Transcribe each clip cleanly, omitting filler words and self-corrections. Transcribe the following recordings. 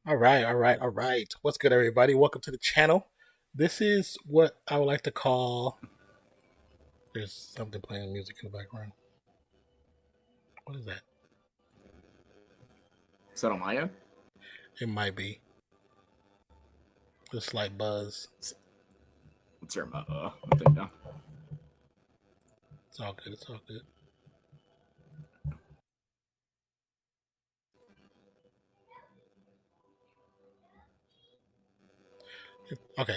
All right, all right, all right. What's good, everybody? Welcome to the channel. This is what I would like to call. There's something playing music in the background. What is that? Is that on my end? It might be a slight buzz. Let's turn my thing down. It's all good. It's all good. Okay,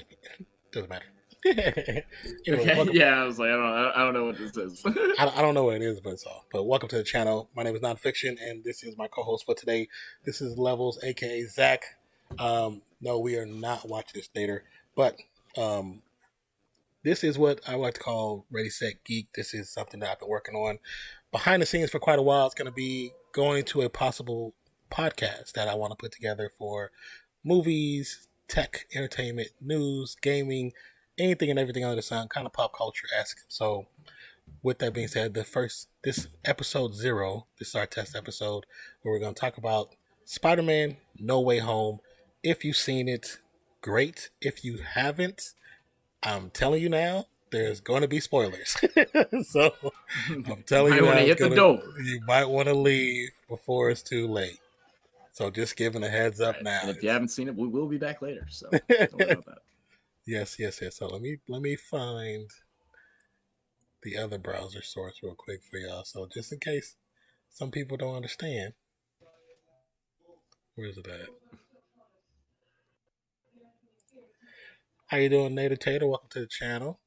doesn't matter. Anyway, Okay. welcome. Yeah, I was like, I don't know what this is. I don't know what it is, but it's all. But welcome to the channel. My name is Nonpfixion, and this is my co-host for today. This is Levels, aka Zach. No, we are not watching this later, but this is what I like to call Ready Set Geek. This is something that I've been working on behind the scenes for quite a while. It's going to be going into a possible podcast that I want to put together for movies, tech, entertainment, news, gaming, anything and everything under the sun, kind of pop culture esque. So, with that being said, this episode 0, this is our test episode where we're going to talk about Spider-Man: No Way Home. If you've seen it, great. If you haven't, I'm telling you now, there's going to be spoilers. So I'm telling I you want now, to hit the door. you might want to leave before it's too late. So just giving a heads up Right. now. And if you haven't seen it, we will be back later. So don't worry about that. Yes. So let me find the other browser source real quick for y'all. So just in case some people don't understand, where's it at? How you doing, Nader Tater? Welcome to the channel.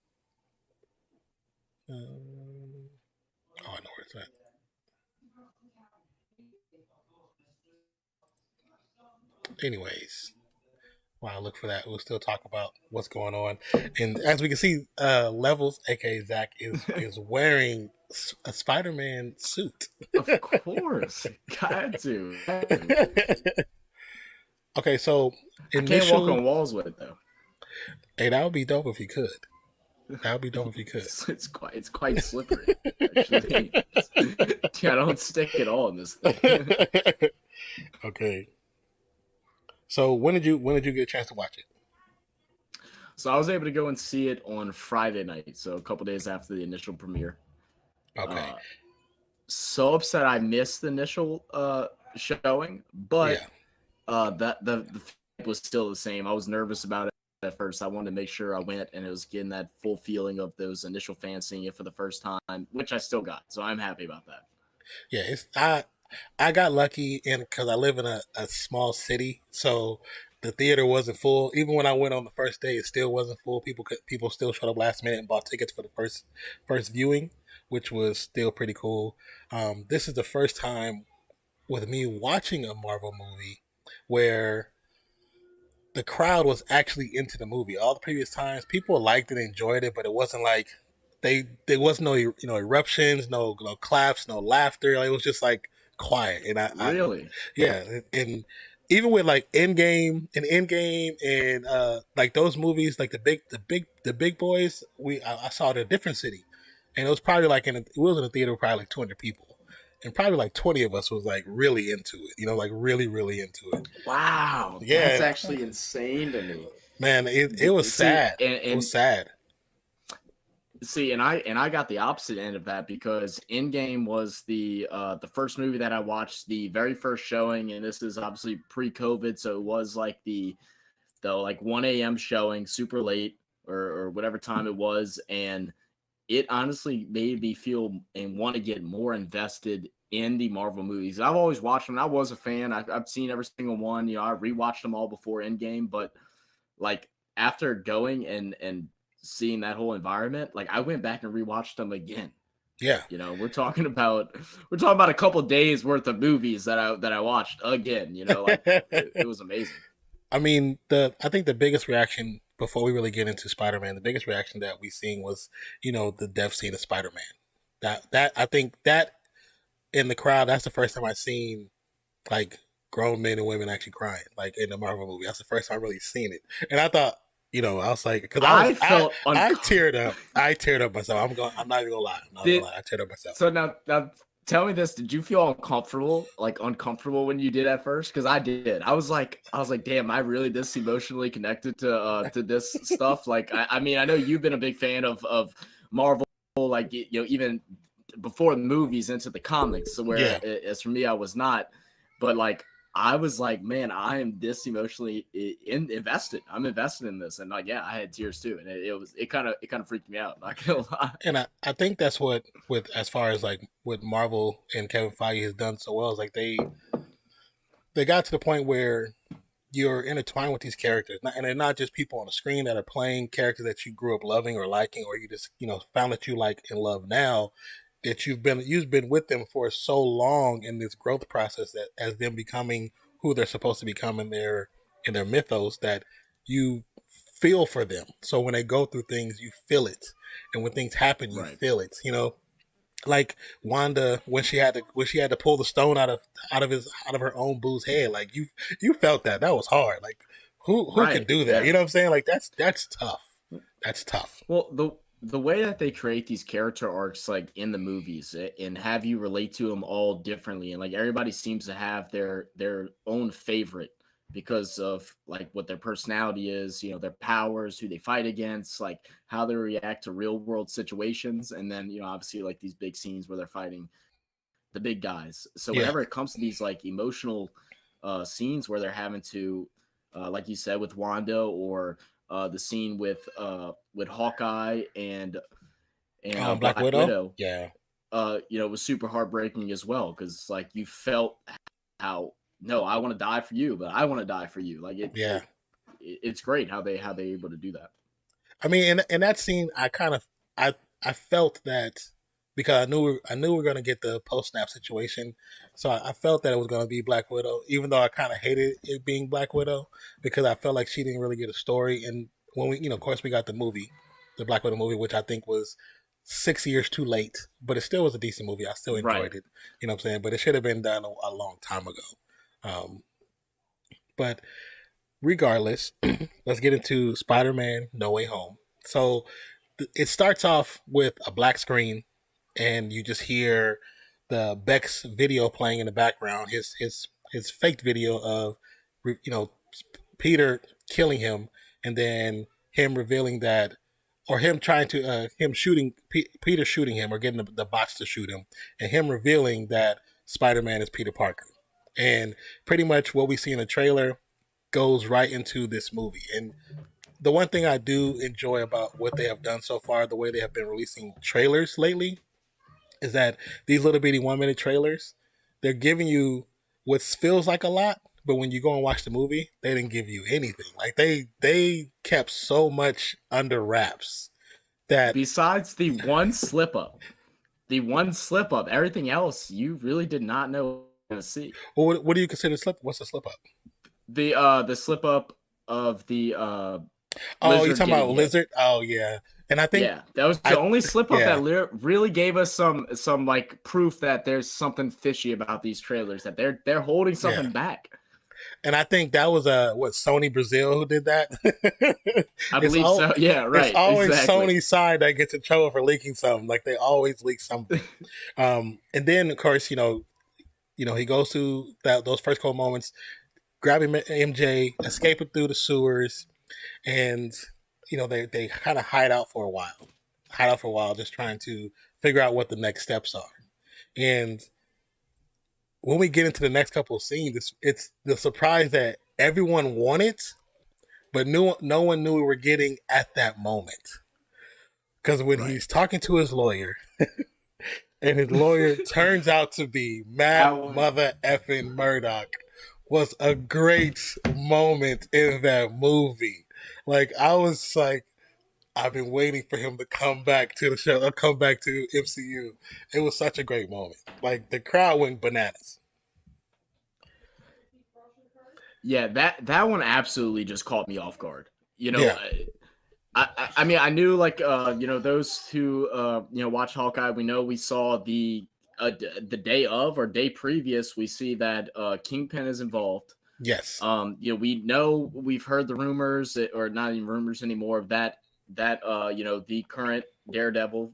I know where it's at. Anyways, while I look for that, we'll still talk about what's going on. And as we can see, Levels, aka Zach, is wearing a Spider-Man suit. Of course, got to. Okay, so I can't walk on walls with it though. Hey, that would be dope if you could. That would be dope if you could. It's quite slippery. Actually, I don't stick at all in this thing. Okay. So when did you get a chance to watch it? So I was able to go and see it on Friday night, so a couple days after the initial premiere. Okay. So upset I missed the initial showing, but that the was still the same. I was nervous about it at first. I wanted to make sure I went and it was getting that full feeling of those initial fans seeing it for the first time, which I still got. So I'm happy about that. Yeah, I got lucky because I live in a small city, so the theater wasn't full. Even when I went on the first day, it still wasn't full. People still showed up last minute and bought tickets for the first viewing, which was still pretty cool. This is the first time with me watching a Marvel movie where the crowd was actually into the movie. All the previous times, people liked it, enjoyed it, but it wasn't like there was no eruptions, no claps, no laughter. Like, it was just like quiet. And Really, yeah, and even with like Endgame, and like those movies, like the big boys, I saw it in a different city, and it was probably like it was in a theater with probably like 200 people. And probably like 20 of us was like really into it, like really, really into it. wow, Yeah, that's actually insane to me. Man, it was sad. It was sad. See, and I got the opposite end of that because Endgame was the first movie that I watched, the very first showing, and this is obviously pre-COVID, so it was like the like 1 a.m. showing, super late or whatever time it was, and it honestly made me feel and want to get more invested in the Marvel movies. I've always watched them. I was a fan. I've seen every single one. I rewatched them all before Endgame, but like after going and seeing that whole environment, like I went back and rewatched them again. Yeah, we're talking about a couple of days worth of movies that I watched again. Like it was amazing. I mean, I think the biggest reaction before we really get into Spider-Man, the biggest reaction that we seen was, the death scene of Spider-Man. That I think that in the crowd, that's the first time I've seen like grown men and women actually crying, like in the Marvel movie. That's the first time I really seen it, and I thought, I was like, because I teared up. I teared up myself. I'm not even gonna lie. I teared up myself. So now tell me this: did you feel uncomfortable when you did at first? Because I did. I was like, damn, am I really this emotionally connected to this stuff? Like, I mean, I know you've been a big fan of Marvel, like even before the movies into the comics. So where as for me, I was not, but like I was like, man, I am this emotionally invested. I'm invested in this, and like, yeah, I had tears too, and it kind of freaked me out. Not gonna lie. And I think that's what with as far as like what Marvel and Kevin Feige has done so well is like they got to the point where you're intertwined with these characters, and they're not just people on the screen that are playing characters that you grew up loving or liking, or you just found that you like and love now. That you've been with them for so long in this growth process that as them becoming who they're supposed to become in their mythos, that you feel for them. So when they go through things, you feel it, and when things happen, you feel it. Like Wanda when she had to pull the stone out of her own boo's head. Like you felt that was hard. Like who can do that? Yeah. You know what I'm saying? Like that's tough. That's tough. Well, the way that they create these character arcs, like in the movies, and have you relate to them all differently, and like everybody seems to have their own favorite because of like what their personality is, their powers, who they fight against, like how they react to real world situations, and then obviously like these big scenes where they're fighting the big guys. So whenever it comes to these like emotional scenes where they're having to, like you said with Wanda, or the scene with Hawkeye and Black Widow, it was super heartbreaking as well, because like you felt how, no, I want to die for you, but I want to die for you. Like it's great how they're able to do that. I mean, in that scene, I felt that because I knew we were going to get the post snap situation, so I felt that it was going to be Black Widow, even though I kind of hated it being Black Widow because I felt like she didn't really get a story. And when we, of course, we got the Black Widow movie, which I think was 6 years too late, but it still was a decent movie. I still enjoyed it. You know what I'm saying? But it should have been done a long time ago. But regardless, let's get into Spider-Man No Way Home. So it starts off with a black screen, and you just hear the Beck's video playing in the background. His faked video of Peter killing him, and then him revealing that, or him trying to him shooting Peter shooting him, or getting the bots to shoot him, and him revealing that Spider-Man is Peter Parker. And pretty much what we see in the trailer goes right into this movie. And the one thing I do enjoy about what they have done so far, the way they have been releasing trailers lately, is that these little bitty 1 minute trailers, they're giving you what feels like a lot, but when you go and watch the movie, they didn't give you anything. Like they kept so much under wraps that besides the one slip up, everything else you really did not know to see. Well, what do you consider slip? What's a slip up? The slip up of the oh, you're talking about Lizard? Oh yeah. And I think that was the only slip up that really gave us some like proof that there's something fishy about these trailers, that they're holding something back. And I think that was Sony Brazil who did that. I believe so. Yeah, right. It's always Sony's side that gets in trouble for leaking something. Like they always leak something. And then of course, he goes to those first couple moments, grabbing MJ, escaping through the sewers, and they kind of hide out for a while, just trying to figure out what the next steps are. And when we get into the next couple of scenes, it's the surprise that everyone wanted, but no one knew we were getting at that moment. Because when he's talking to his lawyer, and his lawyer turns out to be Matt Mother effing Murdock, was a great moment in that movie. Like, I was like, I've been waiting for him to come back to the show, or come back to MCU. It was such a great moment. Like, the crowd went bananas. Yeah, that one absolutely just caught me off guard. I mean, I knew, like, those who watch Hawkeye, we saw the day of or day previous, we see that Kingpin is involved. Yes. We've heard the rumors, or not even rumors anymore, of that the current Daredevil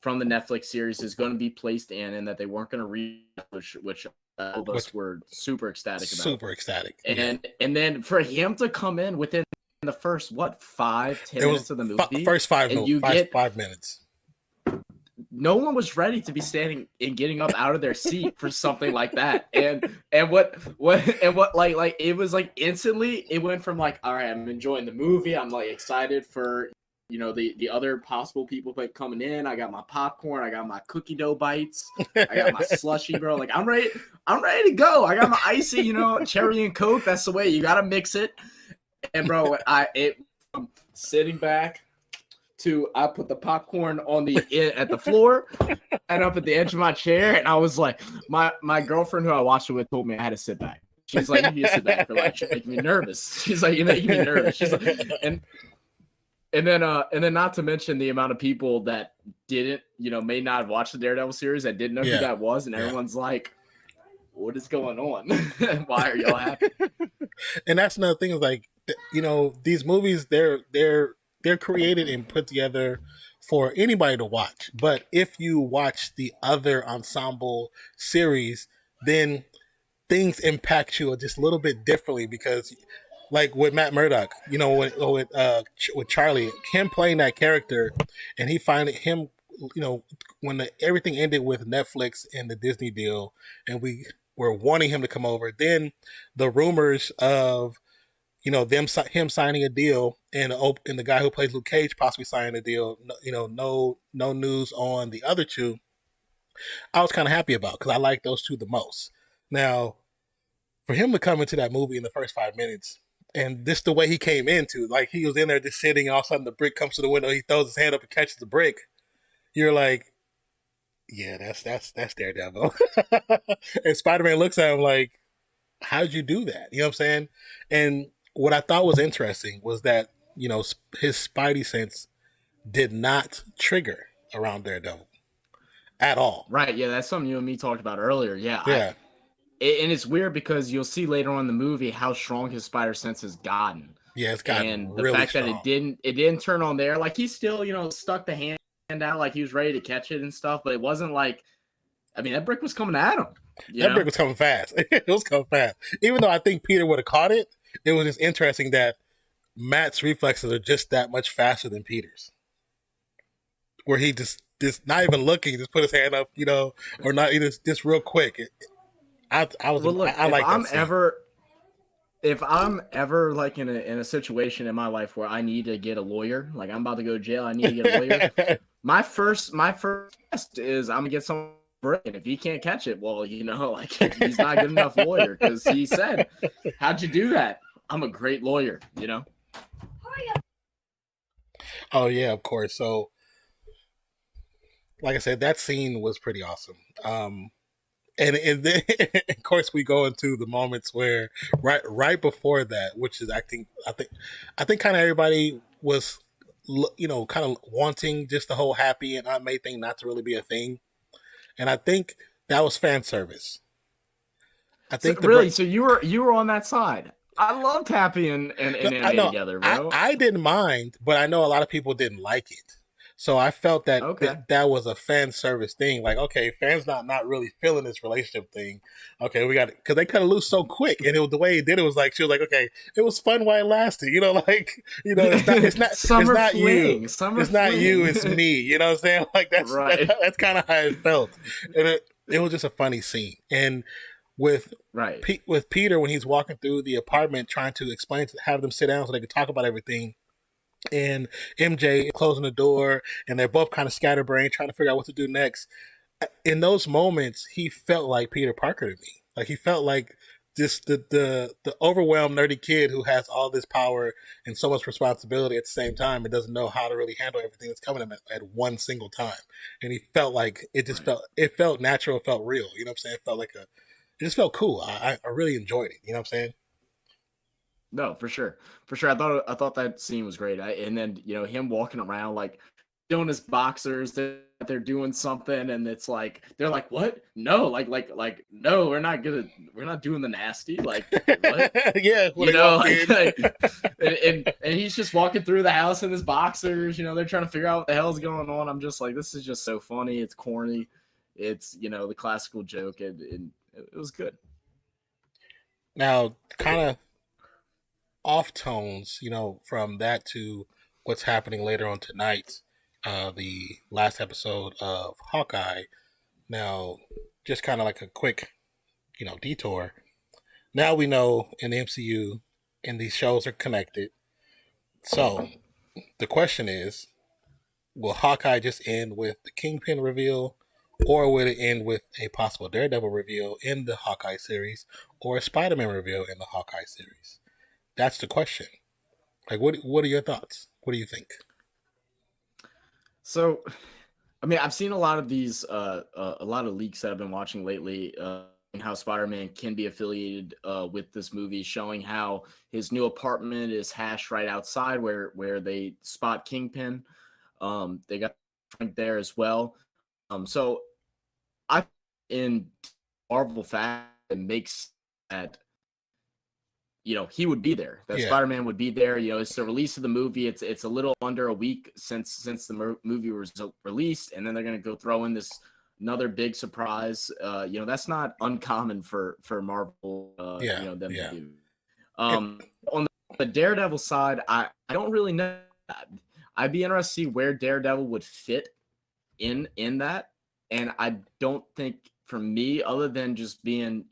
from the Netflix series is going to be placed in, and that they weren't going to read, which all of us were super ecstatic about. Super ecstatic. And then for him to come in within the first 5-10 minutes of the movie, first 5 minutes. No one was ready to be standing and getting up out of their seat for something like that. And what like it was like instantly it went from like, all right, I'm enjoying the movie, I'm like excited for the other possible people coming in. I got my popcorn, I got my cookie dough bites, I got my slushy, bro. Like I'm ready to go. I got my icy, cherry and Coke. That's the way you gotta mix it. And bro, I'm sitting back to I put the popcorn at the floor and up at the edge of my chair, and I was like, my girlfriend who I watched it with told me I had to sit back. She's like, you need to sit back, or like you're making me nervous. She's like, you're making me nervous. She's like, and then not to mention the amount of people that didn't, may not have watched the Daredevil series, that didn't know who that was, and everyone's like, what is going on? Why are y'all happy? And that's another thing, is like, these movies, they're created and put together for anybody to watch. But if you watch the other ensemble series, then things impact you just a little bit differently, because like with Matt Murdock, with Charlie, him playing that character, and he finally when everything ended with Netflix and the Disney deal, and we were wanting him to come over, then the rumors of him signing a deal, and the guy who plays Luke Cage possibly signing a deal, no news on the other two, I was kind of happy about, because I like those two the most. Now, for him to come into that movie in the first 5 minutes, and just the way he came into, like he was in there just sitting, and all of a sudden the brick comes to the window, he throws his hand up and catches the brick, you're like, yeah, that's Daredevil. And Spider-Man looks at him like, how'd you do that? You know what I'm saying? And what I thought was interesting was that, his Spidey sense did not trigger around Daredevil at all. Right. Yeah, that's something you and me talked about earlier. Yeah. Yeah. And it's weird because you'll see later on in the movie how strong his spider sense has gotten. Yeah, it's gotten and really the fact strong. that it didn't turn on there. Like he still, stuck the hand out like he was ready to catch it and stuff, but it wasn't like, I mean, that brick was coming at him. That brick was coming fast. It was coming fast. Even though I think Peter would have caught it, it was just interesting that Matt's reflexes are just that much faster than Peter's. Where he just not even looking, just put his hand up, or not even just real quick. I like that. If I'm ever like in a situation in my life where I need to get a lawyer, like I'm about to go to jail, I need to get a lawyer. my first is I'm gonna get some brick, and if he can't catch it, well, like he's not good enough lawyer, because he said, "How'd you do that?" I'm a great lawyer, Oh yeah, of course. So, like I said, that scene was pretty awesome. And then, of course, we go into the moments where right before that, which is I think kind of everybody was, kind of wanting just the whole Happy and Aunt May thing not to really be a thing, and I think that was fan service. I think so you were on that side. I loved Happy and Aunt May together, bro. I didn't mind, but I know a lot of people didn't like it. So I felt that that was a fan service thing. Like, okay, fans not really feeling this relationship thing. Okay, we got it, because they cut it loose so quick, and the way he did it was like, she was like, okay, it was fun while it lasted. It's not you. It's not you. It's me. You know what I'm saying? Like that's right. That's kind of how it felt, and it was just a funny scene. And with with Peter, when he's walking through the apartment trying to have them sit down so they could talk about everything, and MJ closing the door, and they're both kind of scatterbrained trying to figure out what to do next. In those moments, he felt like Peter Parker to me. Like he felt like just the overwhelmed nerdy kid who has all this power and so much responsibility at the same time, and doesn't know how to really handle everything that's coming to him at one single time. And he felt like it just felt natural, it felt real. You know what I'm saying? It just felt cool. I really enjoyed it. You know what I'm saying? No, for sure. I thought that scene was great. And then him walking around like showing his boxers that they're doing something, and it's like they're like, "What? No, no, we're not doing the nasty. Like, what? Yeah, when You they know, walk in. and he's just walking through the house in his boxers. You know, they're trying to figure out what the hell's going on. I'm just like, this is just so funny. It's corny. It's the classical joke, and it was good. Now, kind of off tones, from that to what's happening later on tonight, the last episode of Hawkeye. Now, just kind of like a quick, detour. Now we know in the MCU, and these shows are connected. So the question is, will Hawkeye just end with the Kingpin reveal, or will it end with a possible Daredevil reveal in the Hawkeye series, or a Spider-Man reveal in the Hawkeye series? That's the question. Like, what are your thoughts? What do you think? So, I mean, I've seen a lot of these, a lot of leaks that I've been watching lately, and how Spider-Man can be affiliated with this movie, showing how his new apartment is hashed right outside where they spot Kingpin. They got Frank there as well. So I in Marvel fact it makes that he would be there. That Yeah. Spider-Man would be there. It's the release of the movie. It's a little under a week since the movie was released, and then they're gonna go throw in this another big surprise. That's not uncommon for Marvel. Them to do. On the Daredevil side, I don't really know. I'd be interested to see where Daredevil would fit in that, and I don't think for me, other than just being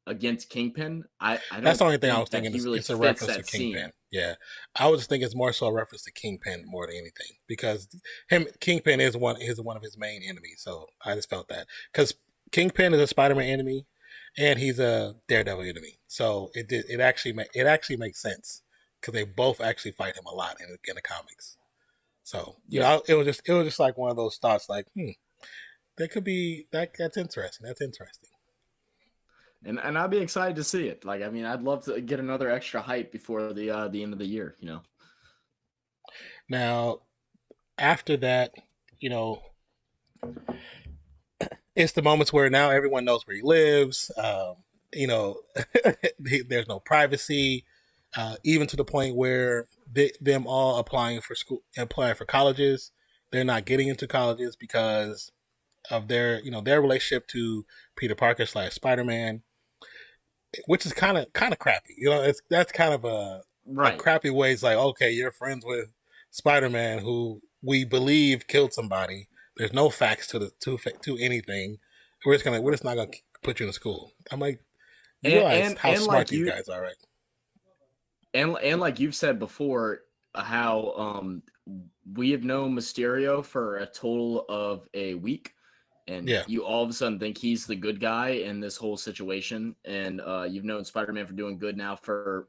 against Kingpin, I don't. That's the only thing I was thinking. Really it's a reference to Kingpin. Scene. Yeah, I was just thinking it's more so a reference to Kingpin more than anything, because Kingpin is one of his main enemies. So I just felt that because Kingpin is a Spider-Man enemy, and he's a Daredevil enemy. So it actually makes sense because they both actually fight him a lot in the comics. So it was just like one of those thoughts, like that could be that's interesting. That's interesting. And I'd be excited to see it. Like, I mean, I'd love to get another extra hype before the end of the year. Now, after that, it's the moments where now everyone knows where he lives. There's no privacy, even to the point where them all applying for colleges, they're not getting into colleges because of their relationship to Peter Parker / Spider-Man, which is kind of crappy. That's kind of a crappy way. It's like, okay, you're friends with Spider-Man, who we believe killed somebody. There's no facts to anything. We're just not gonna put you in school. I'm like, you realize how smart like these guys are, right? And like you've said before, how we have known Mysterio for a total of a week. And you all of a sudden think he's the good guy in this whole situation. And you've known Spider-Man for doing good now for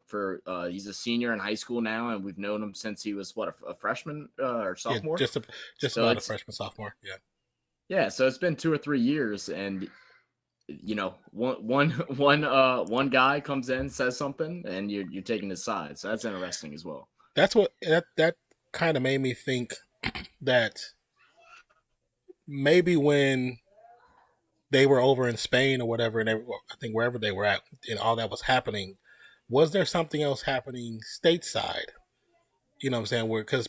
he's a senior in high school now, and we've known him since he was a freshman or sophomore. Yeah, just about a freshman, sophomore. Yeah. Yeah, so it's been 2 or 3 years, and one guy comes in, says something, and you're taking his side. So that's interesting as well. That's what that kind of made me think that maybe when they were over in Spain or whatever, and I think wherever they were at, and all that was happening, was there something else happening stateside? You know what I'm saying? Because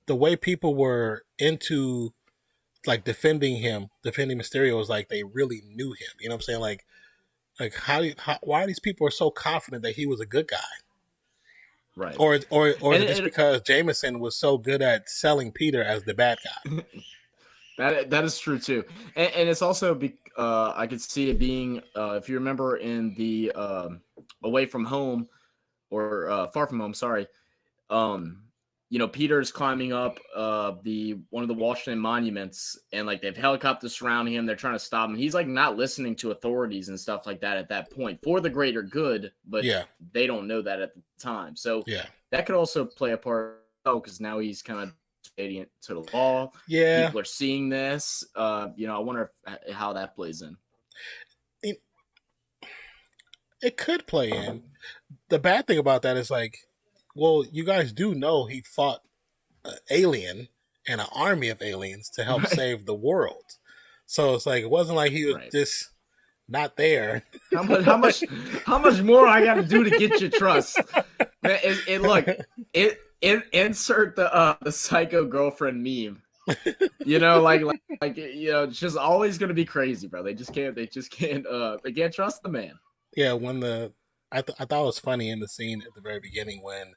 the way people were into like defending Mysterio was like they really knew him. You know what I'm saying? Like why these people are so confident that he was a good guy? Right. Or just because Jameson was so good at selling Peter as the bad guy. That is true too, and it's also I could see it being if you remember in the Away From Home or Far From Home, sorry, Peter's climbing up one of the Washington monuments, and like they have helicopters surrounding him. They're trying to stop him. He's like not listening to authorities and stuff like that at that point for the greater good, but they don't know that at the time. So that could also play a part because now he's kind of obedient to the law. Yeah, people are seeing this. I wonder how that plays in. It could play in. The bad thing about that is like, well, you guys do know he fought Alien, and an army of aliens to help Right. save the world. So it's like it wasn't like he was Right. just not there. How much more I got to do to get your trust? Man, look, insert the psycho girlfriend meme. She's always gonna be crazy, bro. They just can't they can't trust the man. Yeah, I thought it was funny in the scene at the very beginning when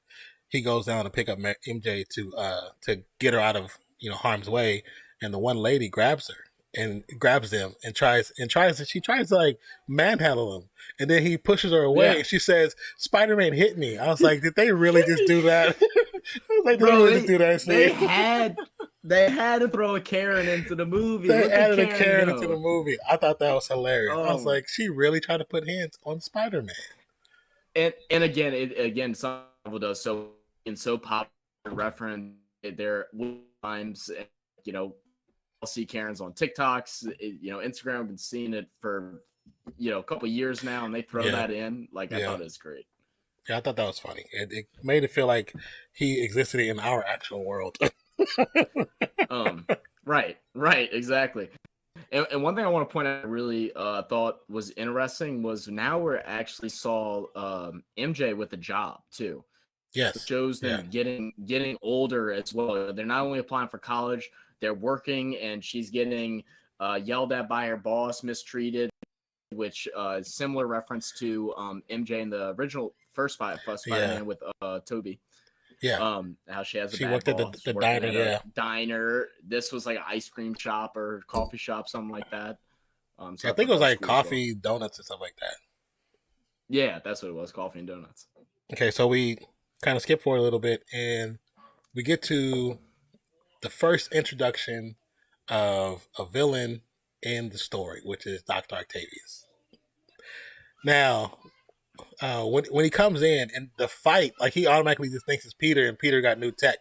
he goes down to pick up MJ to get her out of harm's way, and the one lady grabs her and grabs them and she tries to like manhandle him, and then he pushes her away. Yeah. And she says, "Spider-Man hit me." I was like, did they really just do that? I was like, did they Bro, really just do that? they had to throw a Karen into the movie. They Look at added a Karen go. into the movie. I thought that was hilarious. I was Oh. like, she really tried to put hands on Spider-Man. And again, some people does so popular reference there times. I'll see Karens on TikToks, Instagram. I've been seeing it for a couple years now, and they throw that in. Like, I thought it was great. Yeah, I thought that was funny. It made it feel like he existed in our actual world. Right, exactly. And one thing I want to point out, I really thought was interesting, was now we're actually saw MJ with a job too. Yes, it shows them getting older as well. They're not only applying for college, they're working, and she's getting yelled at by her boss, mistreated, which similar reference to MJ in the original first Spider-Man with Toby. Yeah. How she has she worked at the diner. Yeah, diner. This was like an ice cream shop or coffee shop, something like that. So I think it was like coffee, donuts, and stuff like that. Yeah, that's what it was, coffee and donuts. Okay, so we kind of skip forward a little bit, and we get to the first introduction of a villain in the story, which is Dr. Octavius. Now, when he comes in and the fight, like he automatically just thinks it's Peter, and Peter got new tech,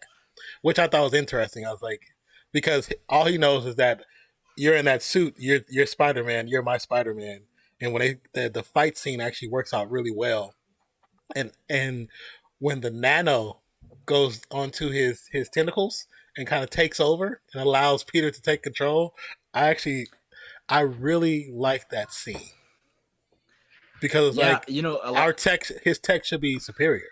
which I thought was interesting. I was like, because all he knows is that you're in that suit, you're Spider-Man, you're my Spider-Man, and when the fight scene actually works out really well, and when the nano goes onto his tentacles and kind of takes over and allows Peter to take control, I really like that scene. Because his tech should be superior.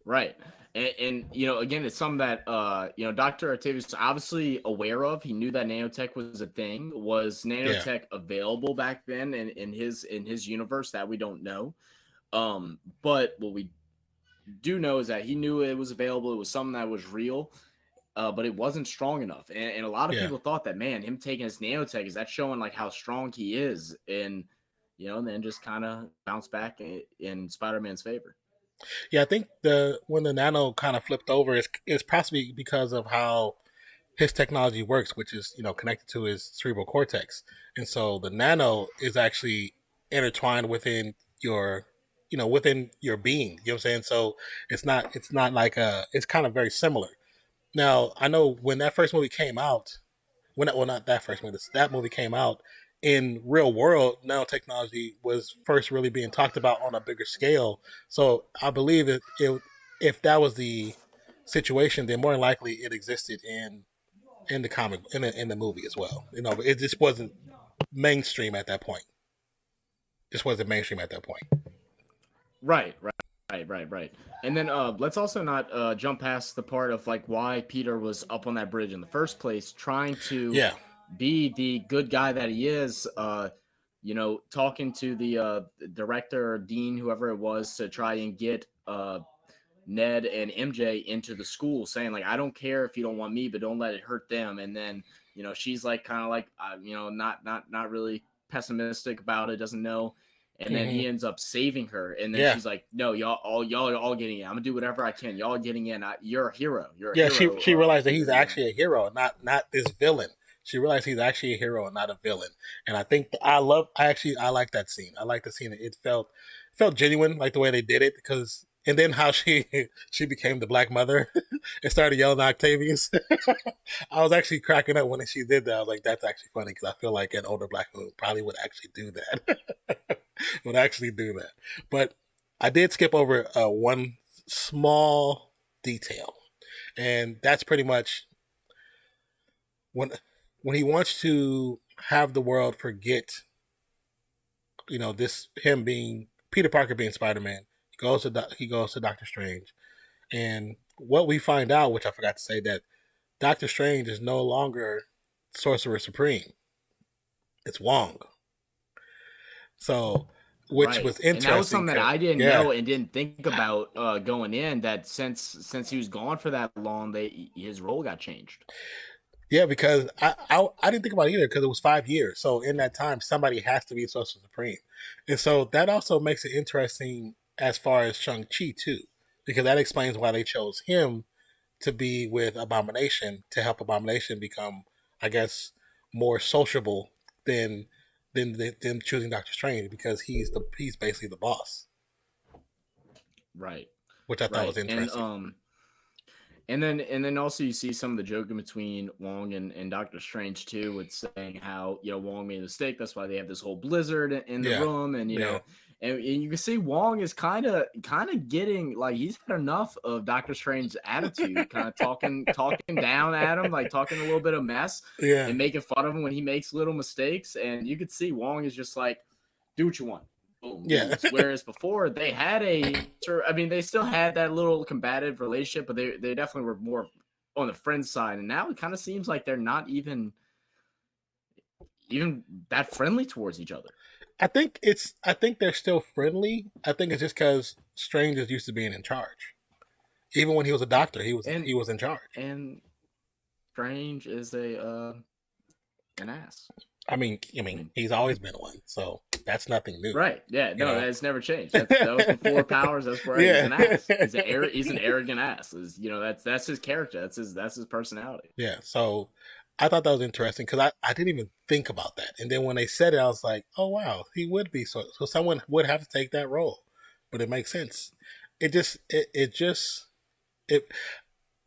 Right. And again, it's something that Dr. Octavius was obviously aware of. He knew that nanotech was a thing. Was nanotech available back then in his universe? That we don't know. But what we do know is that he knew it was available. It was something that was real. But it wasn't strong enough. And a lot of people thought that, man, him taking his nanotech, is that showing like how strong he is? And and then just kind of bounce back in Spider-Man's favor. Yeah, I think when the nano kind of flipped over is possibly because of how his technology works, which is connected to his cerebral cortex, and so the nano is actually intertwined within your within your being. You know what I'm saying? So it's not like it's kind of very similar. Now I know when that first movie came out, not that first movie, that movie came out. In real world, nanotechnology was first really being talked about on a bigger scale. So I believe if that was the situation, then more than likely it existed in the comic in the movie as well. It just wasn't mainstream at that point. Right. And then let's also not jump past the part of like why Peter was up on that bridge in the first place, trying to be the good guy that he is, talking to the director or dean, whoever it was, to try and get Ned and MJ into the school, saying like, I don't care if you don't want me, but don't let it hurt them. And then she's like kind of like not really pessimistic about it, doesn't know. And then he ends up saving her, and then she's like, "No, y'all are all getting in. I'm gonna do whatever I can. Y'all are getting in. You're a hero. You're a hero." She realized that he's actually a hero, not this villain. She realized he's actually a hero and not a villain. And I think I like that scene. I like the scene. It felt genuine, like the way they did it, because and then how she became the Black Mother and started yelling at Octavius. I was actually cracking up when she did that. I was like, that's actually funny, because I feel like an older Black woman probably would actually do that. But I did skip over one small detail, and that's pretty much when when he wants to have the world forget, this him being Peter Parker being Spider-Man, he goes to Doctor Strange, and what we find out, which I forgot to say, that Doctor Strange is no longer Sorcerer Supreme. It's Wong. So, which was interesting. And that was something that I didn't yeah. know and didn't think about going in. That since he was gone for that long, his role got changed. Yeah, because I didn't think about it either, because it was 5 years. So in that time, somebody has to be Sorcerer Supreme, and so that also makes it interesting as far as Shang-Chi too, because that explains why they chose him to be with Abomination, to help Abomination become, I guess, more sociable than them choosing Doctor Strange, because he's basically the boss. Right. Which I thought was interesting. And then also you see some of the joking between Wong and Doctor Strange too, with saying how Wong made a mistake. That's why they have this whole blizzard in the room, and and you can see Wong is kind of getting like he's had enough of Doctor Strange's attitude, kind of talking down at him, like talking a little bit of mess, and making fun of him when he makes little mistakes. And you could see Wong is just like, do what you want. Yeah. Whereas before they had they still had that little combative relationship, but they definitely were more on the friend side. And now it kind of seems like they're not even that friendly towards each other. I think they're still friendly. I think it's just because Strange is used to being in charge. Even when he was a doctor, he was in charge. And Strange is an ass. I mean, he's always been one, so that's nothing new. Right. Yeah. No, that's never changed. That was before powers. That's where he's an ass. He's an arrogant ass. That's his character. That's his personality. Yeah. So I thought that was interesting, because I didn't even think about that. And then when they said it, I was like, oh, wow, he would be. So someone would have to take that role. But it makes sense. It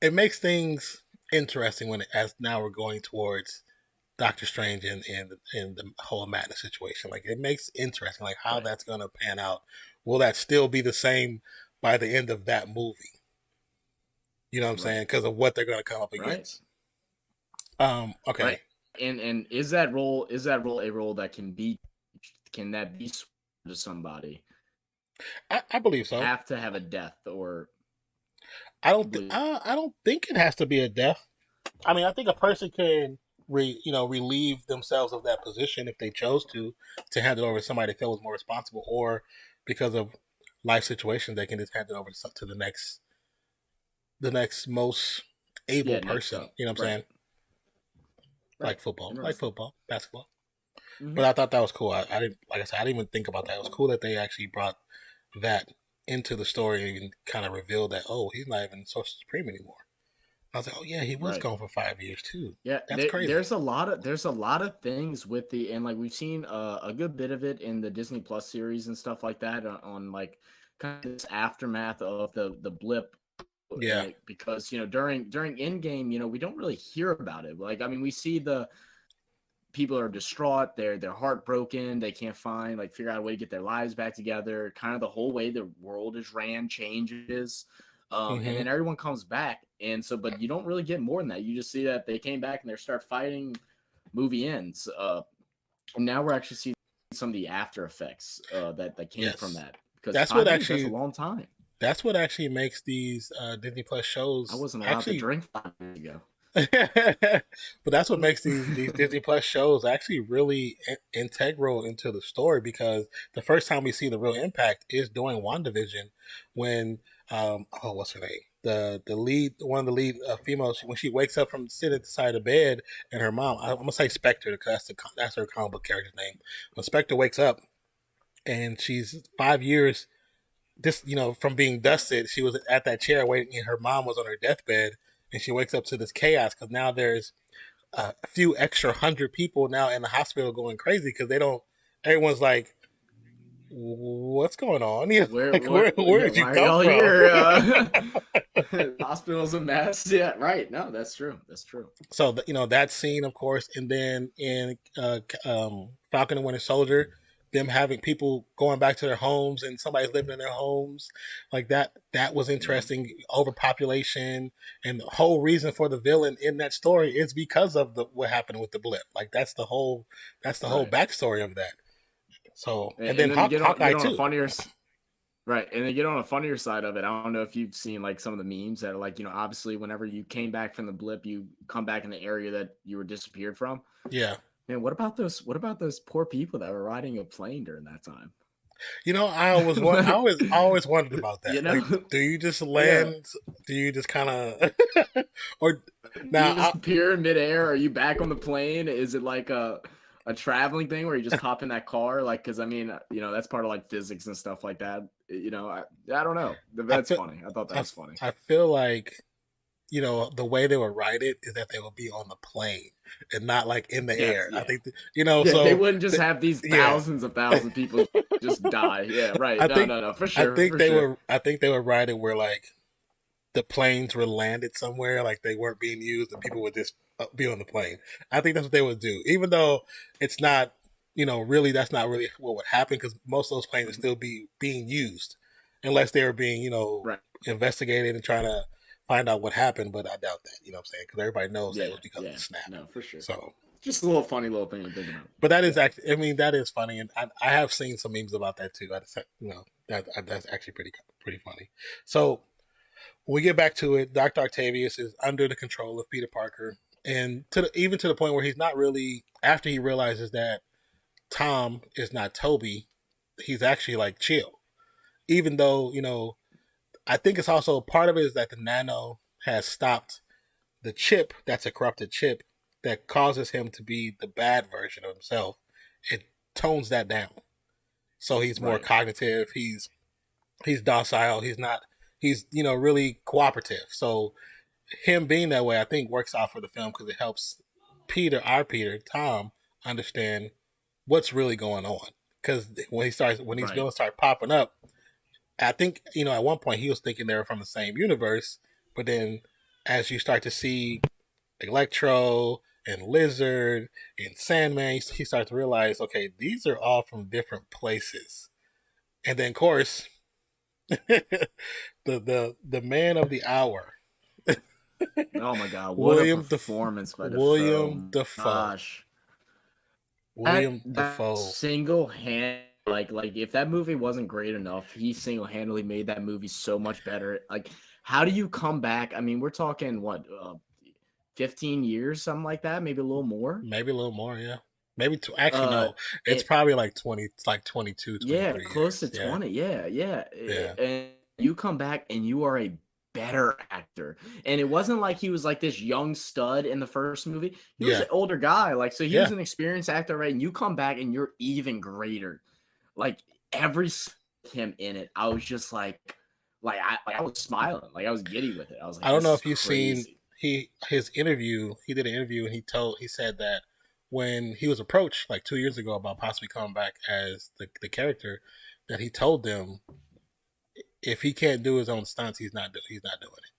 makes things interesting as now we're going towards Doctor Strange and the whole Madness situation. Like, it makes interesting, like, how that's going to pan out. Will that still be the same by the end of that movie? You know what I'm saying? Because of what they're going to come up against. Okay. Right. And is that role a role that can be switched to somebody? I believe so. Have to have a death, or I don't think it has to be a death. I mean, I think a person can relieve themselves of that position if they chose to hand it over to somebody they feel was more responsible, or because of life situations, they can just hand it over to the next most able person. You know what I'm saying? Like football, basketball. Mm-hmm. But I thought that was cool. I didn't, like I said, I didn't even think about that. It was cool that they actually brought that into the story and kind of revealed that, oh, he's not even Sorcerer Supreme anymore. I was like, oh yeah, he was gone for 5 years too. Yeah, that's crazy. There's a lot of things with and like we've seen a good bit of it in the Disney Plus series and stuff like that on like kind of this aftermath of the blip. Yeah, because during Endgame, we don't really hear about it. Like, I mean, we see the people are distraught, they're heartbroken, they can't figure out a way to get their lives back together. Kind of the whole way the world is ran changes. And then everyone comes back, and so, but you don't really get more than that. You just see that they came back and they start fighting. Movie ends, and now we're actually seeing some of the after effects that came from that, because that's a long time. That's what actually makes these Disney Plus shows. I wasn't allowed to drink 5 years ago. But that's what makes these Disney Plus shows actually really integral into the story, because the first time we see the real impact is during WandaVision, when what's her name? One of the lead females, when she wakes up from sitting at the side of the bed, and her mom, I'm gonna say Spectre, because that's her comic book character's name. When Spectre wakes up, and she's 5 years, from being dusted, she was at that chair waiting, and her mom was on her deathbed, and she wakes up to this chaos, because now there's a few extra 100 people now in the hospital going crazy, because everyone's like, what's going on? Where did you come from? The hospital's a mess. Yeah, right. No, that's true. So, that scene, of course, and then in Falcon and Winter Soldier, them having people going back to their homes and somebody's living in their homes like that was interesting. Overpopulation, and the whole reason for the villain in that story is because of what happened with the blip. Like that's the whole Right. backstory of that. So and And then then to Hawkeye get on a too. funnier right, and to get on a funnier side of it, I don't know if you've seen like some of the memes that are like, obviously whenever you came back from the blip, you come back in the area that you were disappeared from. Yeah. Man, what about those poor people that were riding a plane during that time? I always wondered about that. You know? Like, do you just Yeah. land? Do you just kind of, or You now? just appear in midair. Are you back on the plane? Is it like a traveling thing where you just hop in that car? Like, because I mean, that's part of like physics and stuff like that. I don't know. That's funny. I thought that was funny. I feel like the way they would write it is that they would be on the plane and not like in the Yes, air. yeah. I think Yeah, so. they wouldn't just have these thousands of people just die. Yeah, right. No, for sure. I think they would write it where like the planes were landed somewhere, like they weren't being used, and people would just be on the plane. I think that's what they would do, even though it's not. Really, that's not really what would happen because most of those planes would still be being used, unless they were being, right. investigated and trying to find out what happened. But I doubt that. You know what I'm saying? Because everybody knows that it was because of the snap. No, for sure. So just a little funny little thing to think about. but that is actually, I mean, that is funny, and I have seen some memes about that too. I just, that's actually pretty funny. So when we get back to it, Dr. Octavius is under the control of Peter Parker, and even to the point where he's not really, after he realizes that Tom is not Toby, he's actually like chill. Even though, I think it's also part of it is that the nano has stopped the chip that's a corrupted chip that causes him to be the bad version of himself. It tones that down. So he's more cognitive, he's docile, he's really cooperative. So him being that way I think works out for the film because it helps Tom understand what's really going on. Because when these villains start popping up, I think at one point he was thinking they were from the same universe, but then as you start to see Electro and Lizard and Sandman, he starts to realize, okay, these are all from different places. And then, of course, the man of the hour. Oh my God! What a performance by Dafoe. William Dafoe. Gosh. William Dafoe. Single-handedly, like if that movie wasn't great enough, he single-handedly made that movie so much better. Like, how do you come back? I mean, we're talking what, 15 years, something like that, maybe a little more. Maybe a little more, yeah. Maybe actually no. It's probably like 20. It's like 22, 23 yeah, close years. to 20. Yeah. And you come back and you are a better actor. And it wasn't like he was like this young stud in the first movie. He was an older guy. Like, so he was an experienced actor, right? And you come back and you're even greater. Like every him in it, I was just like I was smiling. Like I was giddy with it. I was like, I don't know if you've seen his interview. He did an interview and he said that when he was approached like 2 years ago about possibly coming back as the character, that he told them if he can't do his own stunts, he's not doing it.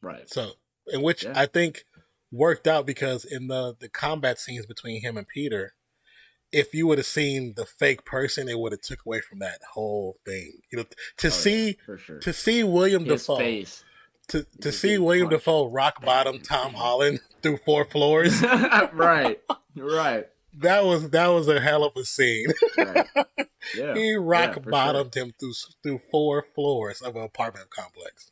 Right. So, in which I think worked out because in the combat scenes between him and Peter, if you would have seen the fake person, it would have took away from that whole thing. To see William Dafoe face. To see William Dafoe rock bottom Tom Holland through 4 floors. Right. That was a hell of a scene. Right. Yeah. He rock bottomed him through 4 floors of an apartment complex.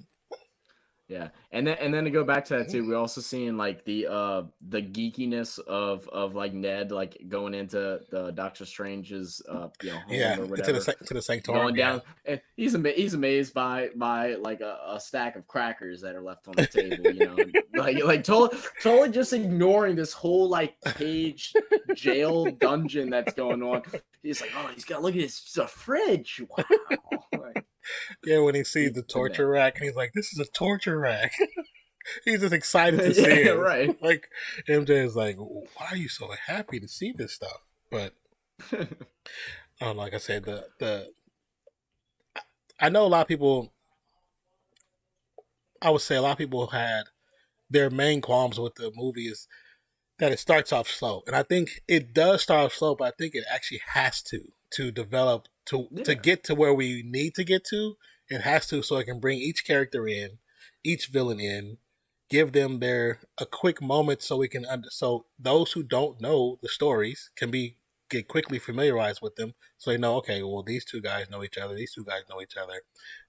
Yeah, and then to go back to that too, we also seeing like the geekiness of like Ned like going into the Doctor Strange's home or whatever to the sanctuary, going down, and he's amazed by like a stack of crackers that are left on the table, like totally just ignoring this whole like cage jail dungeon that's going on. He's like, oh, he's got look at this, it's a fridge, wow. Yeah, when he sees the torture rack, and he's like, "This is a torture rack." He's just excited to see it. Right. Like MJ is like, "Why are you so happy to see this stuff?" But like I said, I know a lot of people. I would say a lot of people had their main qualms with the movie is that it starts off slow, and I think it does start off slow, but I think it actually has to develop to get to where we need to get to. It has to, so it can bring each character in, each villain in, give them their a quick moment, so we can so those who don't know the stories can get quickly familiarized with them, so they know, okay, well, these two guys know each other, these two guys know each other,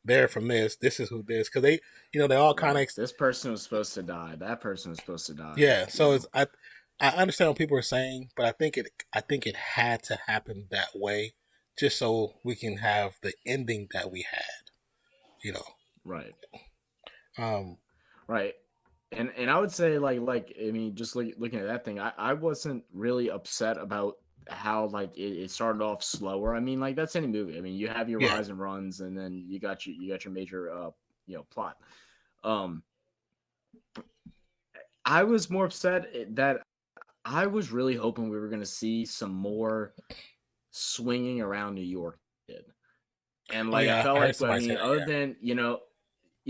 they're from this is who this, because they, they all kind of, this person was supposed to die, that person was supposed to die. yeah. So it's I understand what people are saying, but I think it had to happen that way, just so we can have the ending that we had. You know. Right. Um. Right. And I would say I mean, just looking at that thing, I wasn't really upset about how it started off slower. I mean, like, that's any movie. I mean, you have your Yeah. rise and runs, and then you got your major plot. Um, I was more upset that I was really hoping we were going to see some more swinging around New York, and Oh like I yeah, felt I heard like, I somebody say mean, that. other Yeah.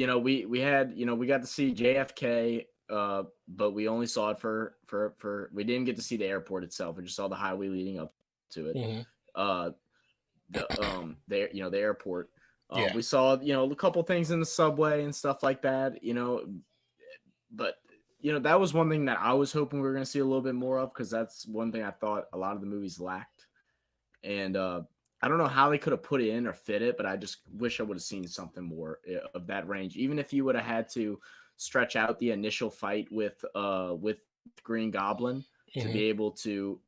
than we had, we got to see JFK, but we only saw it for we didn't get to see the airport itself. We just saw the highway leading up to it. Mm-hmm. Uh, the airport. Yeah. We saw a couple things in the subway and stuff like that. But that was one thing that I was hoping we were going to see a little bit more of, because that's one thing I thought a lot of the movies lacked. And I don't know how they could have put it in or fit it, but I just wish I would have seen something more of that range. Even if you would have had to stretch out the initial fight with Green Goblin to Mm-hmm. be able to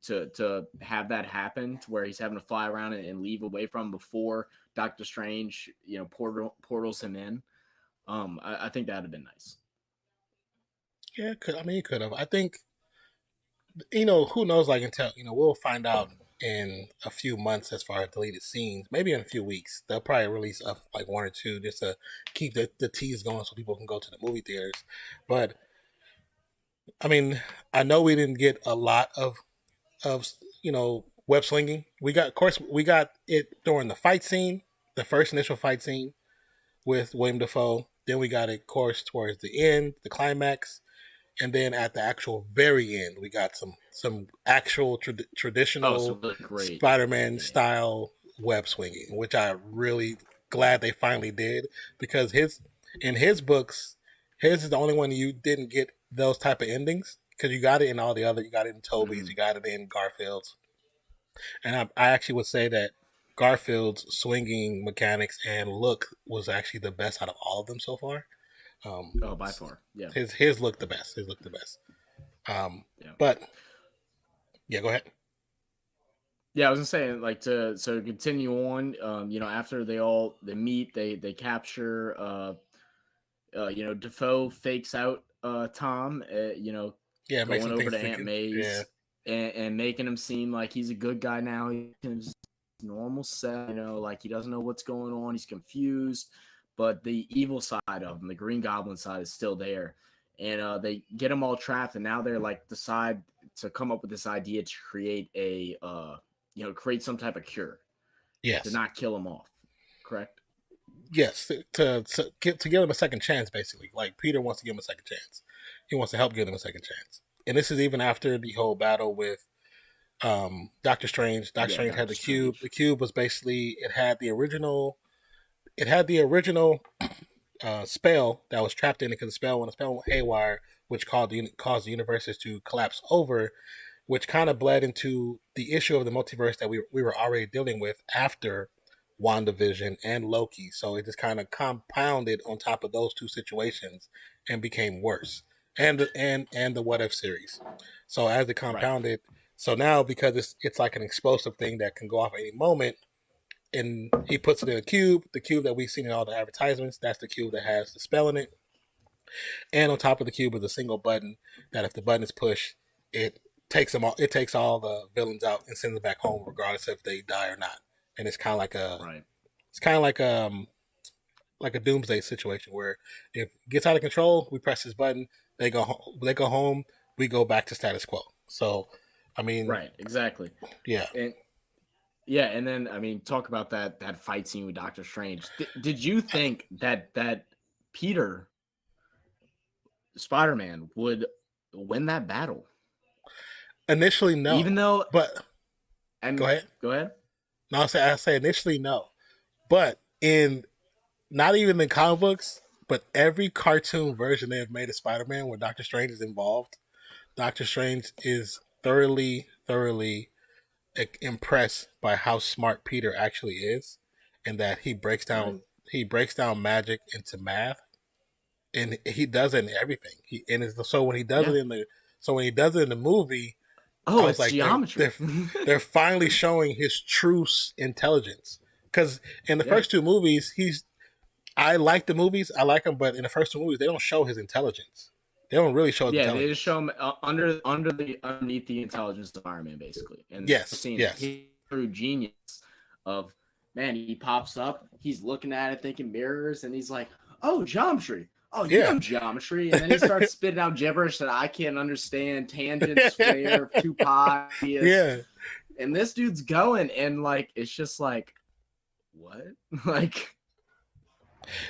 have that happen, to where he's having to fly around and leave away from before Doctor Strange, portals him in. I think that'd have been nice. Yeah. I mean, it could have. I think, who knows? Like, until we'll find out in a few months as far as deleted scenes. Maybe in a few weeks they'll probably release like one or two, just to keep the tease going, so people can go to the movie theaters. But I mean, I know we didn't get a lot of web slinging. We got, of course, we got it during the fight scene, the first initial fight scene with William Dafoe. Then we got it, of course, towards the end, the climax, and then at the actual very end, we got some actual Oh, so traditional really great. Spider-Man Yeah. style web swinging, which I really glad they finally did, because in his books, his is the only one you didn't get those type of endings, because you got it in all the other, you got it in Toby's, Mm-hmm. you got it in Garfield's, and I actually would say that Garfield's swinging mechanics and look was actually the best out of all of them so far. Oh, by far. Yeah. His looked the best. His looked the best. Yeah. But yeah, go ahead. Yeah, I was gonna say, like, to continue on. After they meet, they capture. Defoe fakes out Tom. Yeah, it makes Going him over think to it's a Aunt kid. Yeah, May's, and making him seem like he's a good guy now. He's in his normal self. Like, he doesn't know what's going on. He's confused, but the evil side of him, the Green Goblin side, is still there. And they get him all trapped, and now they're like decide to come up with this idea to create create some type of cure to yes, not kill him off. Correct? yes. To give him a second chance, basically. Like, Peter wants to give him a second chance. He wants to help give him a second chance. And this is even after the whole battle with Doctor Strange. Doctor Yeah, Strange had Doctor the cube. Strange. The cube was basically, it had the original. It had the original spell that was trapped in it, because when the spell went haywire, which caused the universes to collapse over, which kind of bled into the issue of the multiverse that we were already dealing with after WandaVision and Loki. So it just kind of compounded on top of those two situations and became worse. And the What If series. So as it Right. compounded, so now, because it's like an explosive thing that can go off at any moment, and he puts it in a cube, the cube that we've seen in all the advertisements. That's the cube that has the spell in it. And on top of the cube is a single button that, if the button is pushed, it takes them all. It takes all the villains out and sends them back home, regardless if they die or not. And it's kind of like Right. like a doomsday situation, where if it gets out of control, we press this button, they go home. They go home. We go back to status quo. So, I mean, Right. Exactly. yeah. And yeah, and then, I mean, talk about that fight scene with Doctor Strange. Did you think that Peter Spider-Man would win that battle? Initially, no. Even though, But go and ahead. go ahead. No, I say initially no. But in not even in comic books, but every cartoon version they have made of Spider-Man where Doctor Strange is involved, Doctor Strange is thoroughly impressed by how smart Peter actually is, and that Right. he breaks down magic into math, and he does it in everything. So when he does it Yeah. in the movie, I Oh, was it's like, geometry. they're finally showing his true intelligence. Because in the Yeah. first two movies, I like the movies, I like them, but in the first two movies, they don't show his intelligence. They don't really show his Yeah, they just intelligence. show him underneath the intelligence of Iron Man, basically, and Yes, seeing yes, his true genius of man. He pops up, he's looking at it, thinking mirrors, and he's like, "Oh, geometry. Oh, you yeah, know geometry." And then he starts spitting out gibberish that I can't understand. Tangent, square, 2 pi, yeah, and this dude's going, and like it's just like what, like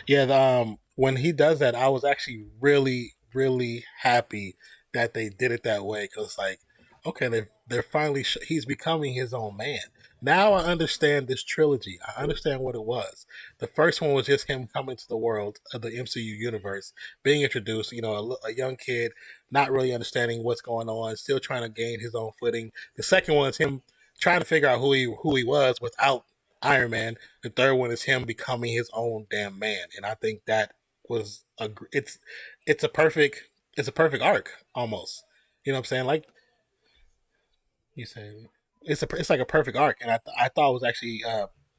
yeah. When he does that, I was actually really happy that they did it that way because, like, okay, they're finally he's becoming his own man. Now I understand this trilogy. I understand what it was. The first one was just him coming to the world of the MCU universe, being introduced. A young kid, not really understanding what's going on, still trying to gain his own footing. The second one is him trying to figure out who he was without Iron Man. The third one is him becoming his own damn man, and I think that was it's a perfect arc almost. You know what I'm saying? Like you say, it's like a perfect arc, and I thought it was actually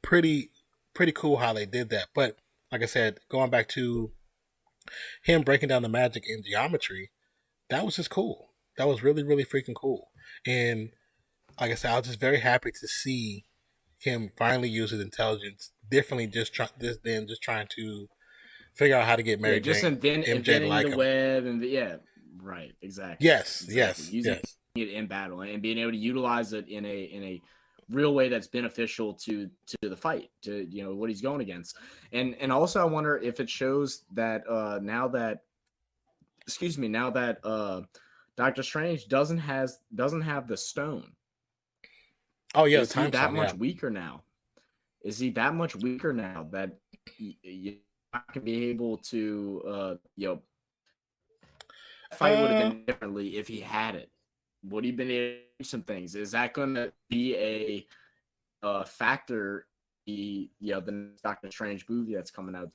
pretty pretty cool how they did that. But like I said, going back to him breaking down the magic in geometry, that was just cool. That was really freaking cool. And like I said, I was just very happy to see him finally use his intelligence differently, than just trying to figure out how to get yeah, Mary just Jane, MJ to inventing like the him. web and yeah, right, exactly, Yes, exactly. yes, Using yes. it in battle and being able to utilize it in a real way that's beneficial to the fight, to what he's going against. And also I wonder if it shows that now that Doctor Strange doesn't have the stone. Oh yeah, the Is he time that stone. much Yeah. weaker now? Is he that much weaker now that you can be able to fight would have Uh, been differently if he had it? Would he been able to do some things? Is that going to be factor? The Doctor Strange movie that's coming out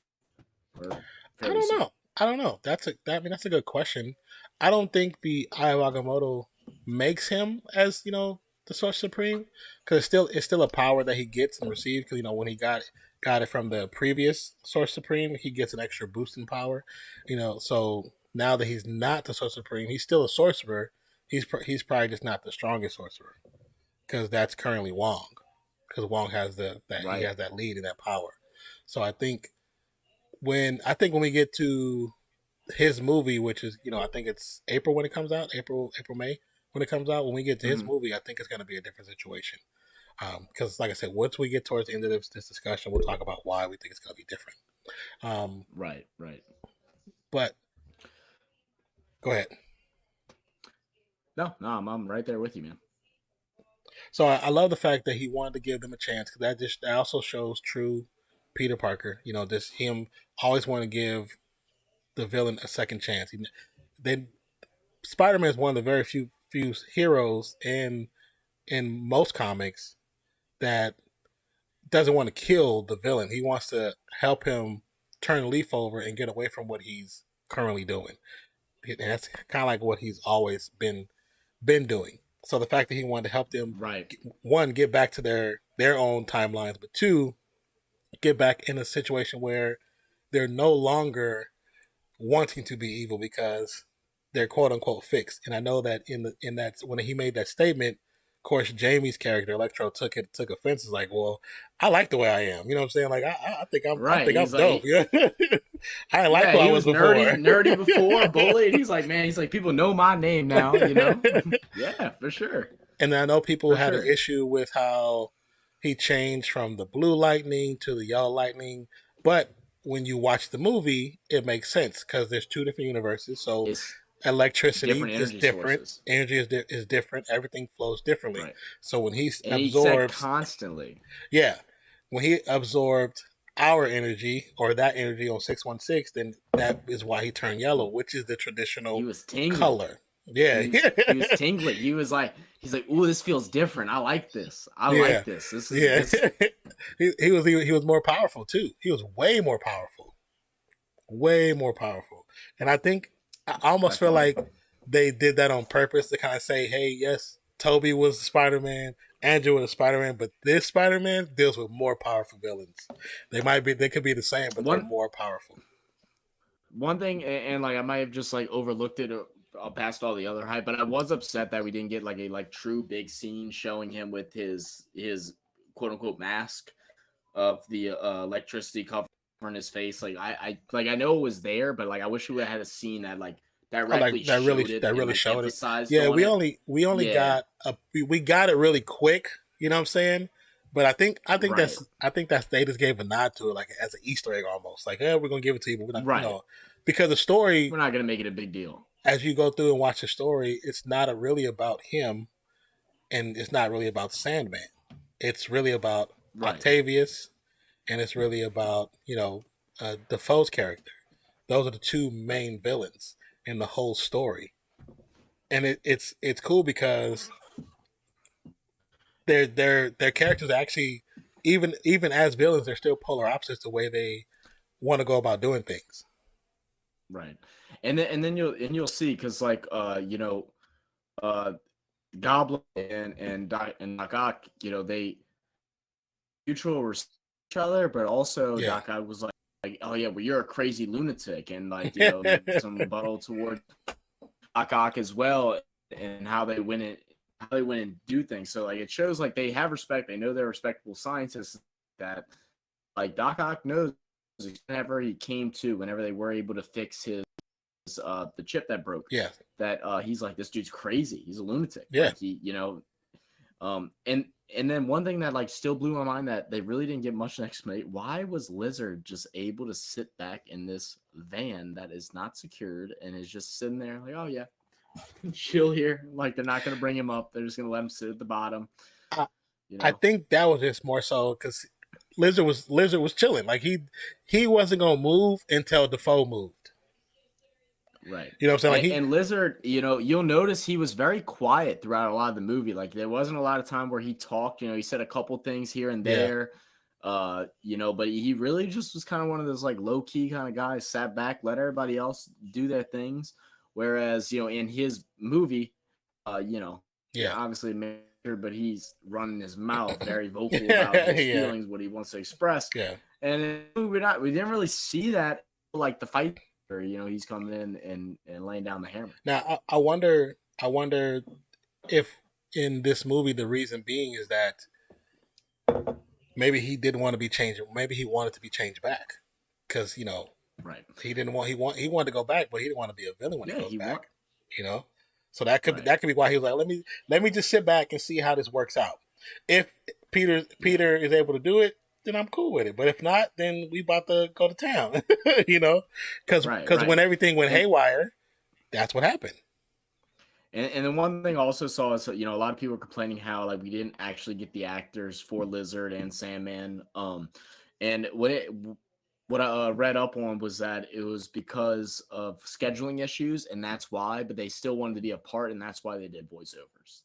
I fairly don't soon. know. I don't know. That's a good question. I don't think the Eye of Agamotto makes him as the Source Supreme, because it's still a power that he gets and receives. Because when he got it from the previous Source Supreme, he gets an extra boost in power. So now that he's not the Source Supreme, he's still a sorcerer. He's probably just not the strongest sorcerer, because that's currently Wong. Because Wong has he Right. has that lead and that power. So I think when we get to his movie, which is I think it's April when it comes out, April May when it comes out. When we get to his Mm-hmm. movie, I think it's going to be a different situation. Because like I said, once we get towards the end of this discussion, we'll talk about why we think it's going to be different. Um, Right. Right. but go ahead. No, I'm right there with you, man. So I love the fact that he wanted to give them a chance, because that also shows true Peter Parker. This him always want to give the villain a second chance. They Spider-Man is one of the very few heroes in most comics that doesn't want to kill the villain. He wants to help him turn the leaf over and get away from what he's currently doing. And that's kind of like what he's always been doing. So the fact that he wanted to help them, Right. one, get back to their own timelines, but two, get back in a situation where they're no longer wanting to be evil because they're quote unquote fixed. And I know that in that when he made that statement, of course Jamie's character Electro took offense. It's like, well, I like the way I am. You know what I'm saying? Like I Right. think I'm He's dope. like, Yeah. I didn't like yeah, who I he was was before. nerdy before, bullied. He's like, man, he's like, people know my name now, Yeah, for sure. And I know people For had an sure. issue with how he changed from the blue lightning to the yellow lightning, but when you watch the movie, it makes sense because there's two different universes. So It's electricity different is energy different. sources. Energy is different. Everything flows differently. Right. So when he And he said absorbs, constantly. yeah, when he absorbed our energy or that energy on 616, then that is why he turned yellow, which is the He traditional was tingling. color. Yeah, He was tingling. He's like, ooh, this feels different. I like this. I yeah, like this. This is yeah. this. He was more powerful too. He was way more powerful, way more powerful. And I By almost feel far. like they did that on purpose to kind of say, hey, yes, Toby was Spider Man, Andrew was Spider Man, but this Spider Man deals with more powerful villains. They could be the same, but they're One more powerful. one thing, and like I might have just like overlooked it past all the other hype, but I was upset that we didn't get like a like true big scene showing him with his quote unquote mask of the electricity covering his face. Like I know it was there, but like I wish we would have had a scene that like Oh, directly like showed it that and really like showed it. emphasized Yeah, on it. we only Yeah, got we got it really quick. You know what I'm saying? But right, I think that's they just gave a nod to it, like as an Easter egg almost. Like, yeah, we're gonna give it to you, but we're not, right. because the story, We're not gonna make it a big deal. as you go through and watch the story, it's not really about him, and it's not really about Sandman. It's really about Right. Octavius, and it's really about Defoe's character. Those are the two main villains in the whole story, and it's cool because their characters are actually even as villains, they're still polar opposites the way they want to go about doing things. Right. And then you'll see because like uh Goblin and Doc Ock, they mutual respect each other, but also Yeah, Doc Ock was like, oh yeah, well you're a crazy lunatic, and like some rebuttal toward Doc Ock as well, and how they went and do things. So like it shows like they have respect. They know they're respectable scientists. That like Doc Ock knows whenever he came to, whenever they were able to fix his the chip that broke, yeah, that he's like, this dude's crazy. He's a lunatic. yeah. Like and then one thing that like still blew my mind that they really didn't get much explanation. Why was Lizard just able to sit back in this van that is not secured and is just sitting there like, oh yeah, chill here. Like they're not gonna bring him up. They're just gonna let him sit at the bottom. I, You I know. think that was just more so because Lizard was chilling. Like he wasn't gonna move until Defoe moved. Right. You know what I'm saying? Like he And Lizard, you'll notice he was very quiet throughout a lot of the movie. Like there wasn't a lot of time where he talked. He said a couple things here and yeah there. But he really just was kind of one of those like low key kind of guys, sat back, let everybody else do their things. Whereas, in his movie, yeah obviously major, but he's running his mouth, very vocal about his yeah feelings, what he wants to express. yeah. And we didn't really see that like the fight. He's coming in and laying down the hammer. Now I wonder if in this movie the reason being is that maybe he didn't want to be changed. Maybe he wanted to be changed back because Right. he wanted to go back, but he didn't want to be a villain when he Yeah, goes he want back. You know, so that right. that could be why he was like, let me just sit back and see how this works out. If Peter is able to do it, then I'm cool with it. But if not, then we about to go to town. Because Right. when everything went And haywire, that's what happened. and then one thing I also saw is a lot of people were complaining how like we didn't actually get the actors for Lizard and Sandman. And what I read up on was that it was because of scheduling issues, and that's why. But they still wanted to be a part, and that's why they did voiceovers.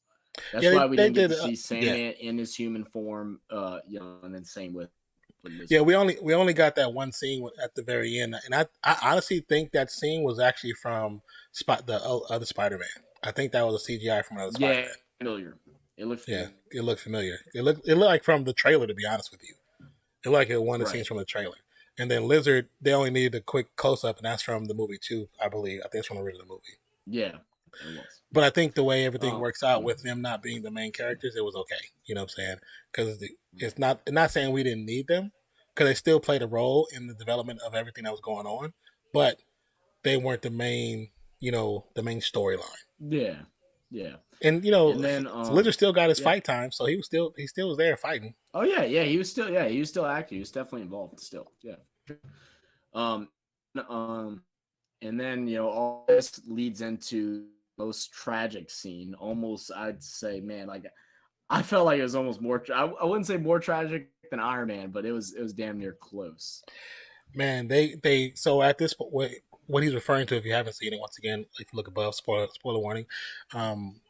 That's Yeah, why we they didn't get did. to see Yeah, Sandman in his human form. And then same with Lizard. yeah. We only got that one scene at the very end, and I honestly think that scene was actually from the other Spider Man. I think that was a CGI from another Spider Yeah, Man. familiar. It looked Yeah, familiar. it looked familiar. It looked like from the trailer. To be honest with you, it looked like it one of the Right. scenes from the trailer. And then Lizard, they only needed a quick close up, and that's from the movie too, I believe. I think it's from the original movie. Yeah, it was. But I think the way everything Oh, works out with them not being the main characters, it was okay. You know what I'm saying? Because it's not saying we didn't need them, because they still played a role in the development of everything that was going on, but they weren't the main, the main storyline. yeah, yeah. And And then Lizard still got his yeah. fight time, so he still was there fighting. Oh yeah. He was still active. He was definitely involved still. Yeah. Um, And then, all this leads into the most tragic scene. Almost, I'd say, man, like I felt like it was almost more. I wouldn't say more tragic than Iron Man, but it was damn near close. Man, they so at this point, what he's referring to, if you haven't seen it, once again, if you look above, spoiler warning. Um,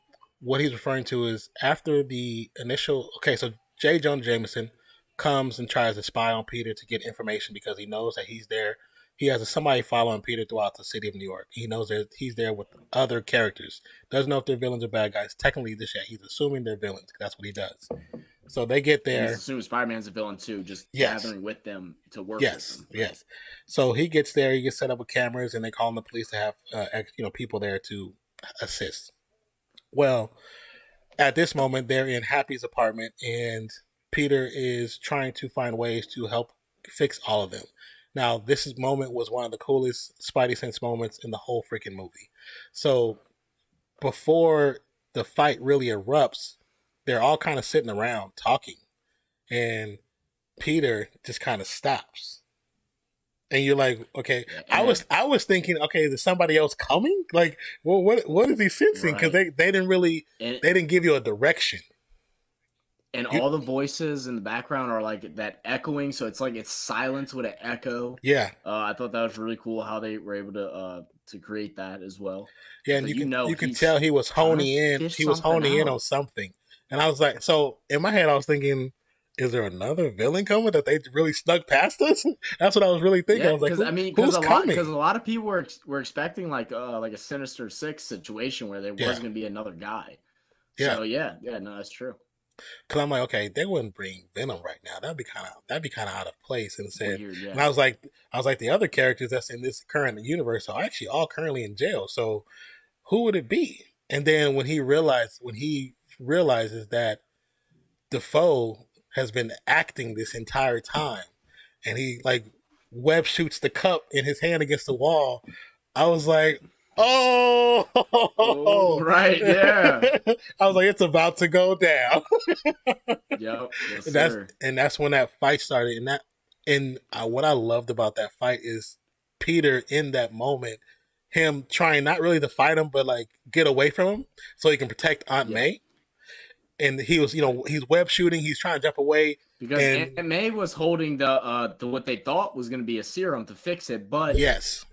what he's referring to is after the initial. Okay, so J. Jonah Jameson comes and tries to spy on Peter to get information because he knows that he's there. He has somebody following Peter throughout the city of New York. He knows that he's there with other characters. Doesn't know if they're villains or bad guys. Technically, this yet he's assuming they're villains. That's what he does. So they get And he's there. assuming Spider-Man's a villain too, just Yes. gathering with them to work with Yes, them. yes. So he gets there. He gets set up with cameras, and they call on the police to have people there to assist. Well, at this moment, they're in Happy's apartment, and Peter is trying to find ways to help fix all of them. Now, moment was one of the coolest Spidey Sense moments in the whole freaking movie. So before the fight really erupts, they're all kind of sitting around talking, and Peter just kind of stops. And you're like, okay. I was thinking, okay, is somebody else coming? Like, well, what is he sensing? Because they didn't really they didn't give you a direction. And all the voices in the background are like that echoing, so it's like it's silence with an echo. Yeah, I thought that was really cool how they were able to create that as well. Yeah, and you can tell he was honing in. He was honing in on something, and I was like, so in my head, I was thinking, is there another villain coming that they really snuck past us? That's what I was really thinking. Yeah, I was like, who's coming? Because a lot of people were expecting like a Sinister Six situation where there wasn't going to be another guy. Yeah. So no, that's true. Because I'm like, okay, they wouldn't bring Venom right now. That'd be kind of out of place. And said, and I was like, the other characters that's in this current universe are actually all currently in jail. So who would it be? And then when he realizes that Defoe has been acting this entire time, and he like web shoots the cup in his hand against the wall, I was like, oh, right, yeah. I was like, it's about to go down. Yep, yes, and that's when that fight started. And what I loved about that fight is Peter in that moment, him trying not really to fight him, but like get away from him so he can protect Aunt May. And he was, he's web shooting. He's trying to jump away because Aunt May was holding the what they thought was going to be a serum to fix it. But yes.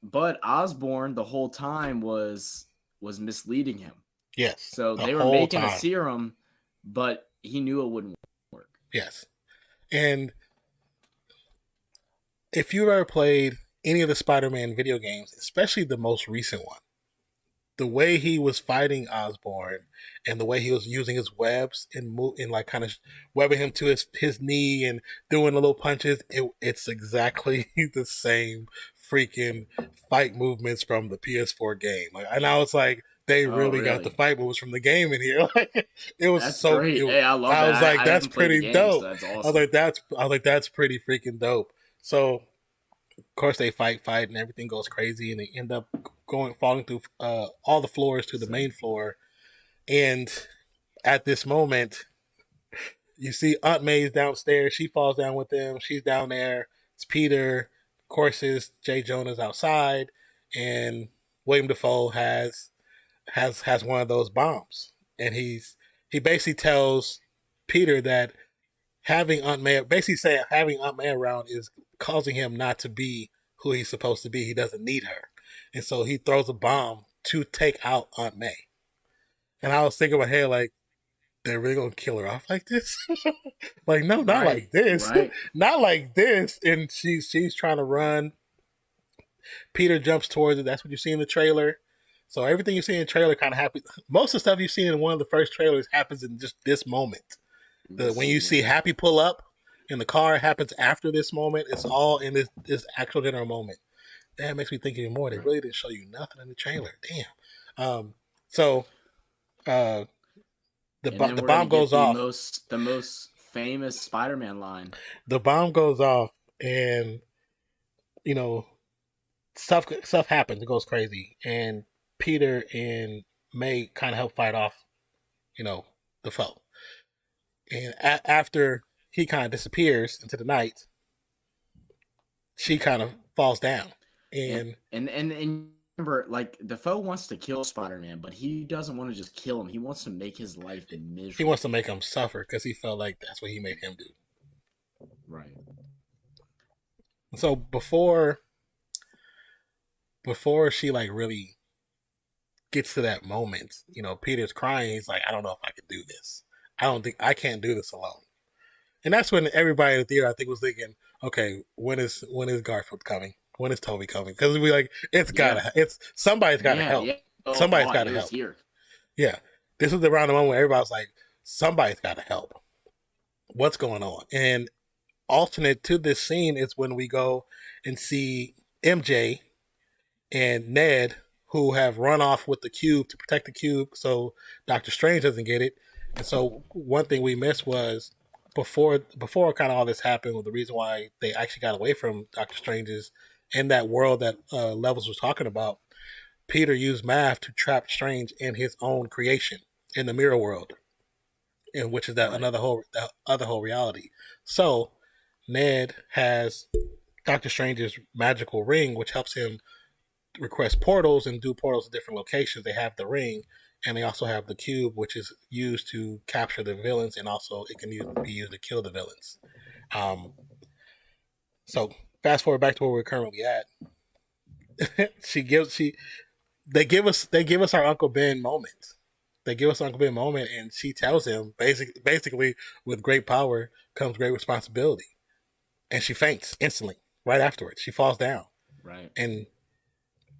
But Osborn the whole time was misleading him. Yes. So they were making a serum, but he knew it wouldn't work. Yes. And if you've ever played any of the Spider-Man video games, especially the most recent one, the way he was fighting Osborn and the way he was using his webs and like kind of webbing him to his knee and doing the little punches, it's exactly the same freaking fight movements from the PS4 game. Like, and I was like, they really got the fight moves from the game in here. Like, it was that's so great. Hey, I love that. I was like, that's pretty dope. So that's awesome. I was like, that's pretty freaking dope. So of course they fight, and everything goes crazy, and they end up falling through all the floors to the main floor. And at this moment, you see Aunt May's downstairs. She falls down with them. She's down there. It's Peter. Of course, is J. Jonah's outside, and William Dafoe has one of those bombs, and he basically tells Peter that having Aunt May around is causing him not to be who he's supposed to be. He doesn't need her. And so he throws a bomb to take out Aunt May. And I was thinking in my head, like, they're really going to kill her off like this? Like, no, not like this. Right. Not like this. And she's trying to run. Peter jumps towards it. That's what you see in the trailer. So everything you see in the trailer kind of happens. Most of the stuff you've seen in one of the first trailers happens in just this moment. When you see Happy pull up in the car, it happens after this moment. It's all in this actual general moment. That makes me think even more. They really didn't show you nothing in the trailer. Damn. The bomb goes off. The most famous Spider-Man line. The bomb goes off, and stuff happens. It goes crazy, and Peter and May kind of help fight off, the foe. And after he kind of disappears into the night, she kind of falls down. And And remember, like, Defoe wants to kill Spider-Man, but he doesn't want to just kill him. He wants to make his life miserable. he wants to make him suffer because he felt like that's what he made him do. Right. So before she like really gets to that moment, you know, Peter's crying. He's like, I don't know if I can do this. I can't do this alone. And that's when everybody in the theater, I think, was thinking, okay, when is Garfield coming? When is Toby coming? Because we like, somebody's got to help. Yeah. Oh, Somebody's got to help. Here. Yeah, this was around the moment where everybody's like, somebody's got to help. What's going on? And alternate to this scene is when we go and see MJ and Ned, who have run off with the cube to protect the cube so Doctor Strange doesn't get it. And so one thing we missed was before kind of all this happened, well, the reason why they actually got away from Doctor Strange is in that world that Levels was talking about, Peter used math to trap Strange in his own creation in the mirror world, in which is that other whole reality. So Ned has Doctor Strange's magical ring, which helps him request portals and do portals to different locations. They have the ring, and they also have the cube, which is used to capture the villains, and also it can be used to kill the villains. So fast forward back to where we're currently at. They give us our Uncle Ben moment. They give us Uncle Ben moment, and she tells him basically, with great power comes great responsibility, and she faints instantly right afterwards. She falls down, right, and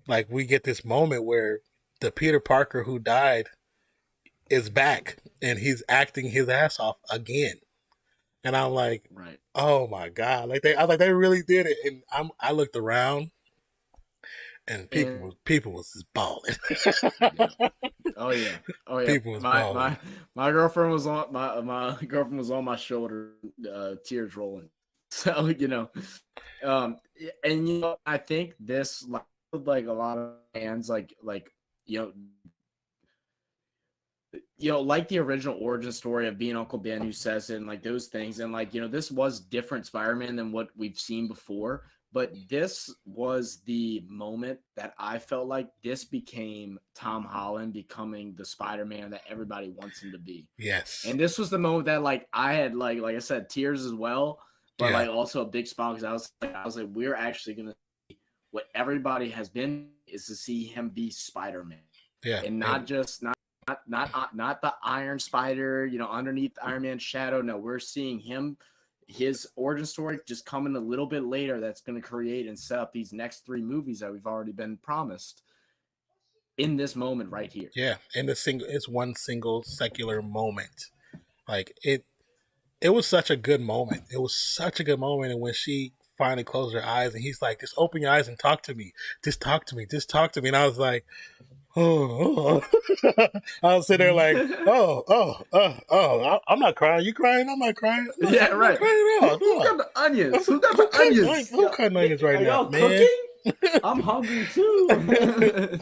like we get this moment where the Peter Parker who died is back, and he's acting his ass off again. And I'm like, right. Oh my god! Like they really did it. And I looked around, and people was just balling. Yeah. Oh yeah. People was balling. My girlfriend was on my girlfriend was on my shoulder, tears rolling. So and I think this like a lot of fans like like the original origin story of being Uncle Ben who says it and like those things, and like this was different Spider-Man than what we've seen before, but this was the moment that I felt like this became Tom Holland becoming the Spider-Man that everybody wants him to be. Yes. And this was the moment that like I had like I said, tears as well, but like also a big smile because I was like we're actually gonna see what everybody has been is to see him be Spider-Man. Yeah. And not the Iron Spider, underneath Iron Man's shadow. No, we're seeing his origin story just coming a little bit later. That's going to create and set up these next 3 movies that we've already been promised in this moment right here. Yeah, and it's one single secular moment. Like it was such a good moment. It was such a good moment, and when she finally closed her eyes, and he's like, "Just open your eyes and talk to me. Just talk to me. Just talk to me." And I was like. Oh. I was sitting there like, I'm not crying. You crying? I'm not crying. Yeah, right. Who got the onions? Who got the onions? Who cutting onions right now, man? I'm hungry too.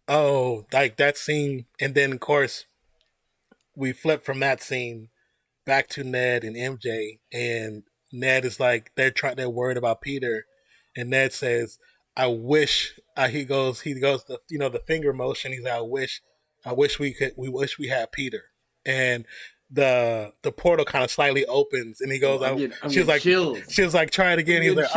Oh, like that scene, and then of course we flip from that scene back to Ned and MJ, and Ned is like they're worried about Peter, and Ned says, I wish he goes the finger motion. He's like, I wish we had Peter, and the portal kind of slightly opens, and he goes, she was like, try it again. He's like,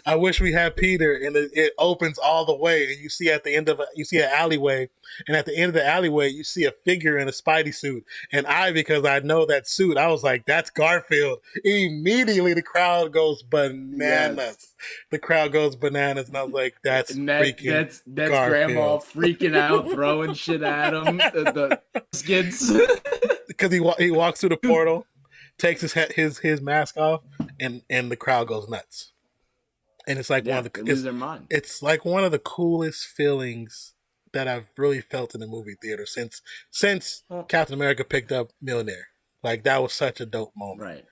I wish we had Peter, and it opens all the way, and you see at the end of you see an alleyway, and at the end of the alleyway you see a figure in a Spidey suit, and because I know that suit, I was like, that's Garfield. Immediately the crowd goes bananas. Yes. The crowd goes bananas, and I was like, that's Garfield. Grandma freaking out, throwing shit at him. The skins. Because he walks through the portal, takes his mask off, and the crowd goes nuts. And it's like it's like one of the coolest feelings that I've really felt in the movie theater since Captain America picked up Mjolnir. Like that was such a dope moment. Right.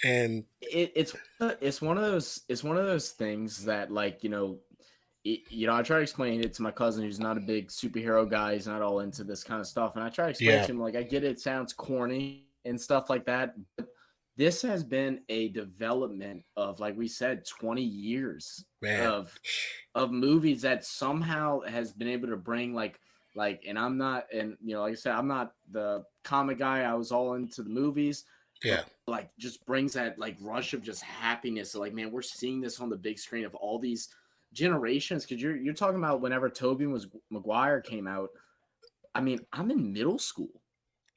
And it's one of those things that like I try to explain it to my cousin who's not a big superhero guy. He's not all into this kind of stuff. And I try to explain to him, like, I get it sounds corny and stuff like that. But this has been a development of, like we said, 20 years Man. of movies that somehow has been able to bring like, and I'm not, and like I said, I'm not the comic guy. I was all into the movies. Yeah. But, like, just brings that like rush of just happiness. So, like, man, we're seeing this on the big screen of all these generations. Because you're talking about whenever Tobey Maguire came out. I mean, I'm in middle school.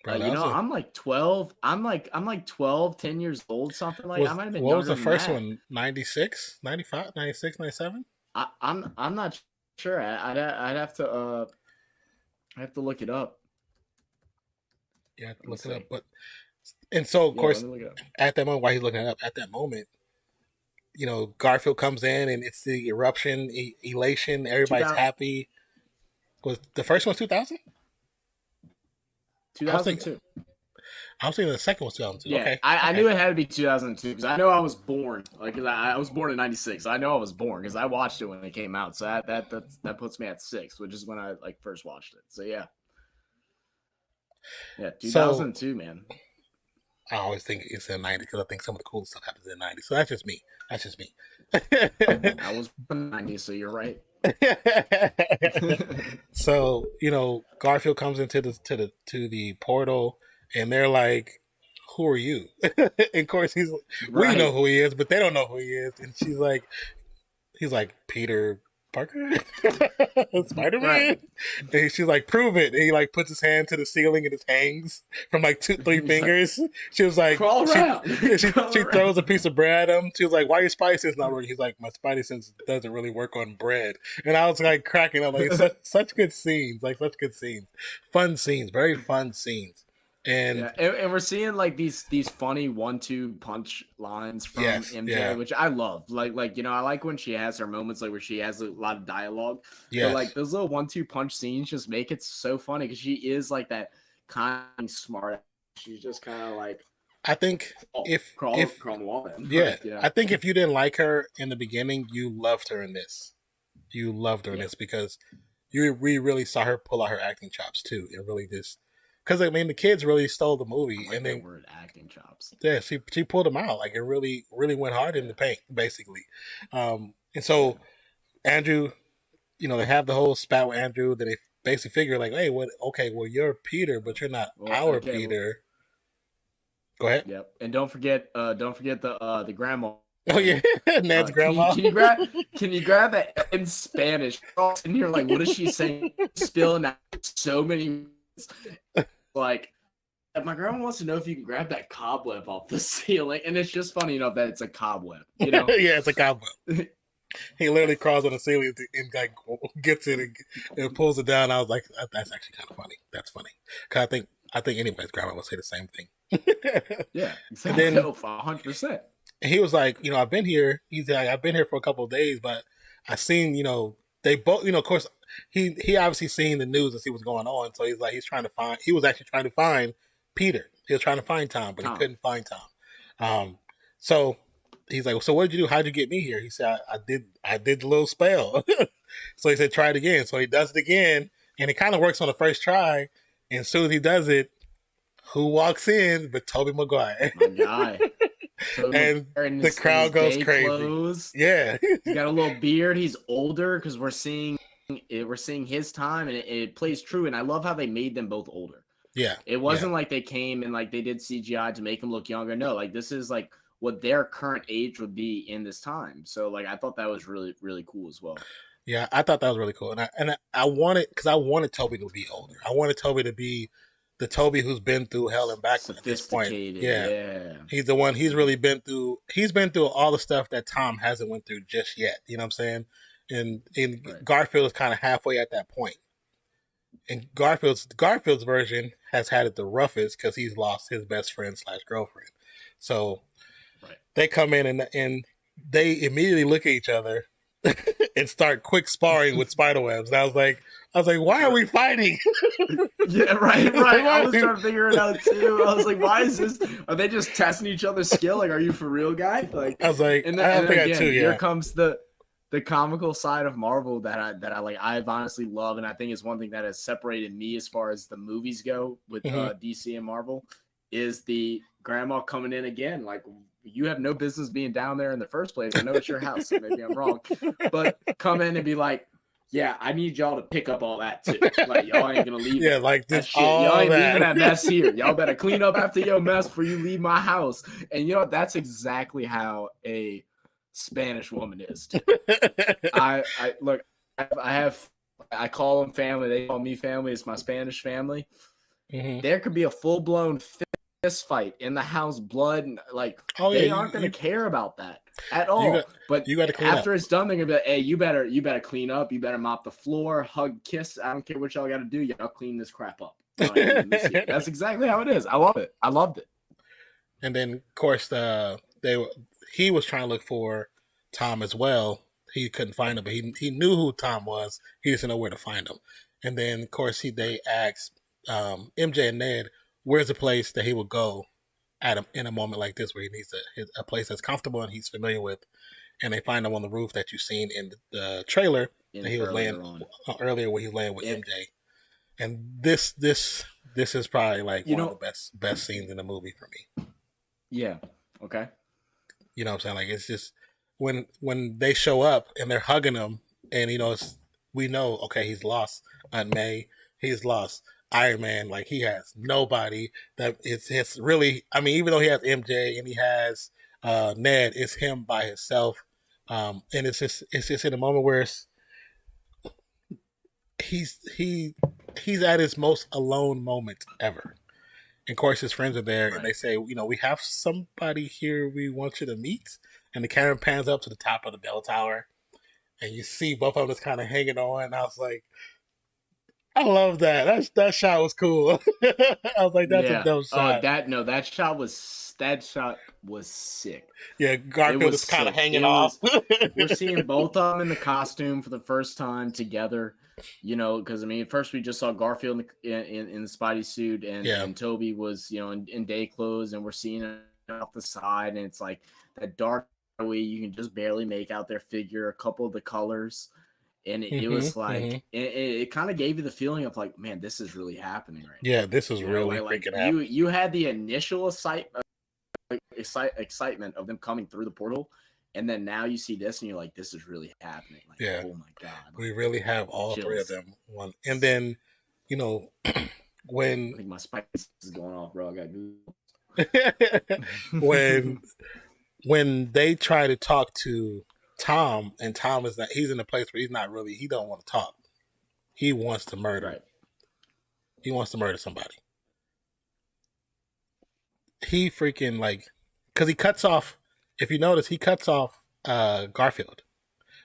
Bro, I'm like 12. I'm like 12, 10 years old, something like. I might have been what was younger the first than one? 96, 95, 96, 97? I'm not sure. I'd have to look it up. Yeah, look it up. But and so of course, look it up. at that moment, while he's looking it up, at that moment, Garfield comes in and it's the eruption, elation. Everybody's happy. Was the first one 2000? 2002. I was thinking the second was 2002. Yeah, okay. I knew it had to be 2002 because I know I was born. Like, I was born in '96. I know I was born because I watched it when it came out. So that puts me at 6, which is when I like first watched it. So yeah, 2002, man. I always think it's in '90 because I think some of the cool stuff happens in '90. So that's just me. I was born in '90, so you're right. So Garfield comes into the portal, and they're like, "Who are you?" And of course, we know who he is, but they don't know who he is. And he's like, Peter Parker, Spider-Man, right. And she's like, "Prove it." And he like puts his hand to the ceiling and it hangs from like 2-3 fingers. She was like, "Crawl around." She throws a piece of bread at him. She was like, "Why your spidey sense not working?" He's like, "My spidey sense doesn't really work on bread." And I was like cracking up, like such good scenes, fun scenes, very fun scenes. And we're seeing like these funny 1-2 punch lines from MJ, which I love. Like I like when she has her moments like where she has a lot of dialogue. Yeah. But like those little 1-2 punch scenes just make it so funny because she is like that kind of smart. She's just kind of like. I think if I think if you didn't like her in the beginning, you loved her in this. You loved her in this because we really saw her pull out her acting chops too, and really just. Because I mean, the kids really stole the movie, and then word acting chops. Yeah, she pulled them out. Like it really went hard in the paint, basically. And so Andrew, they have the whole spat with Andrew. Then they basically figure like, hey, what? Okay, well you're Peter, but you're not our Peter. Go ahead. Yep, and don't forget the grandma. Oh yeah, Ned's grandma. Can you grab that in Spanish? And you're like, what is she saying? Spilling out so many. Like, my grandma wants to know if you can grab that cobweb off the ceiling, and it's just funny enough that it's a cobweb. Yeah, it's a cobweb. He literally crawls on the ceiling and like gets it and pulls it down. I was like, that's actually kind of funny. That's funny because I think anybody's grandma would say the same thing. Yeah, exactly. And then 100%. And he was like, I've been here. He's like, I've been here for a couple of days, but I seen, they both, of course. He obviously seen the news and see what's going on, so he was actually trying to find Peter. He was trying to find Tom, but he couldn't find Tom. So he's like, "So what did you do? How'd you get me here?" He said, I did the little spell." So he said, "Try it again." So he does it again, and it kind of works on the first try. And as soon as he does it, who walks in but Tobey Maguire? My guy. And the crowd goes crazy. Clothes. Yeah, he's got a little beard. He's older because we're seeing his time, and it plays true. And I love how they made them both older. Yeah, it wasn't like they came and like they did CGI to make them look younger. No, like this is like what their current age would be in this time. So like I thought that was really, really cool as well. Yeah, I thought that was really cool, and I wanted Tobey to be older. I wanted Tobey to be the Tobey who's been through hell and back at this point. Yeah. He's the one. He's really been through. He's been through all the stuff that Tom hasn't went through just yet. You know what I'm saying? And right. Garfield is kind of halfway at that point. And Garfield's version has had it the roughest because he's lost his best friend / girlfriend. So they come in and they immediately look at each other and start quick sparring with spiderwebs. And I was like, why are we fighting? Yeah, right. I was trying to figure it out too. I was like, why is this? Are they just testing each other's skill? Like, are you for real, guy? Like, I was like, here comes the comical side of Marvel that I like. I've honestly love, and I think is one thing that has separated me as far as the movies go with DC and Marvel is the grandma coming in again. Like, you have no business being down there in the first place. I know it's your house, so maybe I'm wrong, but come in and be like, yeah, I need y'all to pick up all that too. Like, y'all ain't gonna leave like that this shit. Y'all ain't that. leaving that mess here. Y'all better clean up after your mess before you leave my house. And you know, that's exactly how a Spanish woman is too. I look, I call them family. They call me family. It's my Spanish family. Mm-hmm. There could be a full-blown fist fight in the house, blood, and like they aren't going to care about that at all. But you got to clean after up. It's done, they're going to be like, hey, you better clean up. You better mop the floor, hug, kiss. I don't care what y'all got to do. Y'all clean this crap up. That's exactly how it is. I love it. I loved it. And then, of course, he was trying to look for Tom as well. He couldn't find him, but he knew who Tom was. He just didn't know where to find him. And then, of course, they asked MJ and Ned, where's a place that he would go in a moment like this where he needs a place that's comfortable and he's familiar with. And they find him on the roof that you've seen in the trailer that he was laying earlier when he was laying with MJ. And this is probably like one of the best scenes in the movie for me. Yeah. Okay. You know what I'm saying? Like, it's just when they show up and they're hugging him, and we know, okay, he's lost Aunt May, he's lost Iron Man. Like, he has nobody that it's really. I mean, even though he has MJ and he has Ned, it's him by himself. And it's just in a moment where he's at his most alone moment ever. And of course, his friends are there, and they say, we have somebody here we want you to meet. And the camera pans up to the top of the bell tower, and you see both of them just kind of hanging on. And I was like, I love that. That shot was cool. I was like, that's a dope shot. That shot was sick. Yeah, Garfield is kind of hanging off. We're seeing both of them in the costume for the first time together. Because first we just saw Garfield in the Spidey suit, and Toby was in day clothes, and we're seeing it off the side, and it's like that dark way you can just barely make out their figure, a couple of the colors, and it was like it kind of gave you the feeling of like, man, this is really happening right now. Yeah, this is really freaking happening. You had the initial excitement of them coming through the portal. And then now you see this, and you're like, "This is really happening!" Like, oh my god, we really have all three of them. And then, when I think my spice is going off, bro. I got when they try to talk to Tom, and Tom he's in a place where he don't want to talk. He wants to murder. Right. He wants to murder somebody. He freaking because he cuts off. If you notice, he cuts off Garfield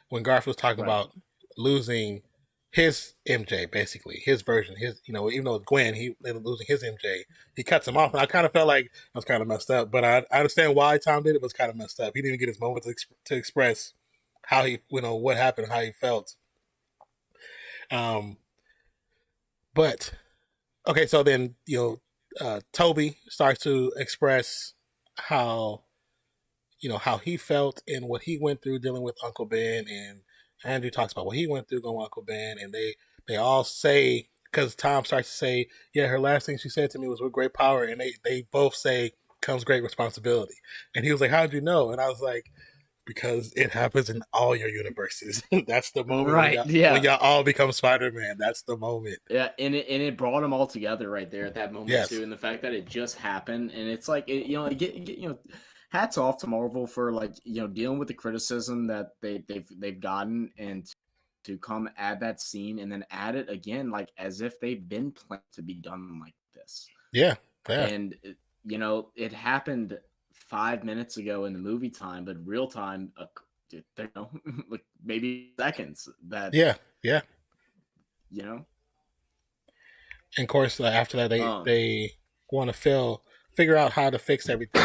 when Garfield's talking about losing his MJ, basically his version. Even though it's Gwen, he losing his MJ. He cuts him off, and I kind of felt like that was kind of messed up. But I understand why Tom did it. But it's kind of messed up. He didn't even get his moment to express how he, what happened, how he felt. But okay, so then Toby starts to express how he felt and what he went through dealing with Uncle Ben, and Andrew talks about what he went through going with Uncle Ben, and they all say, because Tom starts to say, yeah, her last thing she said to me was, with great power, and they both say, comes great responsibility. And he was like, how'd you know? And I was like, because it happens in all your universes. That's the moment when y'all all become Spider-Man. That's the moment. Yeah, and it brought them all together right there at that moment too, and the fact that it just happened, and it's like hats off to Marvel for dealing with the criticism that they've gotten, and to come add that scene and then add it again as if they've been planned to be done like this. Yeah. And it happened 5 minutes ago in the movie time, but real time, maybe seconds. That yeah. And of course, after that, they want to figure out how to fix everything.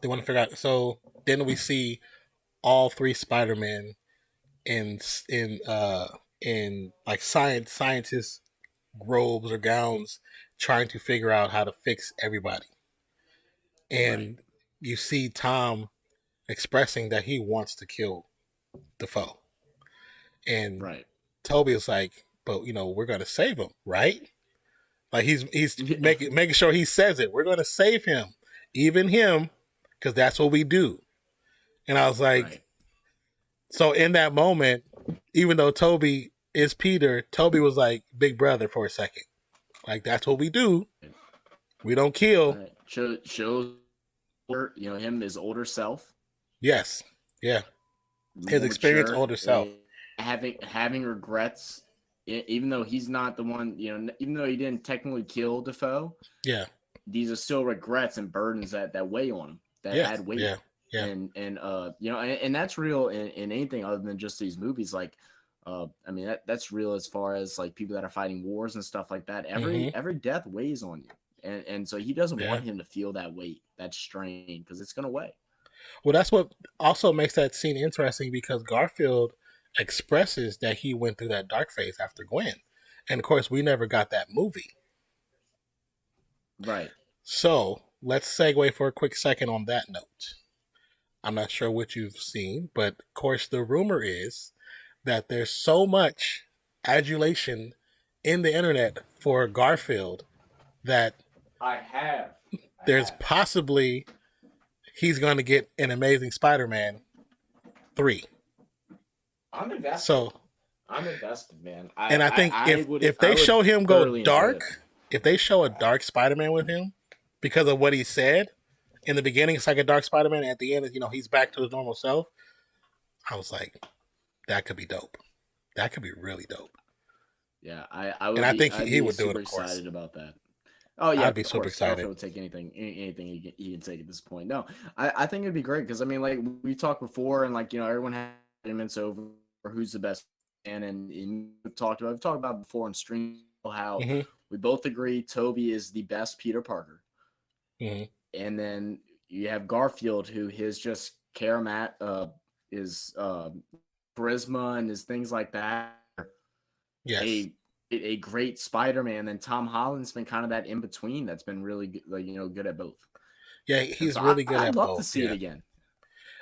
They want to figure out. So then we see all three Spider-Men in scientist robes or gowns, trying to figure out how to fix everybody. And you see Tom expressing that he wants to kill the foe. And Toby is like, but we're gonna save him, right? Like he's making sure he says it. We're going to save him, even him, because that's what we do. And I was like, Right. so in that moment, even though Toby is Peter, Toby was like big brother for a second. Like that's what we do. We don't kill. Right. Shows him his older self. Yes. Yeah. His experienced older self. Having regrets, even though he's not the one, even though he didn't technically kill Defoe. Yeah. These are still regrets and burdens that weigh on him, that add weight. Yeah. Yeah. And that's real in anything other than just these movies. Like, I mean, that's real as far as like people that are fighting wars and stuff like that. Every death weighs on you. And so he doesn't want him to feel that weight, that strain, because it's going to weigh. Well, that's what also makes that scene interesting, because Garfield expresses that he went through that dark phase after Gwen. And of course, we never got that movie. Right. So let's segue for a quick second on that note. I'm not sure what you've seen, but of course, the rumor is that there's so much adulation in the internet for Garfield that there's possibly he's going to get an Amazing Spider-Man 3. I'm invested. So I'm invested, man. I think if they show him go dark, if they show a dark Spider-Man with him because of what he said in the beginning, it's like a dark Spider-Man. At the end, he's back to his normal self. I was like, that could be dope. That could be really dope. Yeah, I think he would do it. Of course, excited about that. Oh yeah, I'd be super excited. Garfield would take anything he can take at this point. No, I think it'd be great because I mean, like we talked before, and like everyone had arguments over who's the best man, and we've talked about before on stream how we both agree Toby is the best Peter Parker, and then you have Garfield, who his just is charisma and his things like that. Yes. A great Spider-Man, and Tom Holland's been kind of that in between that's been really good at both. Yeah, he's really good at both. I'd love to see it again.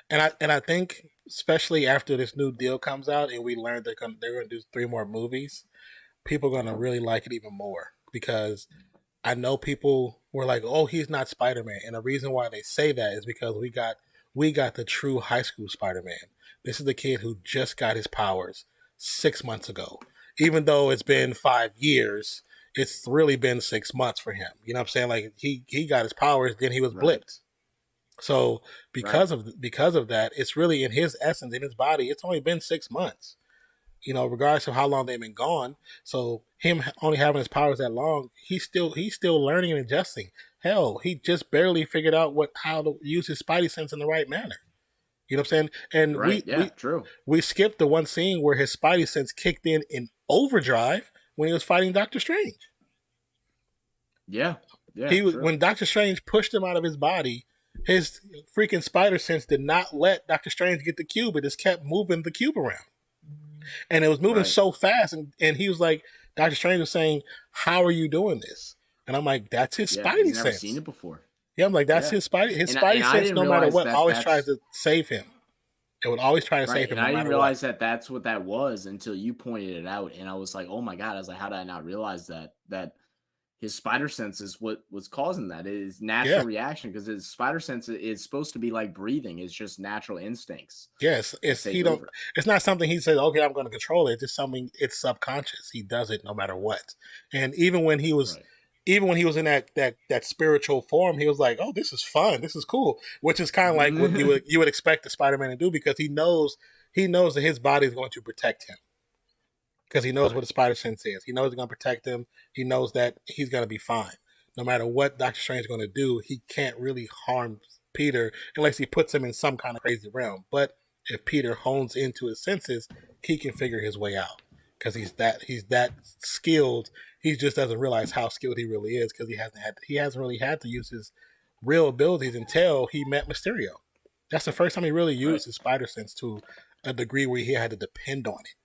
And I think especially after this new deal comes out and we learned they're going to do 3 more movies, people are going to really like it even more, because I know people were like, "Oh, he's not Spider-Man," and the reason why they say that is because we got the true high school Spider-Man. This is the kid who just got his powers 6 months ago. Even though it's been 5 years, it's really been 6 months for him. You know what I'm saying? Like he got his powers, then he was blipped. So because of that, it's really in his essence, in his body, it's only been 6 months. Regardless of how long they've been gone. So him only having his powers that long, he's still learning and adjusting. Hell, he just barely figured out how to use his Spidey sense in the right manner. You know what I'm saying? And true. We skipped the one scene where his Spidey sense kicked in overdrive when he was fighting Doctor Strange. Yeah. When Doctor Strange pushed him out of his body, his freaking spider sense did not let Doctor Strange get the cube. It just kept moving the cube around. And it was moving so fast, and he was like, Doctor Strange was saying, "How are you doing this?" And I'm like, "That's his Spidey sense." Never seen it before. Yeah, I'm like, that's his Spidey. His Spidey sense, no matter what, always tries to save him. It would always try to save him. And I didn't realize that that's what that was until you pointed it out, and I was like, "Oh my god!" I was like, "How did I not realize that his spider sense is what was causing that? It is natural reaction, because his spider sense is supposed to be like breathing. It's just natural instincts." Yes, it's not something he says, "Okay, I'm going to control it." It's just something. It's subconscious. He does it no matter what. And even when he was. Even when he was in that spiritual form, he was like, "Oh, this is fun. This is cool," which is kind of like what you would expect the Spider-Man to do, because he knows that his body is going to protect him, because he knows what the spider sense is. He knows it's going to protect him. He knows that he's going to be fine, no matter what Doctor Strange is going to do. He can't really harm Peter unless he puts him in some kind of crazy realm. But if Peter hones into his senses, he can figure his way out, because he's that skilled. He just doesn't realize how skilled he really is, because he hasn't really had to use his real abilities until he met Mysterio. That's the first time he really used his spider sense to a degree where he had to depend on it.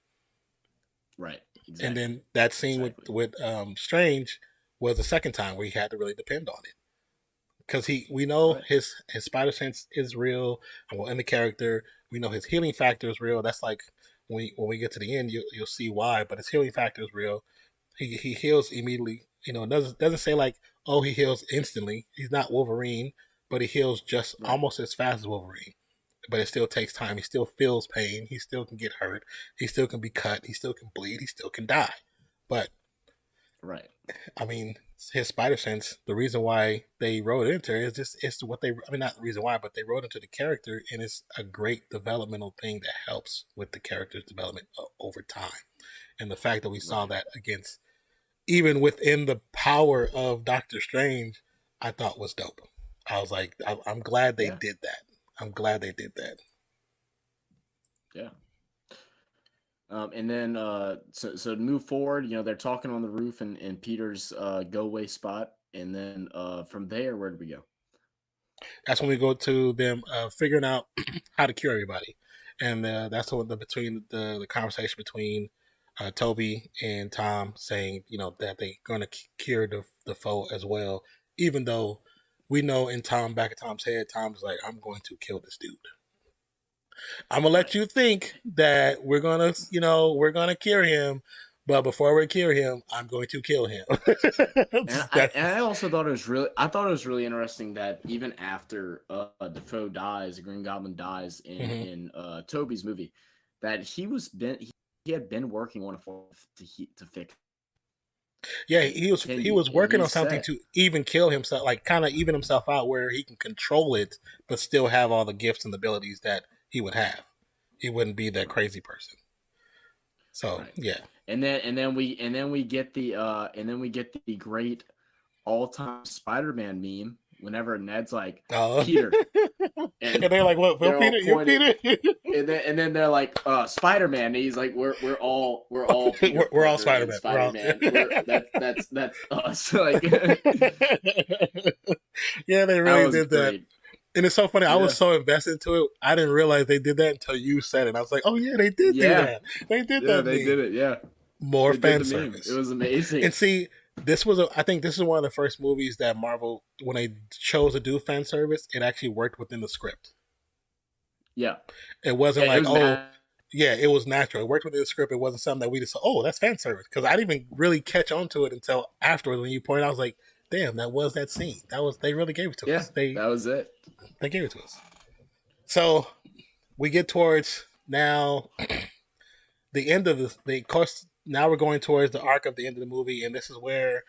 Right. Exactly. And then that scene with Strange was the second time where he had to really depend on it, because we know his spider sense is real, and in the character we know his healing factor is real. That's like when we get to the end, you'll see why. But his healing factor is real. he heals immediately. You know, it doesn't say like, oh, he heals instantly. He's not Wolverine, but he heals just Right. almost as fast as Wolverine. But it still takes time. He still feels pain. He still can get hurt. He still can be cut. He still can bleed. He still can die. But Right. I mean, his spider sense. The reason why they wrote into it is just it's what they. I mean, not the reason why, but they wrote into the character, and it's a great developmental thing that helps with the character's development over time. And the fact that we saw Right. that against even within the power of Doctor Strange, I thought was dope. I was like, I'm glad they Yeah. did that. I'm glad they did that. Yeah. And then so to move forward, you know, they're talking on the roof in Peter's go away spot, and then from there, where did we go? That's when we go to them figuring out how to cure everybody, and that's what the conversation between Toby and Tom saying, you know, that they're going to cure the foe as well, even though we know in back of Tom's head, Tom's like, I'm going to kill this dude. I'm gonna let Right. you think that we're gonna cure him, but before we cure him, I'm going to kill him. And I also thought I thought it was really interesting that even after Defoe dies, the Green Goblin dies Mhm. in Toby's movie, that he had been working on a form to fix Yeah, it. he was And working he on something said, to even kill himself, like kind of even himself out where he can control it, but still have all the gifts and abilities that he would have. He wouldn't be that right, crazy person. So right. yeah. And then we get the great all-time Spider-Man meme whenever Ned's like, Oh. Peter, And and they're like, "What, Bill they're all Peter? You're pointed, Peter? and then they're like, Spider-Man, and he's like, we're all Peter We're all Parker Spider and Man. Spider-Man. That's us. Like, Yeah, they that really was did that. great. And it's so funny. I was Yeah, so invested into it. I didn't realize they did that until you said it. I was like, "Oh yeah, they did do yeah, that. They did yeah. that They meme. did it. Yeah, More they did fan the meme. It service." was amazing. And see, I think this is one of the first movies that Marvel, when they chose to do fan service, it actually worked within the script. Yeah, It yeah. wasn't It like, was oh, mad. yeah, it was natural. It worked within the script. It wasn't something that we just said, oh, that's fan service. Because I didn't even really catch on to it until afterwards when you pointed out. I was like, damn, that was that scene. They really gave it to Yeah, us. They that was it. they gave it to us. So we get towards now the end of the course. Now we're going towards the arc of the end of the movie, and this is where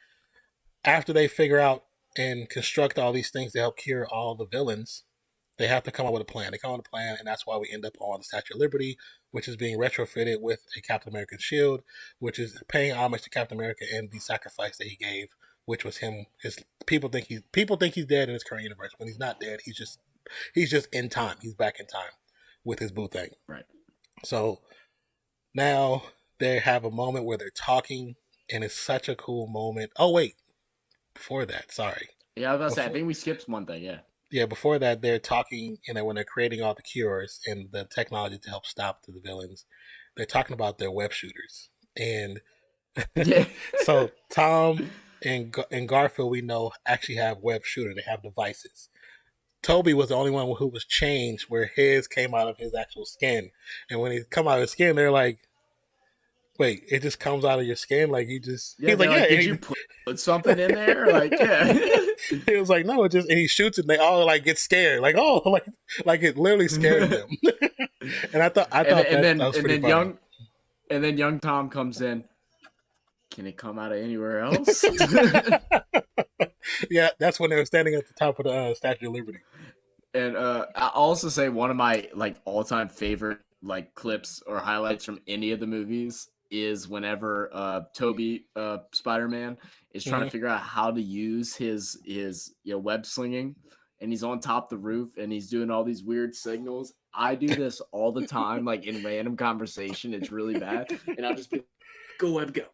after they figure out and construct all these things to help cure all the villains, they have to come up with a plan. They come up with a plan, and that's why we end up on the Statue of Liberty, which is being retrofitted with a Captain American shield, which is paying homage to Captain America and the sacrifice that he gave, which was him. His people think he's dead in his current universe. When he's not dead, he's just in time. He's back in time with his boo thing. Right. So now they have a moment where they're talking, and it's such a cool moment. Oh wait, before that, sorry. Yeah, I was about to say. I Before, think we skipped one thing. Yeah. yeah, before that, they're talking, and then when they're creating all the cures and the technology to help stop the villains, they're talking about their web shooters. And Yeah. so Tom and Garfield, we know, actually have web shooter. They have devices. Toby was the only one who was changed, where his came out of his actual skin. And when he come out of his skin, they're like, "Wait, it just comes out of your skin? Like you just?" Yeah, He's like, they're "Yeah." like, And did you put something in there? Like, yeah. he was like, "No, it just." And he shoots it. And they all like get scared, like, "Oh, like it literally scared them." And I and thought and that then was and pretty then funny. young Tom comes in. Can it come out of anywhere else? Yeah, that's when they were standing at the top of the Statue of Liberty. And I'll also say one of my like all-time favorite like clips or highlights from any of the movies is whenever Toby Spider-Man is trying to Mm-hmm. figure out how to use his web slinging, and he's on top of the roof and he's doing all these weird signals. I do this all the time, like in random conversation. It's really bad, and I'll just be go web go.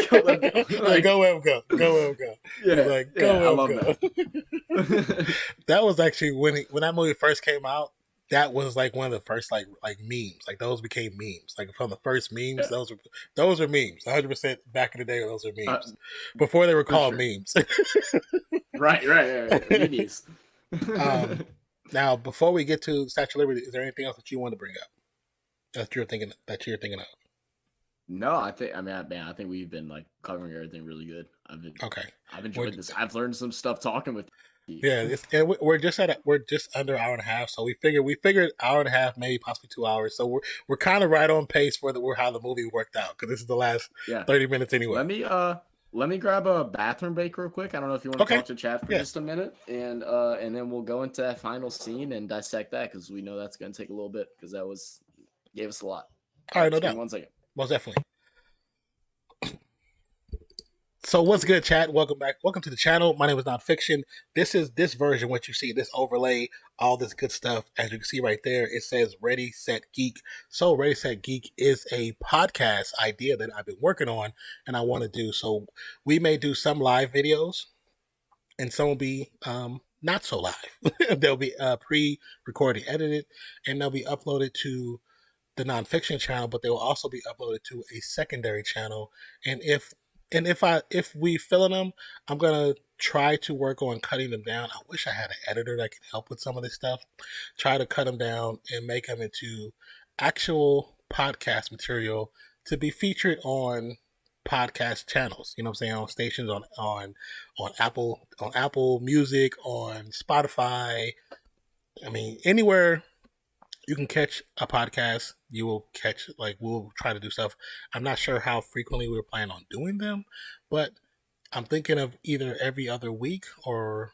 Go web go. Yeah, Like, go web go, go web go. He's yeah, like, yeah, I go web love go. that. That was actually when that movie first came out. That was like one of the first like memes. Like those became memes. Like from the first memes, Yeah, those are memes. 100% back in the day, those are uh, memes. Before they were for called sure. memes. Right. Memes. um, Now, before we get to Statue of Liberty, is there anything else that you want to bring up that you're thinking of? No, I think we've been like covering everything really good. Okay. I've We're, enjoyed this. I've learned some stuff talking with you. yeah, we're just we're just under an hour and a half, so we figured hour and a half, maybe possibly 2 hours. So we're kind of right on pace for how the movie worked out because this is the last Yeah. 30 minutes anyway. Let me grab a bathroom break real quick. I don't know if you want to Okay, talk to chat for yeah, just a minute, and then we'll go into that final scene and dissect that because we know that's going to take a little bit because that was gave us a lot. all All right, right, no just give doubt, me 1 second. most definitely. So what's good, chat? Welcome back. Welcome to the channel. My name is Nonpfixion. This is this version, what you see, this overlay, all this good stuff. As you can see right there, it says Ready, Set, Geek. So Ready, Set, Geek is a podcast idea that I've been working on and I want to do. So we may do some live videos and some will be not so live. They'll be pre-recorded, edited, and they'll be uploaded to the Nonpfixion channel, but they will also be uploaded to a secondary channel. And if we fill in them, I'm gonna try to work on cutting them down. I wish I had an editor that could help with some of this stuff. Try to cut them down and make them into actual podcast material to be featured on podcast channels. You know what I'm saying? On stations on Apple Music, on Spotify. I mean, anywhere you can catch a podcast, you will catch, like, we'll try to do stuff. I'm not sure how frequently we're planning on doing them, but I'm thinking of either every other week or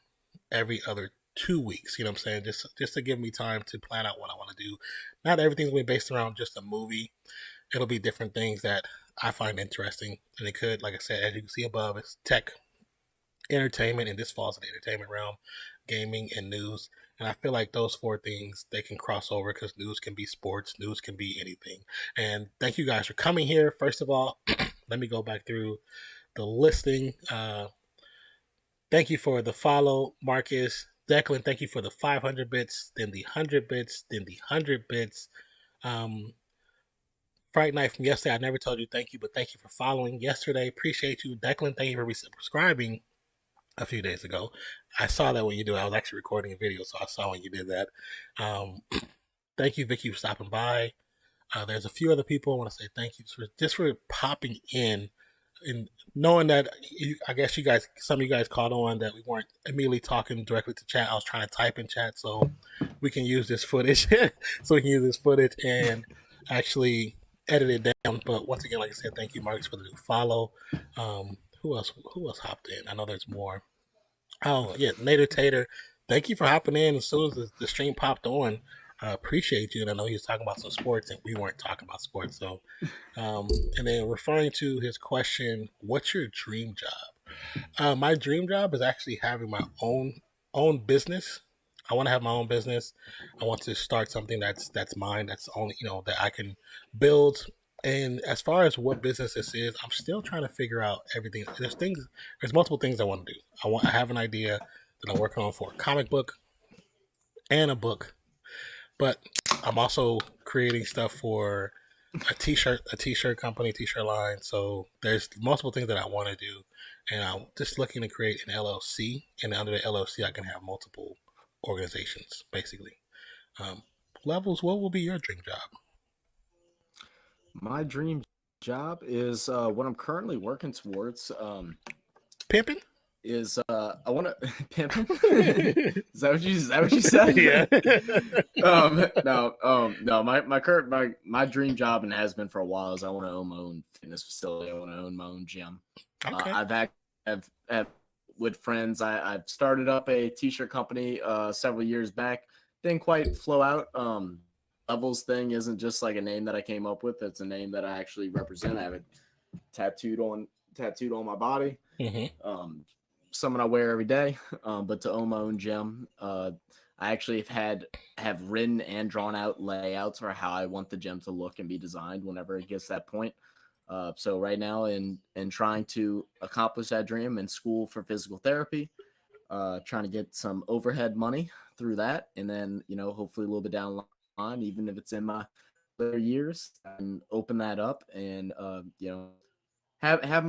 every other 2 weeks. You know what I'm saying? Just to give me time to plan out what I want to do. Not everything's going to be based around just a movie. It'll be different things that I find interesting, and it could, like I said, as you can see above, it's tech, entertainment, and this falls in the entertainment realm, gaming, and news. And I feel like those four things, they can cross over because news can be sports, news can be anything. And thank you guys for coming here. First of all, let me go back through the listing. Thank you for the follow, Marcus. Declan, thank you for the 500 bits, then the 100 bits, then the 100 bits. Um, Fright Night from yesterday, I never told you thank you, but thank you for following yesterday. Appreciate you. Declan, thank you for subscribing a few days ago. I saw that when you do it. I was actually recording a video, so I saw when you did that. Thank you, Vicky, for stopping by. There's a few other people I want to say thank you for popping in and knowing that I guess some of you guys caught on that we weren't immediately talking directly to chat. I was trying to type in chat so we can use this footage, and actually edit it down. But once again, like I said, thank you, Marcus, for the new follow. Who else? Who else hopped in? I know there's more. Oh yeah, Nader Tater, thank you for hopping in as soon as the stream popped on. I appreciate you, and I know he was talking about some sports, and we weren't talking about sports. So, and then referring to his question, "What's your dream job?" My dream job is actually having my own business. I want to have my own business. I want to start something that's mine. That's only that I can build. And as far as what business this is, I'm still trying to figure out everything. There's multiple things I want to do. I have an idea that I'm working on for a comic book and a book, but I'm also creating stuff for a t-shirt company, t-shirt line. So there's multiple things that I want to do, and I'm just looking to create an LLC. And under the LLC, I can have multiple organizations, basically. Levels, what will be your dream job? My dream job is what I'm currently working towards. Pimping? Is I want to pimping? Is that what you said? Yeah. No. My dream job, and has been for a while, is I want to own my own fitness facility. I want to own my own gym. Okay. I've with friends. I've started up a t-shirt company several years back. Didn't quite flow out. Levels thing isn't just like a name that I came up with. It's a name that I actually represent. I have it tattooed on my body. Mm-hmm. Something I wear every day. But to own my own gym, I actually have written and drawn out layouts for how I want the gym to look and be designed whenever it gets to that point. So right now, in trying to accomplish that dream, in school for physical therapy, trying to get some overhead money through that, and then hopefully a little bit down the line, even if it's in my later years, and open that up and have.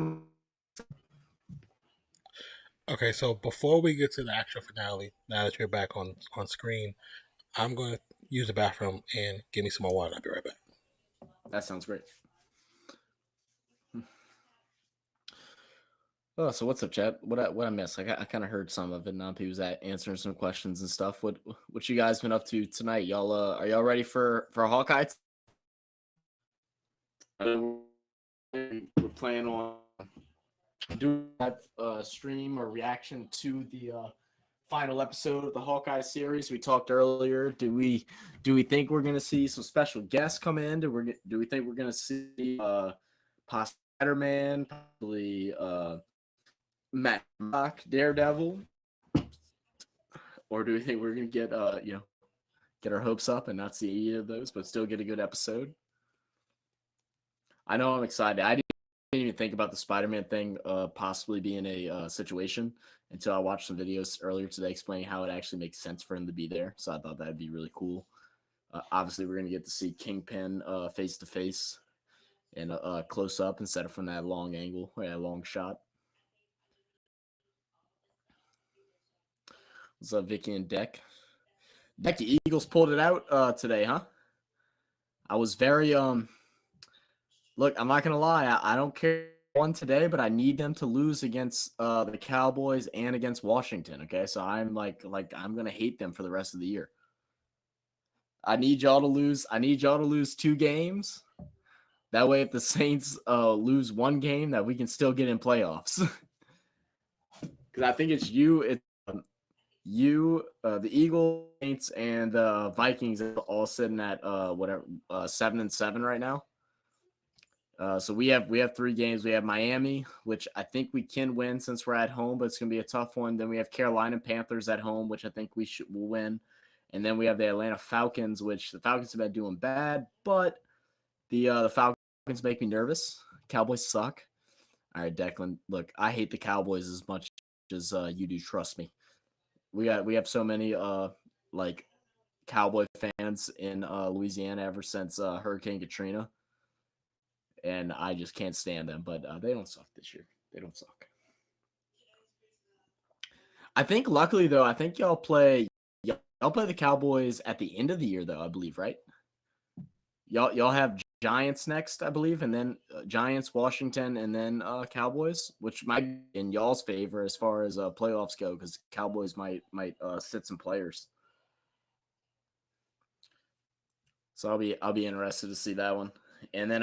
Okay, so before we get to the actual finale, now that you're back on screen, I'm going to use the bathroom and give me some more water. I'll be right back. That sounds great. Oh, so what's up, chat? What I missed? I kind of heard some of it. Nonp was at answering some questions and stuff. What you guys been up to tonight? Y'all are y'all ready for Hawkeye? We're planning on doing that stream or reaction to the final episode of the Hawkeye series. We talked earlier. Do we think we're gonna see some special guests come in? Do we think we're gonna see possibly Spider-Man, possibly Matt Murdock, Daredevil, or do we think we're gonna get get our hopes up and not see either of those, but still get a good episode? I know I'm excited. I didn't even think about the Spider-Man thing possibly being a situation until I watched some videos earlier today explaining how it actually makes sense for him to be there. So I thought that'd be really cool. Obviously, we're gonna get to see Kingpin face to face and close up instead of from that long angle, that long shot. What's up, Vicky and Deck? Deck, the Eagles pulled it out today, huh? I was very look, I'm not gonna lie, I don't care one today, but I need them to lose against the Cowboys and against Washington. Okay, so I'm like I'm gonna hate them for the rest of the year. I need y'all to lose. I need y'all to lose 2 games. That way, if the Saints lose 1 game, that we can still get in playoffs. Because I think it's the Eagles, Saints, and the Vikings are all sitting at 7-7 right now. So we have 3 games. We have Miami, which I think we can win since we're at home, but it's gonna be a tough one. Then we have Carolina Panthers at home, which I think we'll win. And then we have the Atlanta Falcons, which the Falcons have been doing bad, but the Falcons make me nervous. Cowboys suck. All right, Declan. Look, I hate the Cowboys as much as you do. Trust me. We have so many like Cowboy fans in Louisiana ever since Hurricane Katrina, and I just can't stand them. But they don't suck this year. They don't suck. I think luckily though, I think y'all play the Cowboys at the end of the year though. I believe, right? Y'all have Giants next, I believe, and then Giants, Washington, and then Cowboys, which might be in y'all's favor as far as playoffs go, because Cowboys might sit some players. So I'll be interested to see that one. And then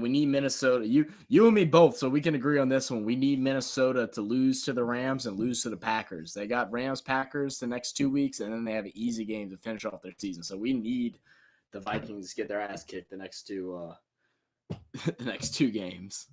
we need Minnesota. You and me both, so we can agree on this one. We need Minnesota to lose to the Rams and lose to the Packers. They got Rams, Packers the next 2 weeks, and then they have an easy game to finish off their season. So we need the Vikings to get their ass kicked the next 2 the next 2 games.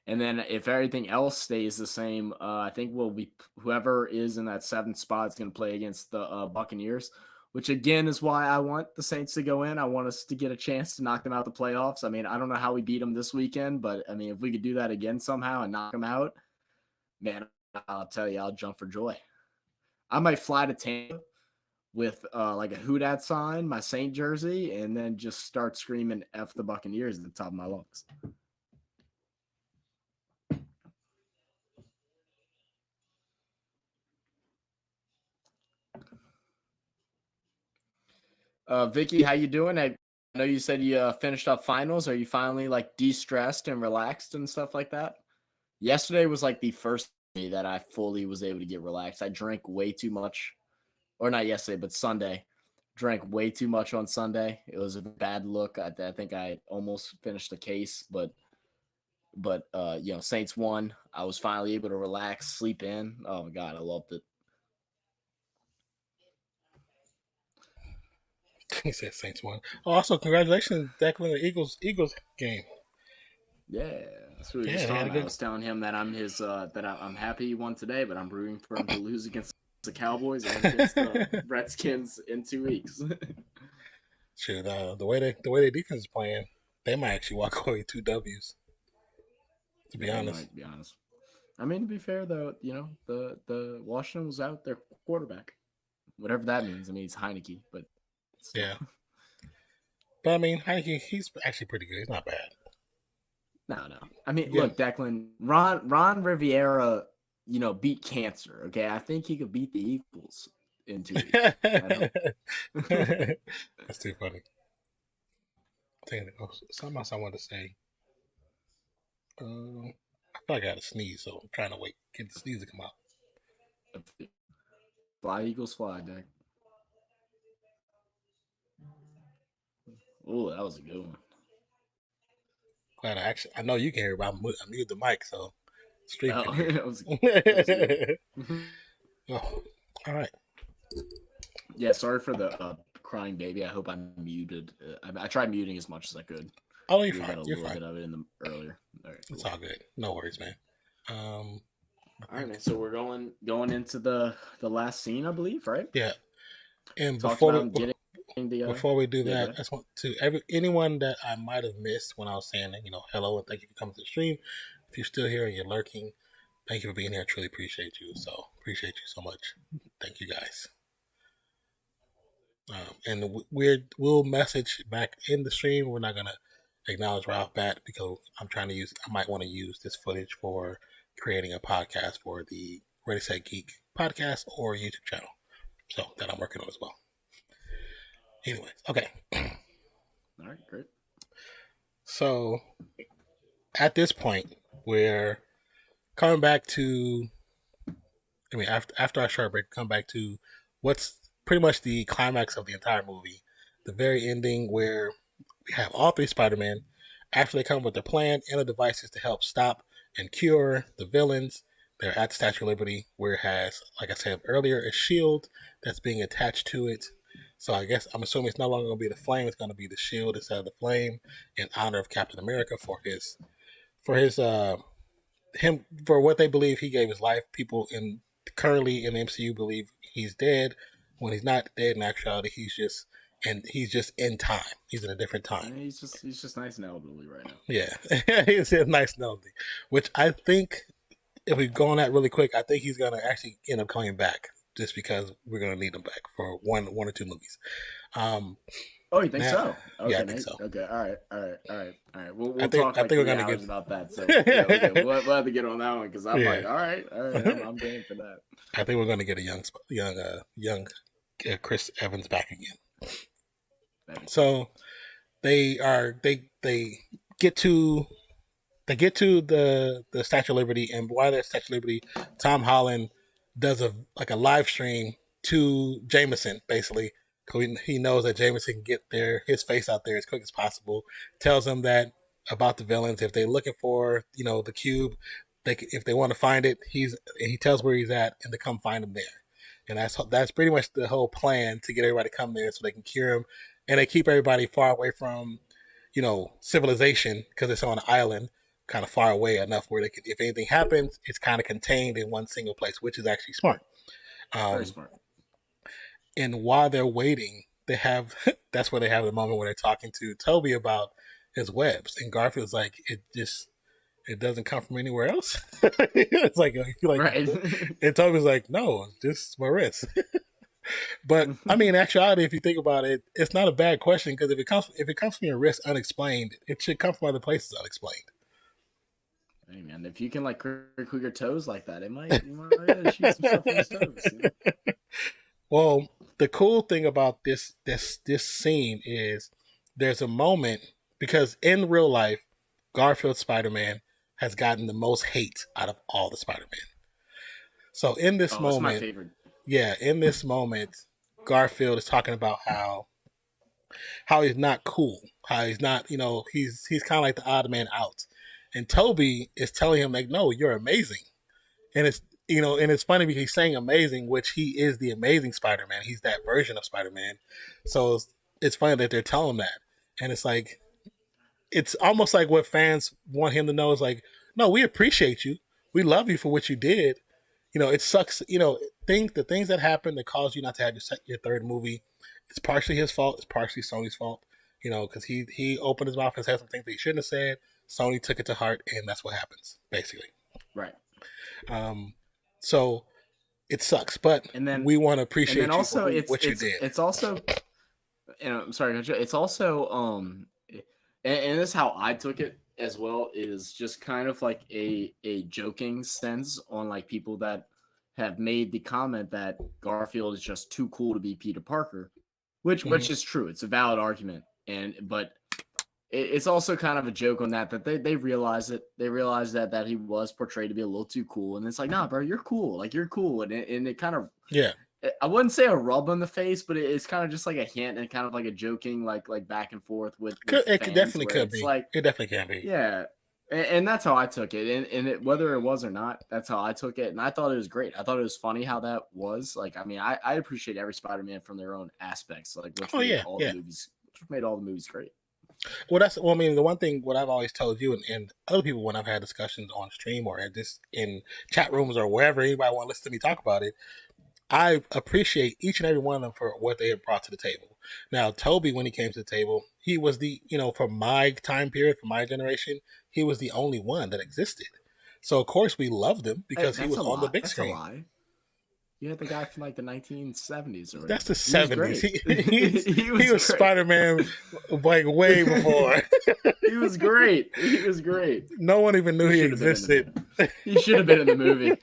And then if everything else stays the same, I think we'll be whoever is in that 7th spot is going to play against the Buccaneers, which again is why I want the Saints to go in. I want us to get a chance to knock them out the playoffs. I mean, I don't know how we beat them this weekend, but I mean, if we could do that again somehow and knock them out, man, I'll tell you, I'll jump for joy. I might fly to Tampa with like a Houdat sign, my Saint jersey, and then just start screaming F the Buccaneers at the top of my lungs. Vicky, how you doing? I know you said you finished up finals. Are you finally like de-stressed and relaxed and stuff like that? Yesterday was like the first day that I fully was able to get relaxed. I drank way too much, or not yesterday, but Sunday. Drank way too much on Sunday. It was a bad look. I think I almost finished the case, but Saints won. I was finally able to relax, sleep in. Oh my god, I loved it. He said Saints won. Oh, also congratulations, Declan, the Eagles game. Yeah, that's what we were just talking about. I was telling him that I'm his I'm happy he won today, but I'm rooting for him to lose against the Cowboys and against the Redskins in 2 weeks. Shit, the way their defense is playing, they might actually walk away 2 W's. To be honest. I mean, to be fair though, the Washington was out their quarterback, whatever that means. I mean, it's Heineke, but yeah. But I mean, Heineke, he's actually pretty good. He's not bad. No. I mean, look, Declan, Ron Rivera, beat cancer. Okay, I think he could beat the Eagles in 2 weeks. That's too funny. Something else I wanted to say. I feel like I had a sneeze, so I'm trying to get the sneeze to come out. Fly Eagles fly, Dick. Oh, that was a good one. Glad I know you can hear, but I muted the mic, so stream can hear. That was good. Oh, all right. Yeah, sorry for the crying baby. I hope I'm muted. I tried muting as much as I could. Oh, you're we fine. had a You're little fine. bit of it in the earlier. All right, cool. It's all good. No worries, man. All right, man. So we're going into the last scene, I believe, right? Yeah. And before we do that, I just want to anyone that I might have missed when I was saying, hello and thank you for coming to the stream. If you're still here and you're lurking, thank you for being here. I truly appreciate you. So appreciate you so much. Thank you guys. And we'll message back in the stream. We're not gonna acknowledge right off bat because I might want to use this footage for creating a podcast for the Ready Set Geek podcast or YouTube channel. So that I'm working on as well. Anyways, okay. All right, great. So at this point, we're coming back to, after our short break, come back to what's pretty much the climax of the entire movie. The very ending where we have all three Spider-Man after they come with their plan and the devices to help stop and cure the villains. They're at the Statue of Liberty, where it has, like I said earlier, a shield that's being attached to it. So I guess I'm assuming it's no longer going to be the flame; it's going to be the shield instead of the flame, in honor of Captain America for what they believe he gave his life. People currently in the MCU believe he's dead, when he's not dead. In actuality, he's just in time. He's in a different time. He's just nice and elderly right now. Yeah, he's nice and elderly, which I think, if we go on that really quick, I think he's gonna actually end up coming back, just because we're gonna need him back for one or two movies. Oh, you think so? Okay, yeah, I think so. Okay, all right. We'll I think, talk. I think we're gonna get about that. So okay, we'll have to get on that one because I'm like, all right, I'm game for that. I think we're gonna get a young Chris Evans back again. So they get to the Statue of Liberty, and while they're at Statue of Liberty, Tom Holland does a live stream to Jameson, basically, because he knows that Jameson can get his face out there as quick as possible. Tells him that about the villains, if they're looking for the cube, if they want to find it, he tells where he's at, and to come find him there. And that's pretty much the whole plan, to get everybody to come there so they can cure him, and they keep everybody far away from civilization, because it's on an island kind of far away enough where if anything happens, it's kind of contained in one single place, which is actually smart. Very smart. And while they're waiting, that's where they have the moment where they're talking to Toby about his webs, and Garfield's like, it doesn't come from anywhere else. It's like right. And Toby's like, no, just my wrist. But in actuality, if you think about it, it's not a bad question, because if it comes from your wrist unexplained, it should come from other places unexplained. Hey man, if you can crinkle your toes like that, you might shoot some stuff in his toes. Well, the cool thing about this scene is there's a moment, because in real life, Garfield Spider-Man has gotten the most hate out of all the Spider-Man. So in this moment, that's my favorite. Yeah, in this moment, Garfield is talking about how he's not cool, how he's not, he's kind of like the odd man out, and Toby is telling him like, no, you're amazing, and it's funny because he's saying amazing, which he is the amazing Spider-Man. He's that version of Spider-Man. So it's funny that they're telling him that, and it's like, it's almost like what fans want him to know is like, no, we appreciate you, we love you for what you did. It sucks. The things that happen that cause you not to have your third movie, it's partially his fault. It's partially Sony's fault. Because he opened his mouth and said some things that he shouldn't have said. Sony took it to heart, and that's what happens, basically. Right. So it sucks, but we want to appreciate you for what you did. It's also, I'm sorry, it's also, and this is how I took it as well, is just kind of like a joking sense on like people that have made the comment that Garfield is just too cool to be Peter Parker, which is true. It's a valid argument, but it's also kind of a joke on that they realize it. They realize that he was portrayed to be a little too cool, and it's like, nah, bro, you're cool. Like you're cool, and it kind of I wouldn't say a rub on the face, but it's kind of just like a hint and kind of like a joking like back and forth with it fans definitely where could it's be. like It definitely can be. yeah. And that's how I took it, and it, whether it was or not, that's how I took it, and I thought it was great. I thought it was funny how that was. Like, I mean, I appreciate every Spider-Man from their own aspects, like which made all the movies, which made all the movies great. Well, I mean, the one thing what I've always told you and other people when I've had discussions on stream or just in chat rooms or wherever anybody want to listen to me talk about it, I appreciate each and every one of them for what they have brought to the table. Now, Toby, when he came to the table, he was the, from my time period, from my generation, he was the only one that existed. So, of course, we loved him because he was on the big screen. That's a lie. You had the guy from like the 1970s or whatever. That's the 70s. He was Spider-Man like way before. He was great. He was great. No one even knew he existed. He should have been in the movie.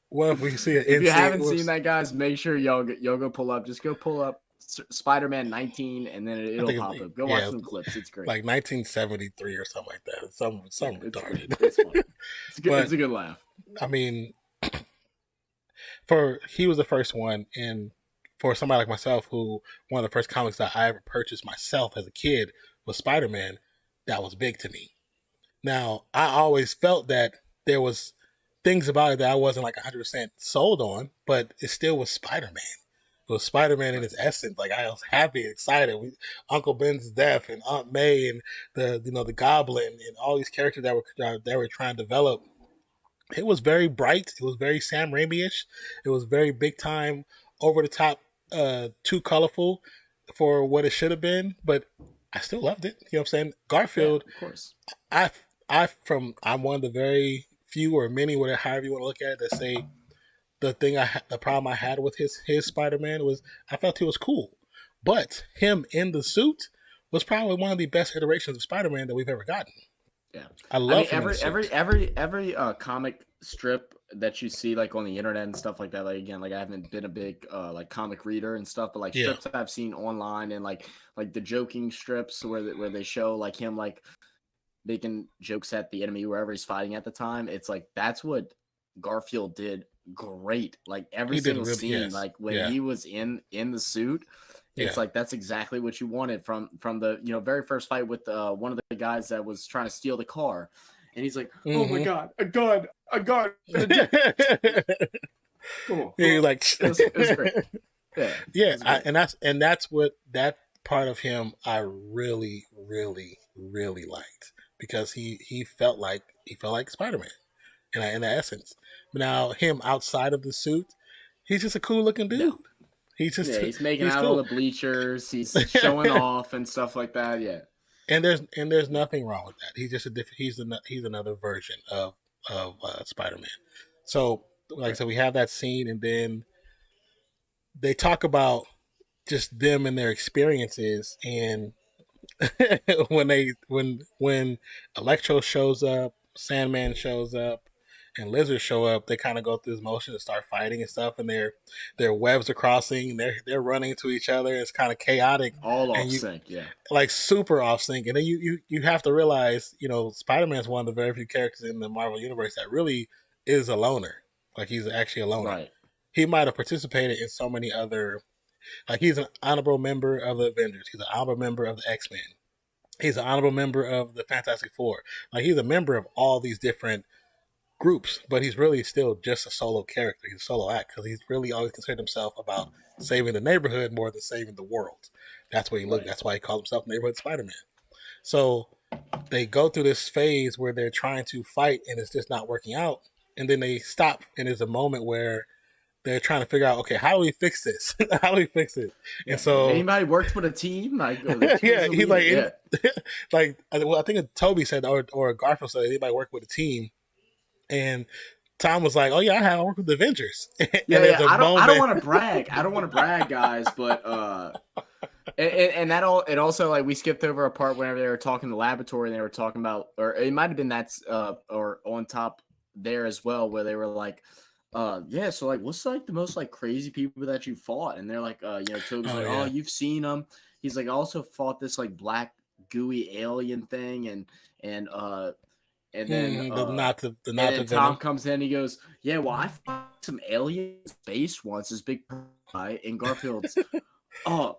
Well, if we see if you haven't seen that, guys, make sure y'all go pull up. Just go pull up Spider-Man 19, and then it'll pop up. Go watch some clips. It's great. Like 1973 or something like that. Some retarded. It's funny. It's a good laugh. I mean, he was the first one, and for somebody like myself, who one of the first comics that I ever purchased myself as a kid was Spider-Man, that was big to me. Now, I always felt that there was things about it that I wasn't like 100% sold on, but it still was Spider-Man. It was Spider-Man in its essence. Like I was happy, excited. Uncle Ben's death and Aunt May and the Goblin and all these characters that were trying to develop. It was very bright. It was very Sam Raimi-ish. It was very big time, over the top, too colorful for what it should have been. But I still loved it. You know what I'm saying? Garfield. Yeah, of course. I'm one of the very few or many, whatever however you want to look at it, that say the problem I had with his Spider-Man was I felt he was cool, but him in the suit was probably one of the best iterations of Spider-Man that we've ever gotten. Yeah, I love every comic strip that you see like on the internet and stuff like that. Like again, like I haven't been a big like comic reader and stuff, but like strips that I've seen online and like the joking strips where they show like him like making jokes at the enemy wherever he's fighting at the time. It's like that's what Garfield did great. Like every single scene, like when he was in the suit, it's like that's exactly what you wanted from the very first fight with one of the guys that was trying to steal the car, and he's like, "Oh my god, a gun!" Cool. He's like, it was great. And that's what that part of him I really, really, really liked because he felt like Spider-Man in the essence. Now him outside of the suit, he's just a cool looking dude. No. He's making out cool. on the bleachers. He's showing off and stuff like that. Yeah, and there's nothing wrong with that. He's just he's another version of Spider-Man. So like I said, we have that scene, and then they talk about just them and their experiences, and when Electro shows up, Sandman shows up, and Lizard show up, they kind of go through this motion to start fighting and stuff, and their webs are crossing, and they're running to each other. It's kind of chaotic, all off sync, like super off sync. And then you have to realize, Spider-Man's one of the very few characters in the Marvel universe that really is a loner. Like he's actually a loner. Right. He might have participated in so many other, like he's an honorable member of the Avengers. He's an honorable member of the X-Men. He's an honorable member of the Fantastic Four. Like he's a member of all these different groups, but he's really still just a solo character. He's a solo act because he's really always considered himself about saving the neighborhood more than saving the world. That's what he looked. That's why he calls himself Neighborhood Spider-Man. So they go through this phase where they're trying to fight and it's just not working out, and then they stop, and there's a moment where they're trying to figure out, okay, how do we fix this? How do we fix it? And so anybody worked with a team, like he's like, like I think Toby said or Garfield said, anybody work with a team. And Tom was like, "Oh yeah, I worked with the Avengers." I don't want to brag. I don't want to brag, guys, but and it also like we skipped over a part whenever they were talking in the laboratory and they were talking about, or it might have been or on top there as well, where they were like, so like what's like the most like crazy people that you fought? And they're like, Toby's you've seen them. He's like, I also fought this like black gooey alien thing, and then not the and then Tom venom. comes in and he goes, yeah, well, I fought some alien space once, this big guy, and Garfield's, oh,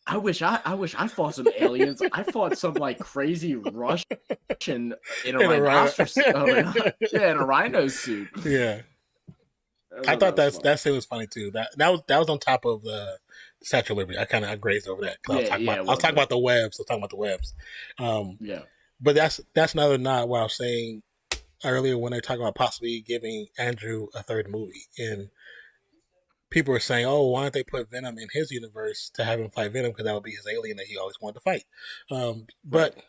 I wish I fought some aliens. I fought some like crazy Russian in a rhinoceros, in a rhino suit. Yeah. I thought that scene was funny too. That was on top of the Statue of Liberty. I grazed over that because I was talking about the webs. Yeah. But that's another nod. What I was saying earlier when they're talking about possibly giving Andrew a third movie, and people were saying, "Oh, why don't they put Venom in his universe to have him fight Venom because that would be his alien that he always wanted to fight." But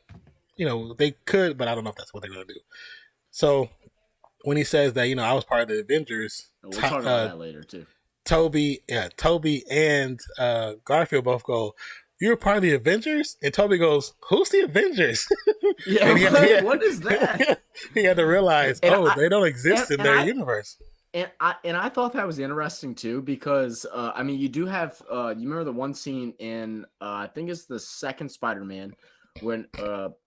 they could, but I don't know if that's what they're going to do. So when he says that, I was part of the Avengers, we'll talk about that later too. Toby and Garfield both go, "You're part of the Avengers?" And Toby goes, "Who's the Avengers?" Yeah, what is that? He had to realize, they don't exist in their universe. And I thought that was interesting too, because you do have you remember the one scene in I think it's the second Spider-Man, when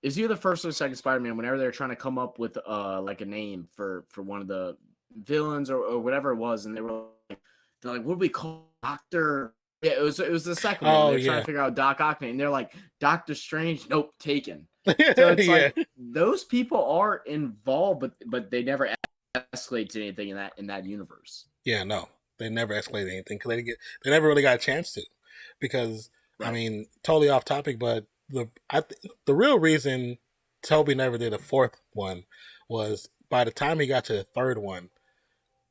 is either the first or second Spider-Man, whenever they're trying to come up with like a name for one of the villains or whatever it was, and they're like, what do we call Doctor? Yeah, it was the second one. They're trying to figure out Doc Ock, and they're like, Doctor Strange, nope, taken. So it's like those people are involved, but they never escalate to anything in that universe. Yeah, no, they never escalated anything because they never really got a chance to. Because right. Totally off topic, but the real reason Toby never did a fourth one was by the time he got to the third one,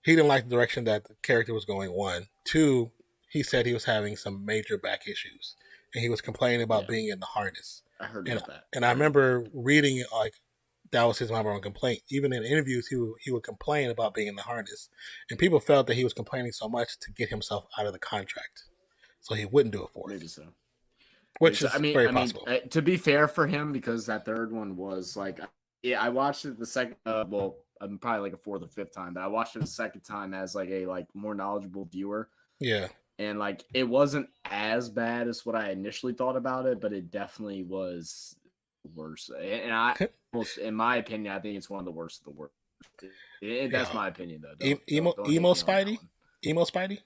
he didn't like the direction that the character was going. 1, 2, he said he was having some major back issues, and he was complaining about being in the harness. I heard about that, and I remember reading it like that was his number one complaint. Even in interviews, he would complain about being in the harness, and people felt that he was complaining so much to get himself out of the contract, so he wouldn't do a fourth. Maybe so. Which is very possible. To be fair for him, because that third one was like, I watched it the second. I'm probably like a fourth or fifth time, but I watched it the second time as like a more knowledgeable viewer. Yeah. And like it wasn't as bad as what I initially thought about it, but it definitely was worse. And in my opinion, I think it's one of the worst of the worst. That's my opinion, though. Emo Spidey.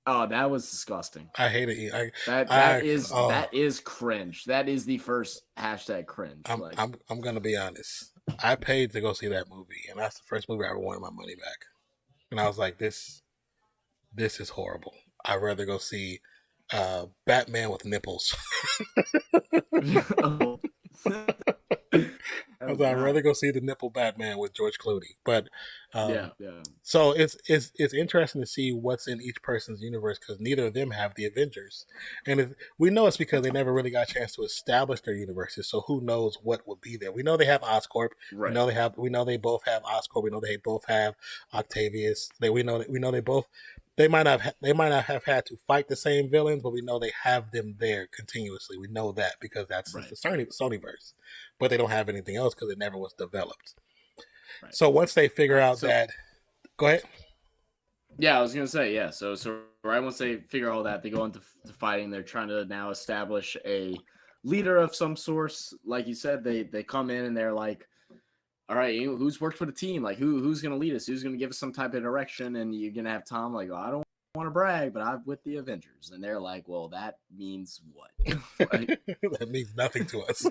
Oh, that was disgusting. I hate it. That is cringe. That is the first hashtag cringe. I'm gonna be honest. I paid to go see that movie, and that's the first movie I ever wanted my money back. And I was like, this is horrible. I'd rather go see Batman with nipples. I'd rather go see the nipple Batman with George Clooney. But so it's interesting to see what's in each person's universe, because neither of them have the Avengers, and we know it's because they never really got a chance to establish their universes. So who knows what will be there? We know they have Oscorp. Right. We know they both have Oscorp. We know they both have Octavius. We know they both. They might not have had to fight the same villains, but we know they have them there continuously. We know that because that's the Sonyverse. But they don't have anything else because it never was developed. Right. So once they figure out that... Go ahead. Yeah, I was going to say, yeah. So right once they figure all that, they go into fighting. They're trying to now establish a leader of some source. Like you said, they come in and they're like, all right, who's worked for the team? Like, who's going to lead us? Who's going to give us some type of direction? And you're going to have Tom like, I don't want to brag, but I'm with the Avengers. And they're like, well, that means what? That means nothing to us.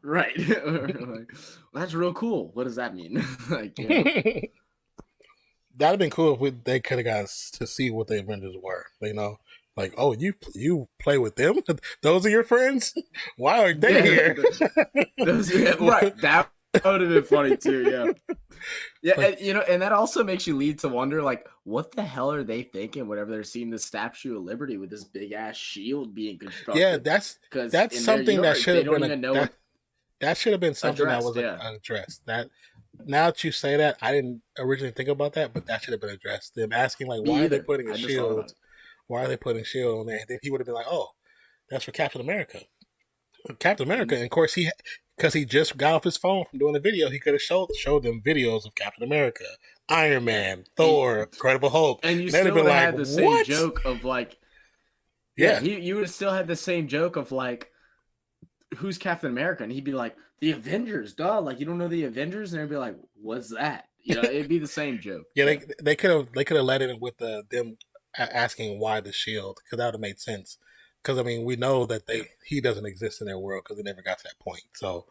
Right. Like, well, that's real cool. What does that mean? That'd have been cool if they could have got us to see what the Avengers were. Like, oh, you play with them? Those are your friends? Why are they here? Right. That would have been funny too, yeah. And that also makes you lead to wonder, like, what the hell are they thinking whenever they're seeing the Statue of Liberty with this big ass shield being constructed? Yeah, that's something that should have been that should have been something that was addressed. That now that you say that, I didn't originally think about that, but that should have been addressed. Them asking like, why are they putting a shield? Why are they putting a shield on there? And then he would have been like, oh, that's for Captain America. Captain America, and of course because he just got off his phone from doing the video, he could have showed them videos of Captain America, Iron Man, Thor, Incredible Hulk. And you still would have had the same joke of like, you would have still had the same joke of like, who's Captain America? And he'd be like, the Avengers, duh. Like, you don't know the Avengers? And they'd be like, what's that? You know, it'd be the same joke. Yeah, they could have let it in with them asking why the shield, because that would have made sense. Because I mean, we know that he doesn't exist in their world because they never got to that point. So,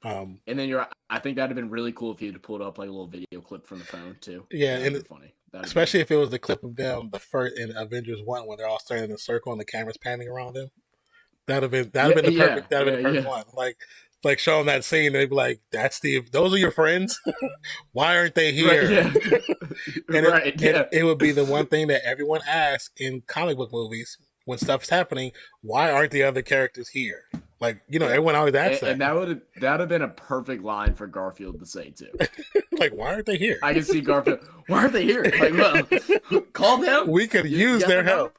and then I think that'd have been really cool if you'd pulled up like a little video clip from the phone too. Yeah, that'd and funny. Especially if it was the clip of them the first in Avengers 1 when they're all standing in a circle and the camera's panning around them. That'd have been the perfect one. Like show them that scene, they'd be like, those are your friends? Why aren't they here? Right, yeah. It would be the one thing that everyone asks in comic book movies when stuff's happening, why aren't the other characters here? Like, everyone always asks that. And that would have been a perfect line for Garfield to say too. Like, why aren't they here? I can see Garfield. Why aren't they here? Like, well, call them. We could use their help.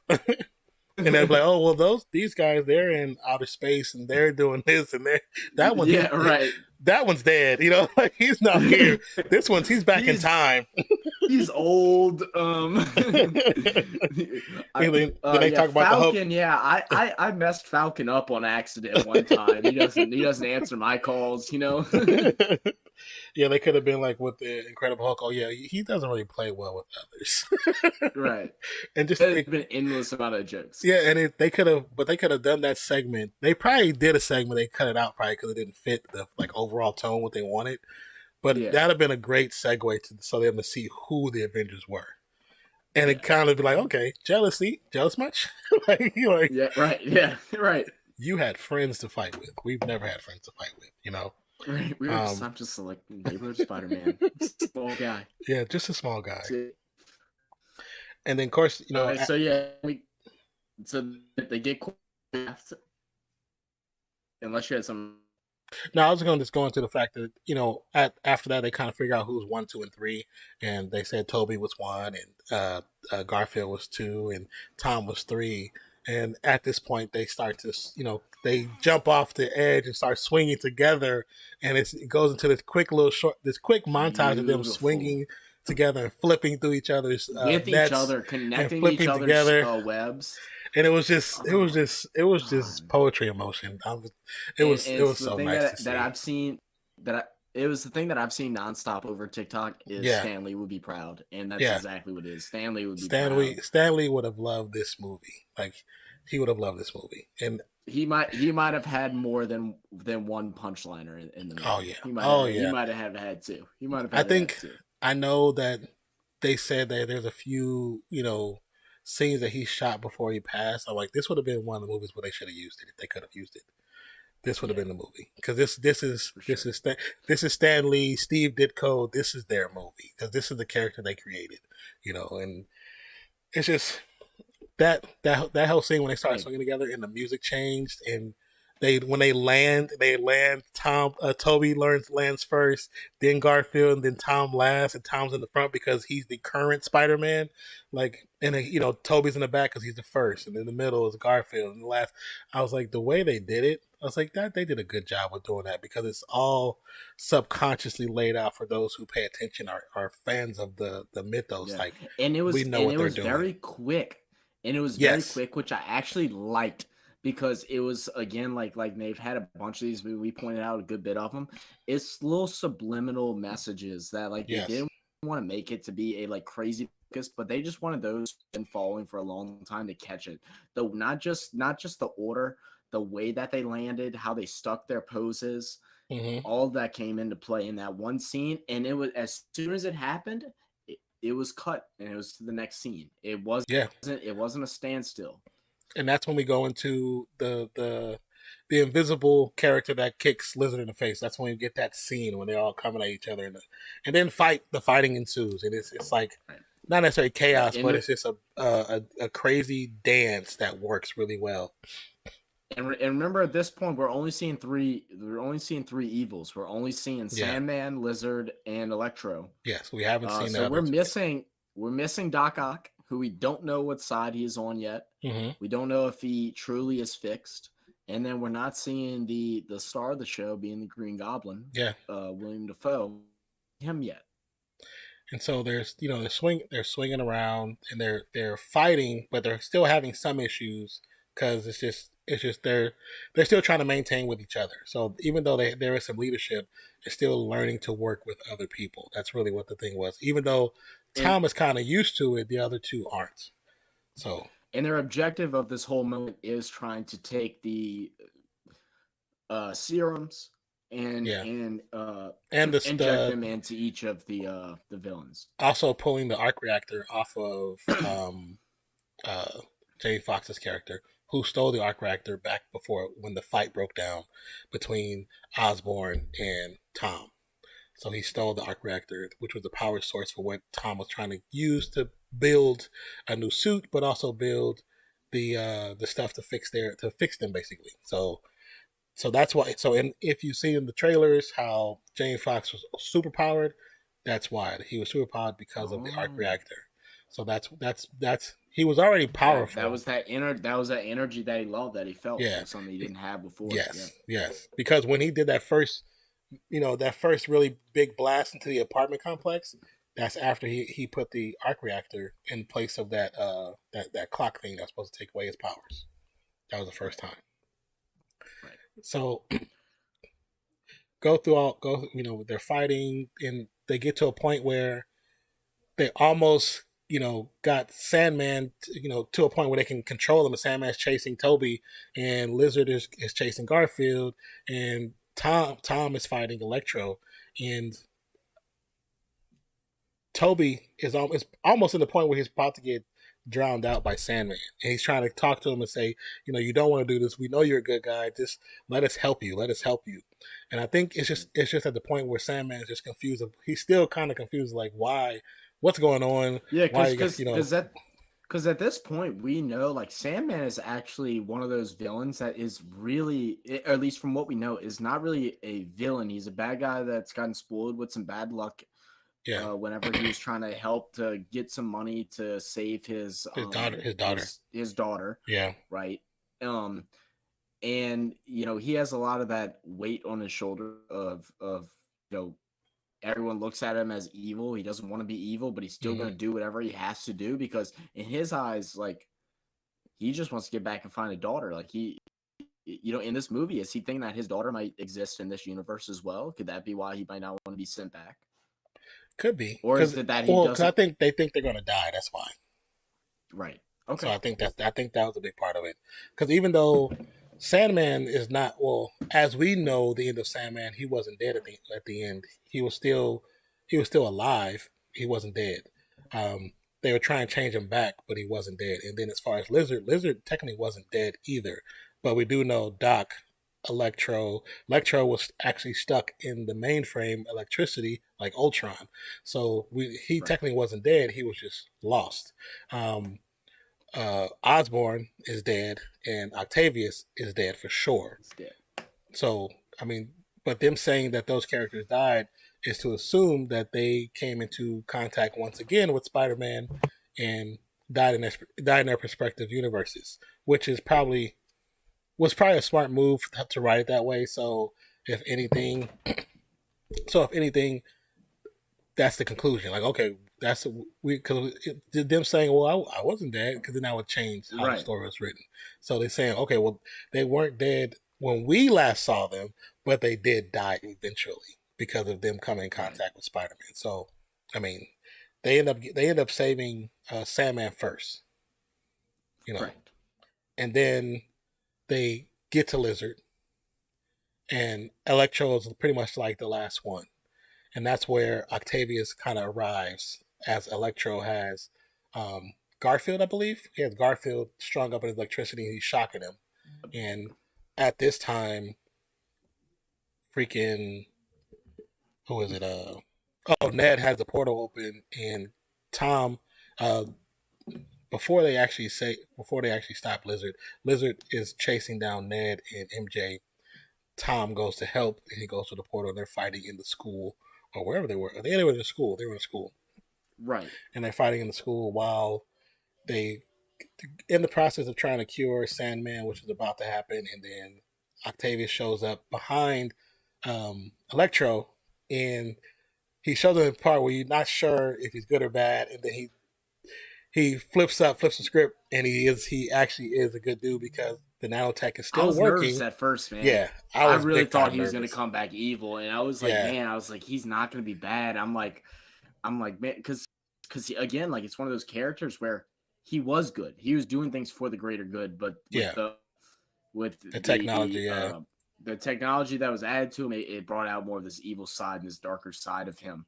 And they'd be like, oh, well, these guys, they're in outer space and they're doing this and that one's right. That one's dead, like he's not here. This he's back in time. He's old. Then they talk about Falcon. I messed Falcon up on accident one time. He doesn't answer my calls. Yeah, they could have been like with the Incredible Hulk. Oh yeah, he doesn't really play well with others. Right. And just it's been endless amount of jokes. Yeah, and they could have done that segment. They probably did a segment. They cut it out probably because it didn't fit the overall tone what they wanted. But that'd have been a great segue so them to see who the Avengers were. And it kind of be like, okay, jealous much? Yeah, right. Yeah, right. You had friends to fight with. We've never had friends to fight with, Right. I'm just like neighborhood Spider-Man. Small guy. Yeah, just a small guy. And then, of course, so they get unless you had some. No, I was going to just go into the fact that after that they kind of figure out who's 1, 2, and 3, and they said Toby was 1, and Garfield was 2, and Tom was 3. And at this point, they start to, they jump off the edge and start swinging together, and it goes into this quick montage of them swinging together and flipping through each other's with nets, each other, connecting each other's together. Webs. And it was just poetry in motion. It was so nice to see. It was the thing that I've seen nonstop over TikTok is Stanley would be proud, and that's exactly what it is. Stanley would be proud. Stanley would have loved this movie. Like, he would have loved this movie, and he might have had more than one punchliner in the movie. Oh yeah, he might have had two. He might have. I know that they said that there's a few scenes that he shot before he passed. I'm like, this would have been one of the movies where they should have used it if they could have used it. This would have been the movie, because this is Stan Lee, Steve Ditko. This is their movie because this is the character they created, and it's just that whole scene when they started swinging together and the music changed and when they land. Toby lands first, then Garfield, and then Tom last, and Tom's in the front because he's the current Spider-Man. Like, and Toby's in the back because he's the first, and in the middle is Garfield, and the last. I was like, the way they did it, I was like, that they did a good job with doing that because it's all subconsciously laid out for those who pay attention, are fans of the mythos. Yeah. Like, and it was very quick, and it was very quick, which I actually liked. Because it was, again, like they've had a bunch of these, we pointed out a good bit of them. It's little subliminal messages that they didn't want to make it to be a crazy focus, but they just wanted those been following for a long time to catch it. Though not just the order, the way that they landed, how they stuck their poses, all of that came into play in that one scene. And it was, as soon as it happened, it was cut and it was to the next scene. It wasn't a standstill. And that's when we go into the invisible character that kicks Lizard in the face. That's when we get that scene when they're all coming at each other, and then the fighting ensues, and it's like not necessarily chaos, but it's just a crazy dance that works really well. And remember, at this point, we're only seeing three evils. We're only seeing Sandman, Lizard, and Electro. Yes, we haven't seen that. So we're missing Doc Ock, who we don't know what side he's on yet. Mm-hmm. We don't know if he truly is fixed. And then we're not seeing the star of the show being the Green Goblin, William Dafoe, him yet. And so they're swinging around and they're fighting, but they're still having some issues because it's just It's just they're still trying to maintain with each other. So even though there is some leadership, it's still learning to work with other people. That's really what the thing was. Even though And Tom is kind of used to it, the other two aren't. So and their objective of this whole moment is trying to take the serums and yeah, and and inject them into each of the villains. also pulling the arc reactor off of uh, Jamie Foxx's character, who stole the arc reactor back before when the fight broke down between Osborn and Tom. So he stole the arc reactor, which was the power source for what Tom was trying to use to build a new suit, but also build the stuff to fix them basically. So that's why. So if you see in the trailers how Jamie Foxx was super powered, that's why he was super powered because of the arc reactor. So that's he was already powerful. That was that energy that he loved, that he felt. Yeah, Like something he didn't have before. Yes. Because when he did that first, that first really big blast into the apartment complex, that's after he put the arc reactor in place of that that clock thing that's supposed to take away his powers. That was the first time. Right. So they're fighting and they get to a point where they almost got Sandman to a point where they can control him. And Sandman's chasing Toby, and Lizard is chasing Garfield, and Tom is fighting Electro, and Toby is almost in the point where he's about to get drowned out by Sandman, and he's trying to talk to him and say, you don't want to do this. We know you're a good guy. Just let us help you. Let us help you. And I think it's just at the point where Sandman is just confused. He's still kind of confused, like why, what's going on? Yeah, because at this point we know like Sandman is actually one of those villains that is really, or at least from what we know, is not really a villain. He's a bad guy that's gotten spoiled with some bad luck. Yeah. Whenever he was trying to help to get some money to save his daughter. Yeah. Right. And he has a lot of that weight on his shoulder of everyone looks at him as evil. He doesn't want to be evil, but he's still going to do whatever he has to do, because in his eyes, like, he just wants to get back and find a daughter. Like, he, in this movie, is he thinking that his daughter might exist in this universe as well? Could that be why he might not want to be sent back? Could be. Or is it that he doesn't? Because I think they think they're going to die. That's why. Right. Okay. So I think that was a big part of it. Because even though Sandman is not, as we know, the end of Sandman, he wasn't dead at the end. He was still alive. He wasn't dead. They were trying to change him back, but he wasn't dead. And then as far as Lizard technically wasn't dead either. But we do know Doc, Electro was actually stuck in the mainframe electricity like Ultron. So he technically wasn't dead. He was just lost. Osborn is dead, and Octavius is dead for sure. He's dead. So, I mean, but them saying that those characters died is to assume that they came into contact once again with Spider-Man and died in their respective universes, which was probably a smart move to write it that way. So if anything, that's the conclusion. Like, okay, that's because them saying, "Well, I wasn't dead," because then that would change how the story was written. So they're saying, "Okay, well, they weren't dead when we last saw them, but they did die eventually because of them coming in contact with Spider-Man." So, I mean, they end up saving Sandman first, and then they get to Lizard, and Electro is pretty much like the last one. And that's where Octavius kind of arrives, as Electro has Garfield, I believe. He has Garfield strung up in his electricity, and he's shocking him. And at this time, freaking, who is it? Ned has the portal open, and Tom, before they actually stop Lizard is chasing down Ned and MJ. Tom goes to help, and he goes to the portal, and they're fighting in the school or wherever they were. I think they were in the school. They were in school, right? And they're fighting in the school while they, in the process of trying to cure Sandman, which is about to happen, and then Octavius shows up behind Electro, and he shows him a part where you're not sure if he's good or bad, and then he flips the script, and he actually is a good dude, because the nanotech is I still was nervous working. at first, man. Yeah, I was really big thought time he was going to nervous. come back evil, and I was like, Yeah, man, I was like, he's not going to be bad. I'm like, man, because again, like it's one of those characters where he was good. He was doing things for the greater good, but yeah, with the technology. Yeah, the technology that was added to him, it brought out more of this evil side and this darker side of him.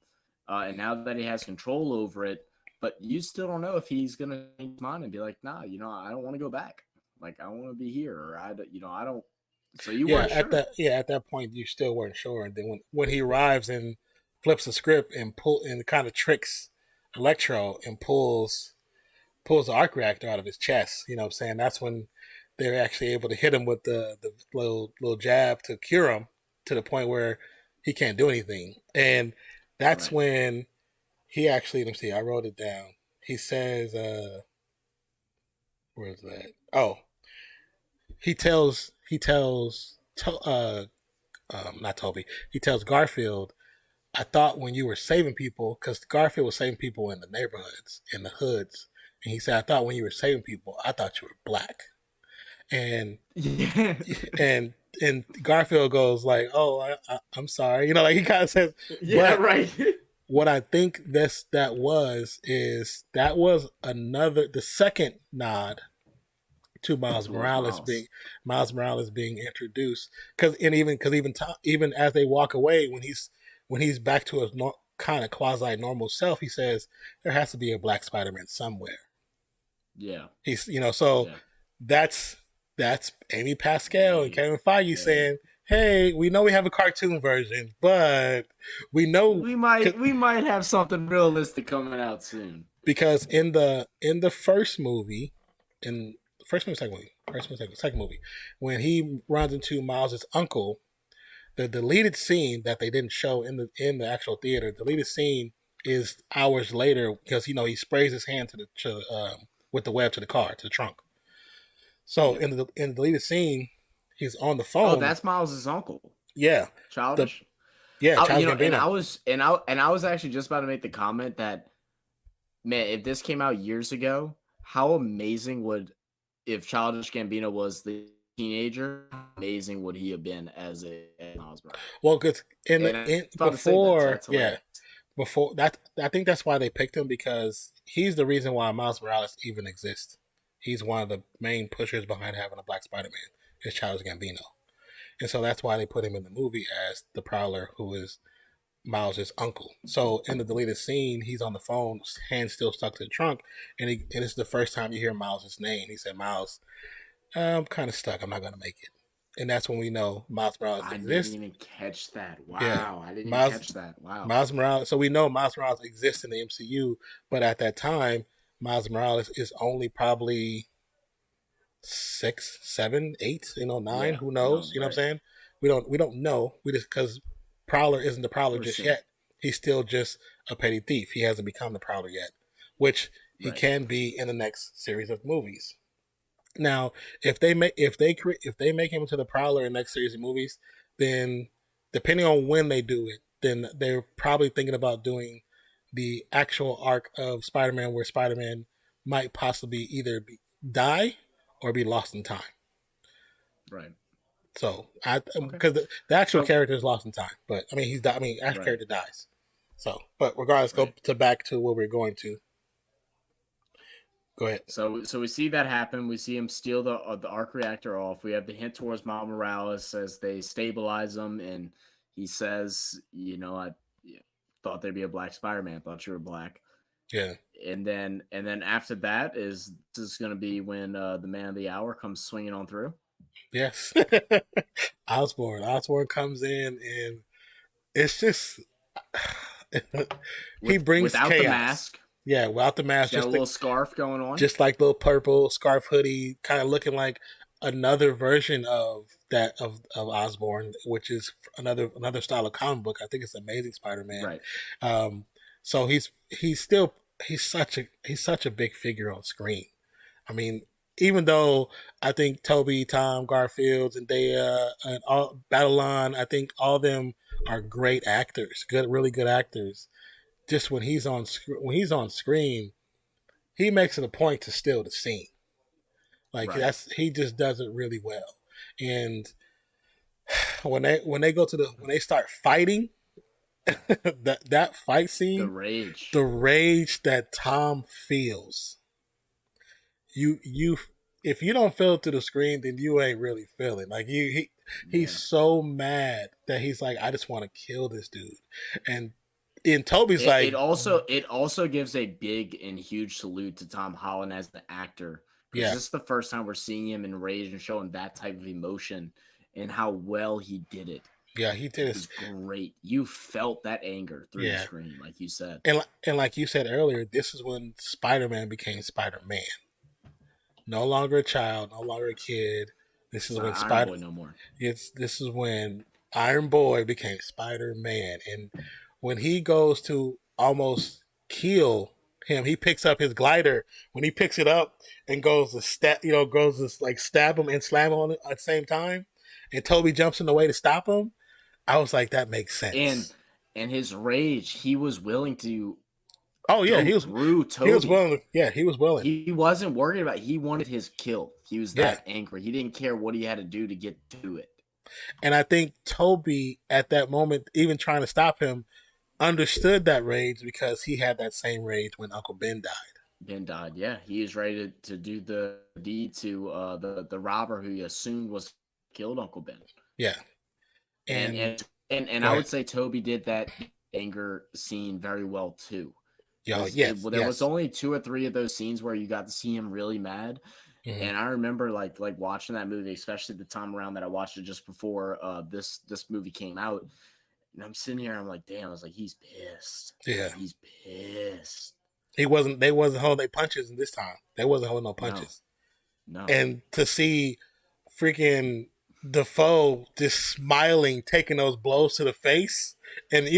And now that he has control over it, but you still don't know if he's gonna change his mind and be like, nah, I don't want to go back. Like I want to be here, or I don't. So you yeah. weren't sure. At that point, you still weren't sure. And then when he arrives and flips the script and kind of tricks Electro and pulls the arc reactor out of his chest. You know what I'm saying? That's when they're actually able to hit him with the little jab to cure him to the point where he can't do anything. And that's Right. when he actually, let me see, I wrote it down. He says, where is that? Oh, not Toby. He tells Garfield, I thought when you were saving people, because Garfield was saving people in the neighborhoods, in the hoods, and he said, I thought when you were saving people, I thought you were black. And Yeah. and and Garfield goes like, "Oh, I'm sorry," like he kind of says. Yeah. But Right. what I think that was the second nod to Miles Morales being introduced, because even as they walk away, when he's back to his kind of quasi normal self, he says there has to be a black Spider-Man somewhere. Yeah. He's so Yeah. that's Amy Pascal and Kevin Feige saying, "Hey, we know we have a cartoon version, but we know we might have something realistic coming out soon." Because in the first movie, second movie, when he runs into Miles's uncle, the deleted scene that they didn't show in the actual theater, the deleted scene is hours later because he sprays his hand with the web to the car, to the trunk. So in the deleted scene, he's on the phone. Oh, that's Miles's uncle. Yeah, Childish. Childish Gambino. And I was actually just about to make the comment that, man, if this came out years ago, how amazing would, if Childish Gambino was the teenager, how amazing would he have been as Miles Morales? Well, because before that, I think that's why they picked him, because he's the reason why Miles Morales even exists. He's one of the main pushers behind having a black Spider-Man, is Childish Gambino. And so that's why they put him in the movie as the Prowler, who is Miles' uncle. So in the deleted scene, he's on the phone, hand still stuck to the trunk, and it's the first time you hear Miles' name. He said, Miles, I'm kind of stuck. I'm not going to make it. And that's when we know Miles Morales exists. I didn't even catch that. Wow. Yeah. I didn't even catch that. Wow. Miles Morales. So we know Miles Morales exists in the MCU, but at that time, Miles Morales is only probably 6, 7, 8, 9. Yeah, who knows? You know what I'm saying? We don't know. We just, because Prowler isn't the Prowler just yet. He's still just a petty thief. He hasn't become the Prowler yet, which he can be in the next series of movies. Now, if they make him into the Prowler in the next series of movies, then depending on when they do it, then they're probably thinking about doing the actual arc of Spider-Man, where Spider-Man might possibly either die or be lost in time. Right. So, because the actual character is lost in time, but I mean actual character dies. So, but regardless, go back to where we're going to. Go ahead. So we see that happen. We see him steal the arc reactor off. We have the hint towards Miles Morales as they stabilize him, and he says, I thought there'd be a black Spider-Man. Thought you were black. Yeah. And then after that this is going to be when the Man of the Hour comes swinging on through. Yes. Osborn comes in, and it's just he brings without chaos. The mask. Yeah, without the mask. Just a little scarf going on. Just like little purple scarf hoodie, kind of looking like another version of Osborn, which is another style of comic book. I think it's Amazing Spider-Man. Right. So he's such a big figure on screen. I mean, even though I think Toby, Tom, Garfield, Zendaya, and all Battleon, I think all of them are great actors, really good actors. Just when he's on screen, he makes it a point to steal the scene. Like Right. he just does it really well. And when they start fighting, that fight The scene, rage. the rage that Tom feels, you if you don't feel it through the screen, then you ain't really feeling. Like he's Yeah. so mad that he's like, I just want to kill this dude. And Toby's It like, also gives a big and huge salute to Tom Holland as the actor, because yeah, this is the first time we're seeing him enraged and showing that type of emotion, and how well he did it. yeah, he did It it. was great. You felt that anger through the Yeah, screen, like you said. and like you said earlier, this is when Spider-Man became Spider-Man. No longer a child, no longer a kid. This is It's when not Iron Boy no more. This is when Iron Boy became Spider-Man, and when he goes to almost kill him, he picks up his glider. When he picks it up and goes to goes to like stab him and slam him on it at the same time, and Toby jumps in the way to stop him. I was like, that makes And sense. his rage, he was willing to Oh yeah, go through he was Toby. willing. Yeah, he was willing. He wasn't worried about it. He wanted his kill. He was Yeah, that angry. He didn't care what he had to do to get to it. and I think Toby at that moment, even trying to stop him, understood that rage because he had that same rage when Uncle Ben died. Ben died. Yeah, he is ready to do the deed to the robber who he assumed was killed Uncle Ben. Yeah, And I would say Toby did that anger scene very well too. There was only 2 or 3 of those scenes where you got to see him really mad. Mm-hmm. And I remember like watching that movie, especially the time around that I watched it just before this movie came out. And I'm sitting here, I'm like, damn, I was like, he's pissed. Yeah. He's pissed. They wasn't holding their punches this time. They wasn't holding no punches. No. And to see freaking Defoe just smiling, taking those blows to the face. And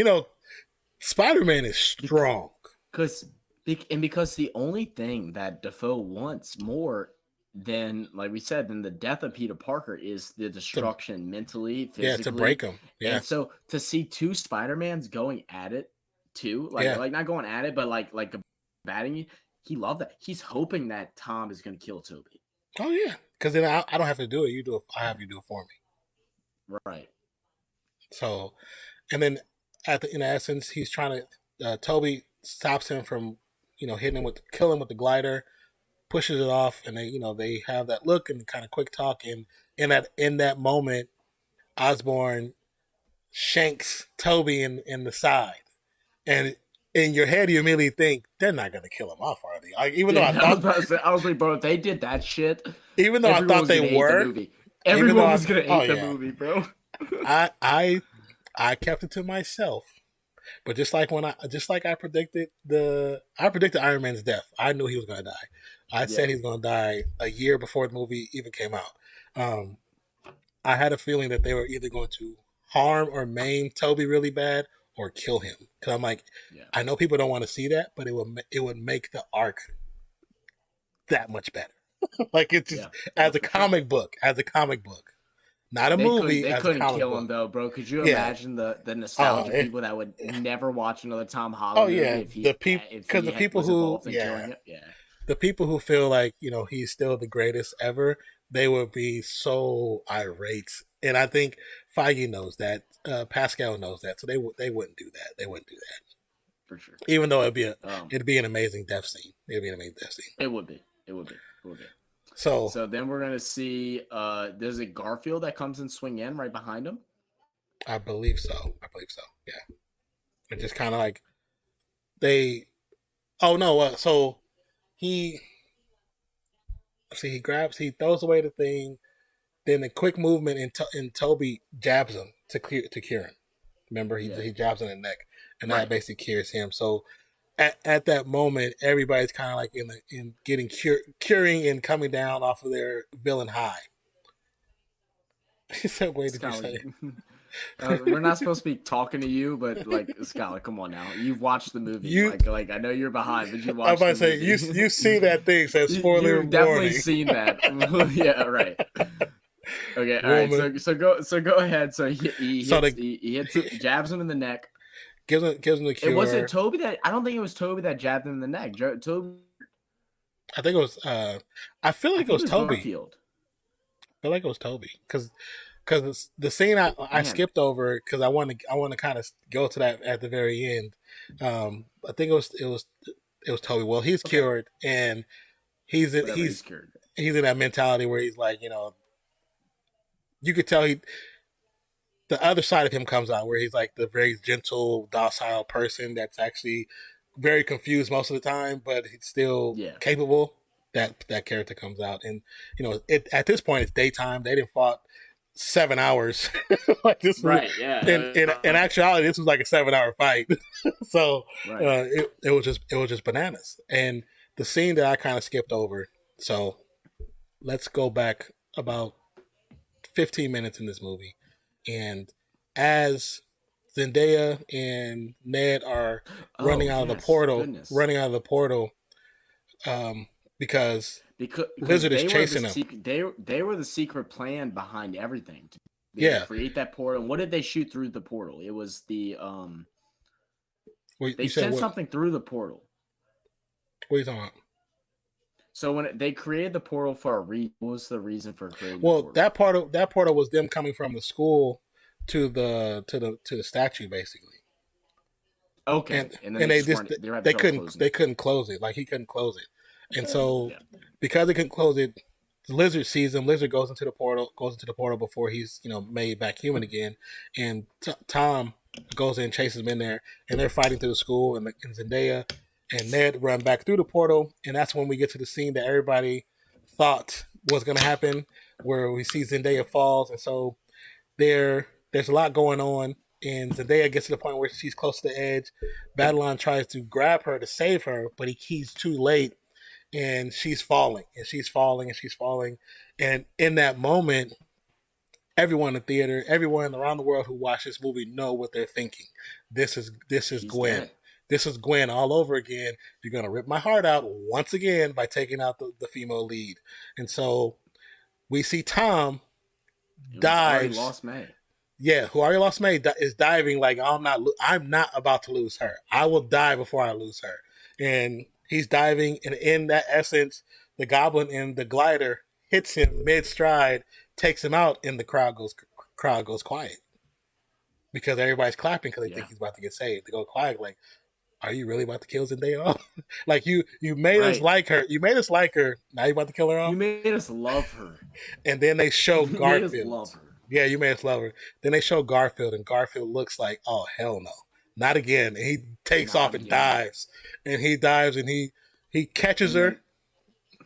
Spider-Man is strong. Because the only thing that Defoe wants more than, like we said, than the death of Peter Parker is the destruction mentally, physically. Yeah, to break him. Yeah. And so to see 2 Spider-Mans going at it too, like not going at it, but like batting you, he loved that. He's hoping that Tom is going to kill Toby. Oh yeah, because then I don't have to do it. I have you do it for me. Right. So, and then in essence, he's trying to. Toby stops him from, killing him with the glider, pushes it off, and they have that look and kind of quick talk. And in that moment, Osborn shanks Toby in the side, and in your head you immediately think they're not going to kill him off, are they? I was like, bro, if they did that shit, even though I thought they were, everyone was going to hate the movie, bro. I kept it to myself. But just like I predicted Iron Man's death. I knew he was going to die. I said he's going to die a year before the movie even came out. I had a feeling that they were either going to harm or maim Toby really bad or kill him. Because I'm like, I know people don't want to see that, but it would make the arc that much better. Like it's just as a comic book. Not a movie. They couldn't kill him though, bro. Could you imagine the nostalgia people that would never watch another Tom Holland movie? The people who feel like he's still the greatest ever, they would be so irate. And I think Feige knows that. Pascal knows that, so they wouldn't do that. They wouldn't do that for sure. Even though it'd be an amazing death scene. It would be. So then we're gonna see. There's a Garfield that comes and swing in right behind him. I believe so. Yeah. It's just kind of like they. Oh no! So he throws away the thing. Then a quick movement and Toby jabs him to cure him. Remember, he jabs him in the neck, and that basically cures him. So at that moment, everybody's kind of like in getting curing and coming down off of their villain high. He said, "Wait, did you say?" We're not supposed to be talking to you, but like Skylar, come on now. You've watched the movie. Like I know you're behind, but you watched. I'm about to say you see that thing says spoiler warning. You've definitely seen that. Yeah, right. Okay, all right. So go ahead. So he jabs him in the neck. Gives him the cure. It wasn't Toby that. I don't think it was Toby that jabbed him in the neck. Toby. I think it was. I feel I like it think was it was Toby. Garfield. I feel like it was Toby because the scene I Man, skipped over because I want to kind of go to that at the very end. I think it was Toby. Well, he's okay, cured and whatever. He's cured. he's in that mentality where he's like, you could tell the other side of him comes out where he's like the very gentle, docile person that's actually very confused most of the time, but he's still Yeah. capable. That character comes out, and at this point it's daytime. They didn't fought 7 hours. Like this was Right. Yeah. in actuality, this was like a 7 hour fight. So Right. it was just bananas. And the scene that I kind of skipped over. So let's go back about 15 minutes in this movie, and as Zendaya and Ned are Oh yes. Goodness. running out of the portal, um, because Because Lizard is they were the chasing them. secret. They were the secret plan behind everything to be able to Yeah, create that portal. And what did they shoot through the portal? It was the. well, They you said sent what? something through the portal. What are you talking about? So when they created the portal for a reason, what was the reason for creating the Well, portal? that portal was them coming from the school to the statue, basically. Okay, and and then and they they just just weren't. They were having they trouble couldn't closing they it. couldn't close it. Like he couldn't close it, and so Yeah. because they couldn't close it, the Lizard sees him. Lizard goes into the portal before he's made back human again, and Tom goes in, chases him in there, and they're fighting through the school, and Zendaya and Ned run back through the portal, and that's when we get to the scene that everybody thought was going to happen, where we see Zendaya falls, and so there's a lot going on, and Zendaya gets to the point where she's close to the edge. Babylon tries to grab her to save her, but he's too late, and she's falling, and she's falling, and she's falling. And in that moment, everyone in the theater, everyone around the world who watched this movie know what they're thinking. This is She's Gwen. dead. This is Gwen all over again. You're gonna rip my heart out once again by taking out the female lead. And so we see Tom Who's already dives. lost May. Yeah, who already lost May is diving like I'm not about to lose her. I will die before I lose her. And he's diving, and in that essence, the goblin in the glider hits him mid stride, takes him out, and the crowd goes quiet because everybody's clapping because they think Yeah. he's about to get saved. They go quiet, like, "Are you really about to kill Zendaya?" Like you made us Right. like her. You made us like her. Now you about to kill her You off. made us love her. And then they show You made us Garfield. love her. Yeah, you made us love her. Then they show Garfield, and Garfield looks like, oh hell no, not again. And he takes Not off and again. dives, and he catches And her. then,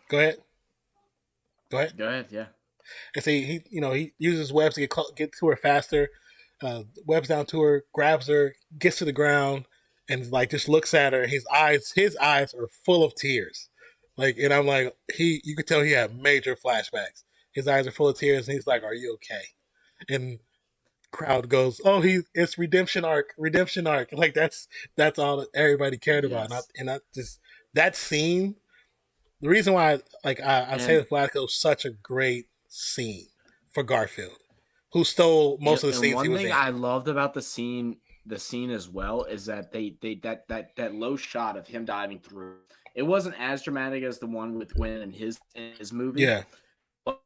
Go ahead, go ahead. go ahead. Yeah. And see, he uses webs to get to her faster. Webs down to her, grabs her, gets to the ground, and like just looks at her. His eyes are full of tears. Like, and I'm like, you could tell he had major flashbacks. His eyes are full of tears, and he's like, "Are you okay?" And crowd goes, "Oh, it's redemption arc." Like that's all that everybody cared about, Yes. and I just that scene. The reason why, I say And the Flash was such a great scene for Garfield, who stole most of the and scenes he one was thing in. I loved about the scene as well is that they that low shot of him diving through. It wasn't as dramatic as the one with Gwen in his movie, Yeah, but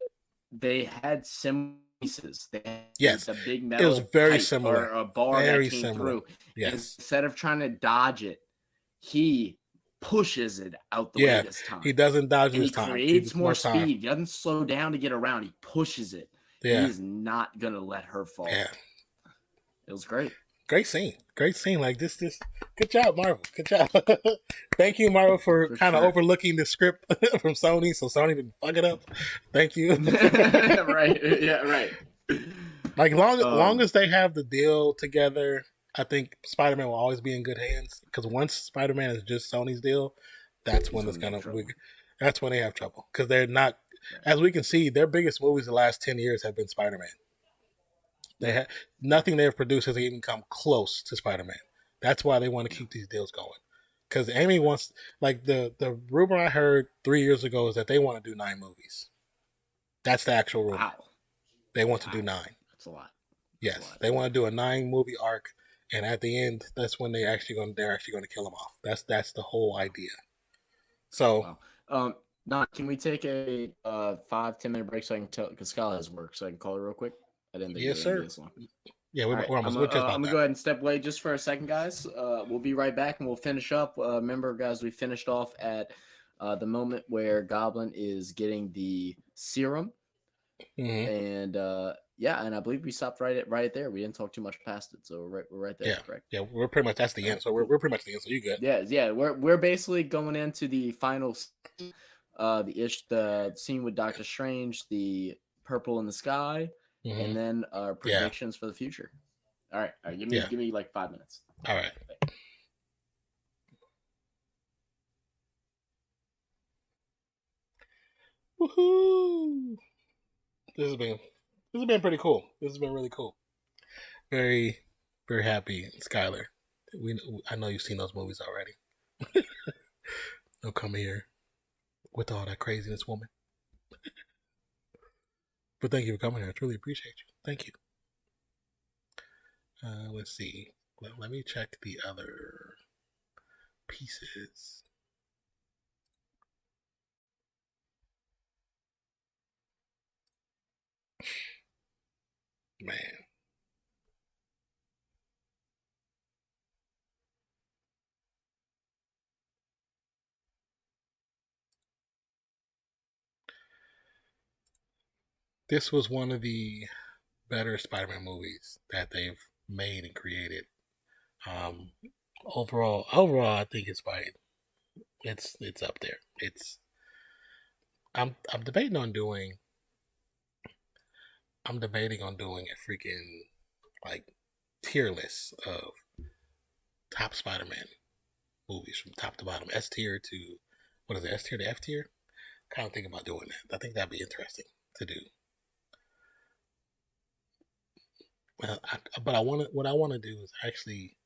they had similar pieces. They had yes, the big it was metal very pipe or similar, a bar very that came similar. through. And Yes, instead of trying to dodge it, he pushes it out the way yeah, this he time. doesn't dodge And he this time. He creates gets more more time. speed. He doesn't slow down to get around. He pushes it. He Yeah, is not gonna let her fall. yeah, It was great. great scene, great scene. Like this, good job, Marvel. Good job. Thank you, Marvel, for For kind of sure. overlooking the script from Sony, so Sony didn't fuck it up. Thank you. Right. Yeah, right. Like long Um, as they have the deal together, I think Spider-Man will always be in good hands. Because once Spider-Man is just Sony's deal, that's he's when it's gonna gonna. have trouble. That's when they have trouble because they're not. As we can see, their biggest movies the last 10 years have been Spider-Man. They have nothing they've produced has even come close to Spider-Man. That's why they want to keep these deals going. Because Amy wants, like the rumor I heard 3 years ago is that they want to do 9 movies. That's the actual rumor. Wow. They want to Wow. do 9. That's a lot. That's a Yes, lot. they want to do a 9 movie arc, and at the end, that's when they're actually going to kill him off. That's the whole idea. So Wow. Not. Can we take a 5-10 minute break so I can tell? Because Scott has work, so I can call her real quick. I didn't think it Yes, was gonna be sir. this long. Yeah, All right, we're just I'm about gonna that. go ahead and step away just for a second, guys. We'll be right back and we'll finish up. Remember, guys, we finished off at the moment where Goblin is getting the serum, Mm-hmm. and yeah, and I believe we stopped right there. We didn't talk too much past it, so we're right there, Yeah, correct? yeah, we're pretty much that's the All end. right, So cool. we're pretty much the end. So you good? Yeah. We're basically going into the final scene, the scene with Doctor Strange, the purple in the sky, Mm-hmm. and then our Yeah, predictions for the future. All right. yeah. Give me like 5 minutes. All right. Woohoo! This has been pretty cool. This has been really cool. Very, very happy, Skylar. I know you've seen those movies already. Don't come here with all that craziness, woman. But thank you for coming here. I truly appreciate you. Thank you. Let's see. Let me check the other pieces. Man. This was one of the better Spider-Man movies that they've made and created. Um, overall, I think it's up there. I'm debating on doing I'm debating on doing a freaking like tier list of top Spider-Man movies from top to bottom, S tier to what is it, S tier to F tier? Kind of thinking about doing that. I think that'd be interesting to do. But what I want to do is actually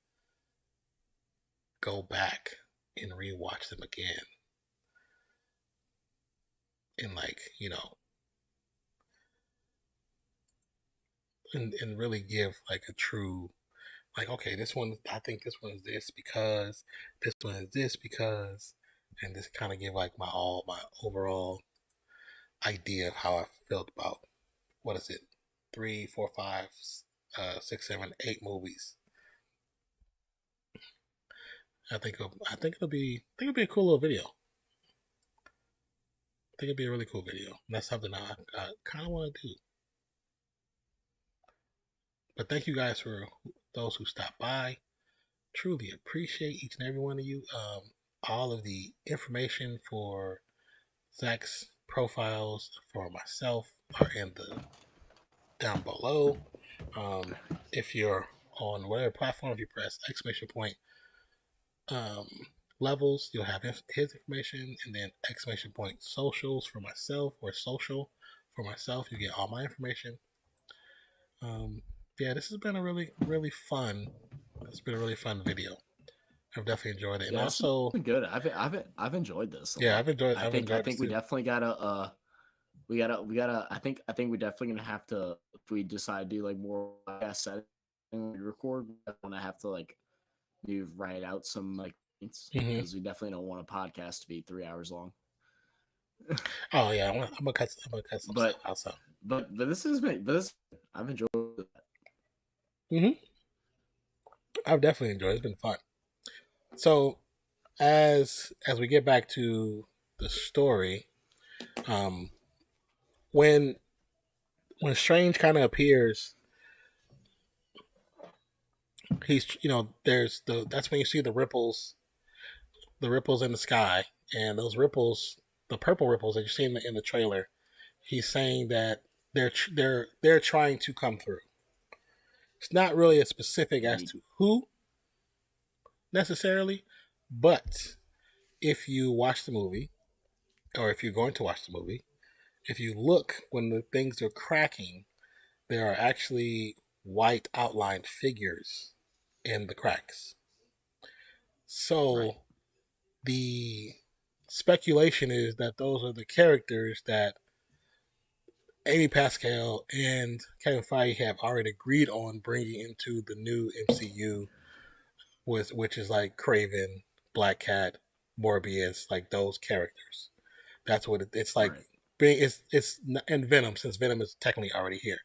go back and rewatch them again, and and really give like a true like, okay, this one, I think this one is this because this one is this because, and just kind of give like my overall idea of how I felt about what is it, three, four, five, 6, 7, 8 movies. I think it'll be a cool little video. I think it'd be a really cool video. And that's something I kind of want to do. But thank you guys for those who stopped by. Truly appreciate each and every one of you. All of the information for Zach's profiles for myself are in the down below. If you're on whatever platform, if you press exclamation point um, levels, you'll have his information, and then exclamation point socials for myself or social for myself. You get all my information. Um, yeah, this has been a really fun. It's been a really fun video. I've definitely enjoyed it, and Yeah, this also, been good. I've enjoyed this. yeah, Lot. I've I enjoyed this think we too. definitely gotta we gotta I think we definitely gonna have to, if we decide to do like more podcast setting when we record, we're gonna have to like maybe write out some like points Mm-hmm. because we definitely don't want a podcast to be 3 hours long. Oh yeah, I'm gonna cut some stuff But out. So. this has been I've enjoyed it. Mm-hmm. I've definitely enjoyed it. It's been fun. So as we get back to the story, um, when Strange kind of appears, he's there's that's when you see the ripples in the sky, and those ripples, the purple ripples that you see in the trailer. He's saying that they're trying to come through. It's not really as specific as to who necessarily, but if you watch the movie, or if you're going to watch the movie, if you look when the things are cracking, there are actually white outlined figures in the cracks. So Right. the speculation is that those are the characters that Amy Pascal and Kevin Feige have already agreed on bringing into the new MCU, which is like Craven, Black Cat, Morbius, like those characters That's what it's like. Right. It's and Venom, since Venom is technically already here,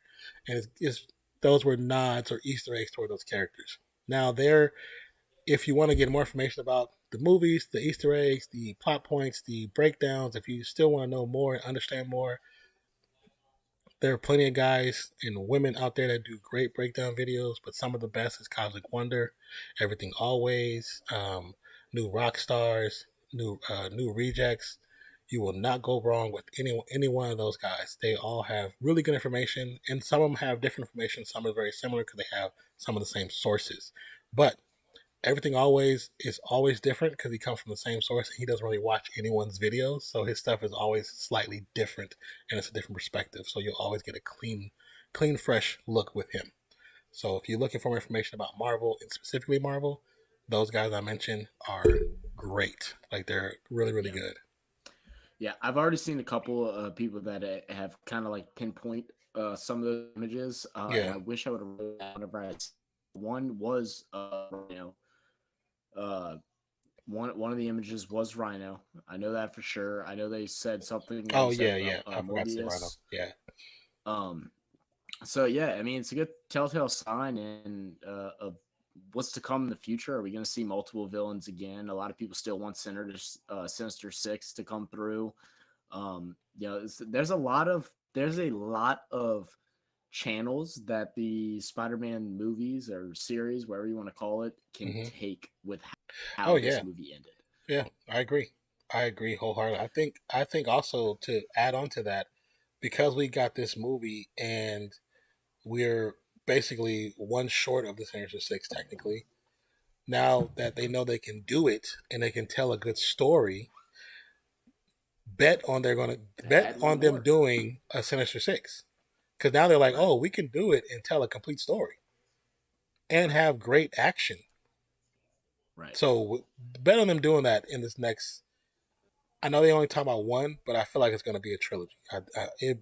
and it's those were nods or Easter eggs toward those characters. Now there, if you want to get more information about the movies, the Easter eggs, the plot points, the breakdowns, if you still want to know more and understand more, there are plenty of guys and women out there that do great breakdown videos, but some of the best is Cosmic Wonder, Everything Always, New Rock Stars, New Rejects. You will not go wrong with any one of those guys. They all have really good information, and some of them have different information. Some are very similar because they have some of the same sources. But Everything Always is always different because he comes from the same source and he doesn't really watch anyone's videos, so his stuff is always slightly different and it's a different perspective, so you'll always get a clean fresh look with him. So if you're looking for more information about Marvel, and specifically Marvel, those guys I mentioned are great. Like, they're really Yeah. good. Yeah, I've already seen a couple of people that have kind of like pinpoint some of those images, and Yeah. I wish I would have wrote down whenever one was uh, one of the images was Rhino. I know that for sure. I know they said something that Oh he said yeah, about I forgot to say Rhino. Morbius. Yeah. Um, so yeah, I mean it's a good telltale sign of what's to come in the future. Are we going to see multiple villains again? A lot of people still want Sinister Six to come through. There's a lot of channels that the Spider-Man movies or series, whatever you want to call it, can Hmm. take with Oh how yeah, this movie ended. yeah. I agree wholeheartedly. I think also, to add on to that, because we got this movie and we're basically one short of the Sinister Six technically. Now that they know they can do it and they can tell a good story, bet Add one on them more. doing a Sinister Six, because now they're like, Right. oh, we can do it and tell a complete story and Right. have great action. Right. So bet on them doing that in this next. I know they only talk about one, but I feel like it's going to be a trilogy. I think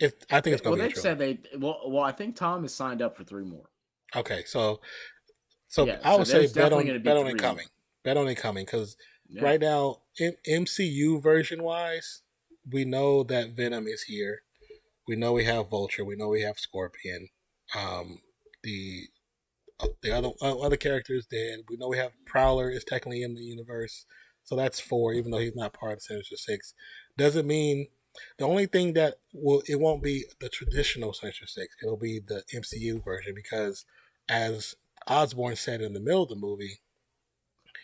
it's going Well, to be a they've said trilogy. well. I think Tom is signed up for 3 more. Okay, so Yeah, I so would say there's definitely going to be bet on it 3 more. coming, because Yeah. right now, MCU version wise, we know that Venom is here. We know we have Vulture. We know we have Scorpion. Um, the the other characters dead. We know we have Prowler is technically in the universe, so that's 4. Even though he's not part of Sinister Six, doesn't mean the only thing that it won't be the traditional Sinister Six. It'll be the MCU version because, as Osborn said in the middle of the movie,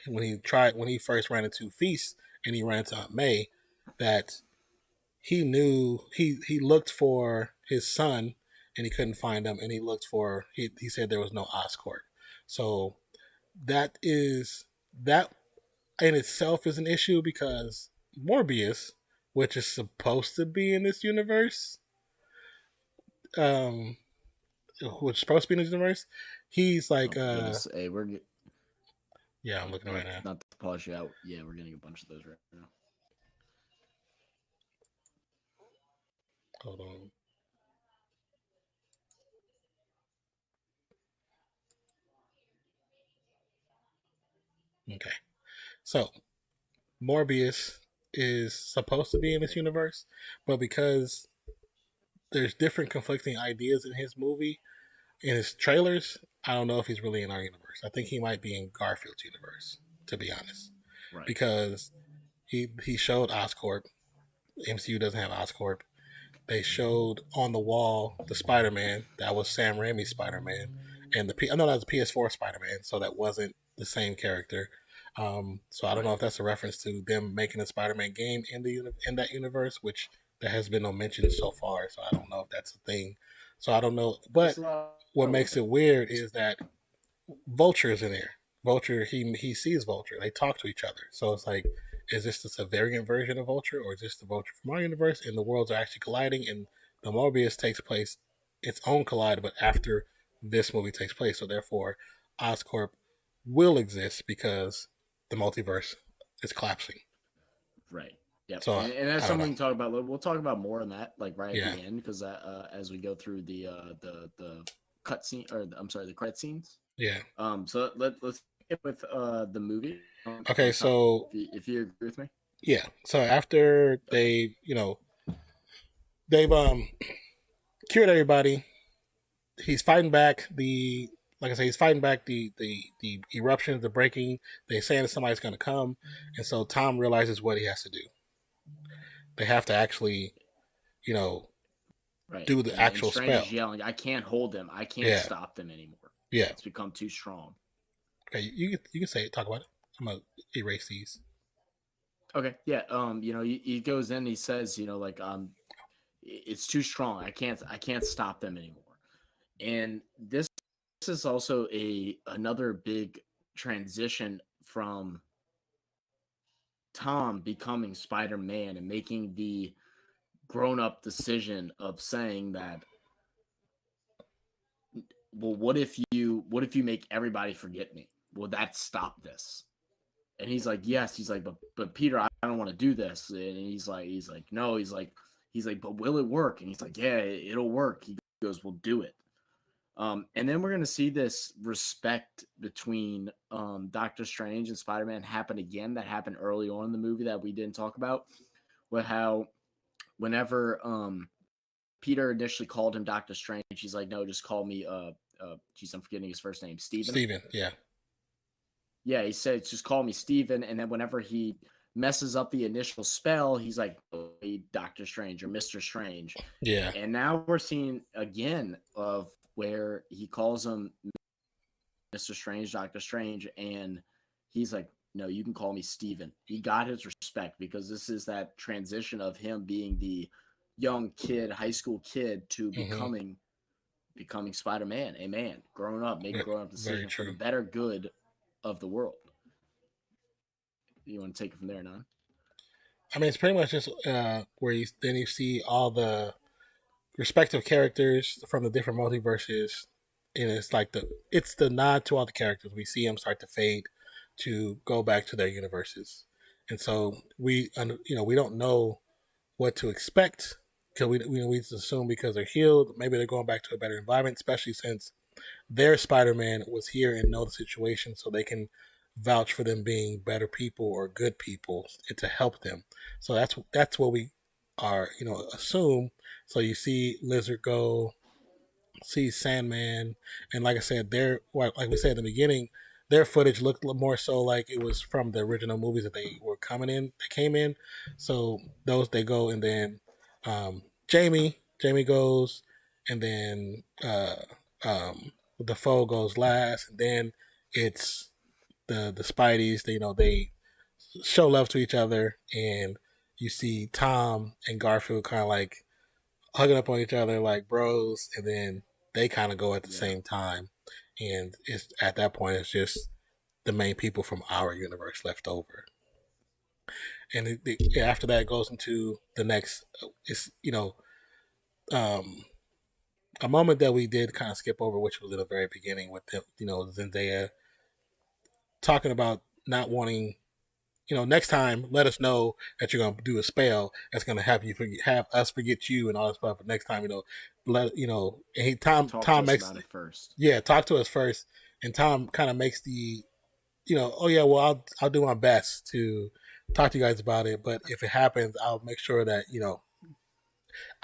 when he first ran into Feast and he ran into Aunt May, that he knew he looked for his son and he couldn't find him, and he said there was no Oscorp. So that in itself is an issue because Morbius, which is supposed to be in this universe, um, which is supposed to be in this universe, he's like, Oh my goodness. Hey, yeah, I'm looking right now. not to pause you out. Yeah, we're getting a bunch of those right now. Hold on. Okay, so Morbius is supposed to be in this universe, but because there's different conflicting ideas in his movie, in his trailers, I don't know if he's really in our universe. I think he might be in Garfield's universe, to be honest, Right. because he showed Oscorp. MCU doesn't have Oscorp. They showed on the wall the Spider Man. That was Sam Raimi's Spider Man, and I know that was a PS4 Spider Man, so that wasn't the same character. So I don't know Right. if that's a reference to them making a Spider Man game in that universe, which there has been no mention so far. So I don't know if that's a thing. So I don't know, There's but a lot what of makes open. it weird is that Vulture is in there. Vulture, he sees Vulture. They talk to each other. So it's like, is this just a variant version of Vulture, or is this the Vulture from our universe? And the worlds are actually colliding, and the Morbius takes place its own collide, but after this movie takes place. So therefore, Oscorp will exist because the multiverse is collapsing. Right. Yep. So And that's I don't something know. we can talk about. We'll talk about more on that, like right at Yeah, the end, because as we go through the cut scene, or I'm sorry, the credit scenes. yeah. So let's get with the movie. Okay, Tom, so if you agree with me. yeah. So after they've cured everybody, he's fighting back the like I say, he's fighting back the eruptions, the breaking. They're saying that somebody's going to come, and so Tom realizes what he has to do. They have to actually, you know, Right. do the And actual Strange spell. is yelling, I can't hold them. I can't Yeah, stop them anymore. yeah. It's become too strong. Okay, you can say it. Talk about it. I'm gonna erase these. Okay. Yeah. He goes in, he says, it's too strong. I can't stop them anymore. And this is also another big transition from Tom becoming Spider-Man and making the grown-up decision of saying that, well, what if you make everybody forget me? Will that stop this? And he's like, yes. He's like, but Peter, I don't want to do this. And he's like, no. He's like, but will it work? And he's like, yeah, it'll work. He goes, well, do it. And then we're gonna see this respect between Doctor Strange and Spider-Man happen again. That happened early on in the movie that we didn't talk about. With how whenever Peter initially called him Doctor Strange, he's like, no, just call me geez, I'm forgetting his first name, Steven. Steven, yeah. Yeah, he said just call me Steven. And then whenever he messes up the initial spell, he's like, oh, Doctor Strange or Mr. Strange. Yeah. And now we're seeing again of where he calls him Mr. Strange, Doctor Strange, and he's like, no, you can call me Steven. He got his respect because this is that transition of him being the young kid, high school kid, to becoming Spider-Man, a man, growing up, making grown-up decisions for the better good of the world. You want to take it from there, Nan? I mean, it's pretty much just where you see all the respective characters from the different multiverses, and it's the nod to all the characters. We see them start to fade to go back to their universes, and so we don't know what to expect because we just assume because they're healed, maybe they're going back to a better environment, especially since their Spider-Man was here and know the situation, so they can vouch for them being better people or good people to help them. So that's what we are, assume. So you see Lizard go, see Sandman, and like I said, like we said in the beginning, their footage looked more so like it was from the original movies that they were they came in. So those they go, and then Jamie goes, and then the foe goes last, and then it's the Spideys. They show love to each other, and you see Tom and Garfield kind of like hugging up on each other like bros, and then they kind of go at the same time, and it's at that point it's just the main people from our universe left over, and after that it goes into the next. It's um, a moment that we did kind of skip over, which was in the very beginning with the, Zendaya talking about not wanting. Next time, let us know that you're gonna do a spell that's gonna have us forget you and all this stuff. But next time, and Tom makes about it first. Yeah, talk to us first, and Tom kind of makes oh yeah, well I'll do my best to talk to you guys about it. But if it happens, I'll make sure that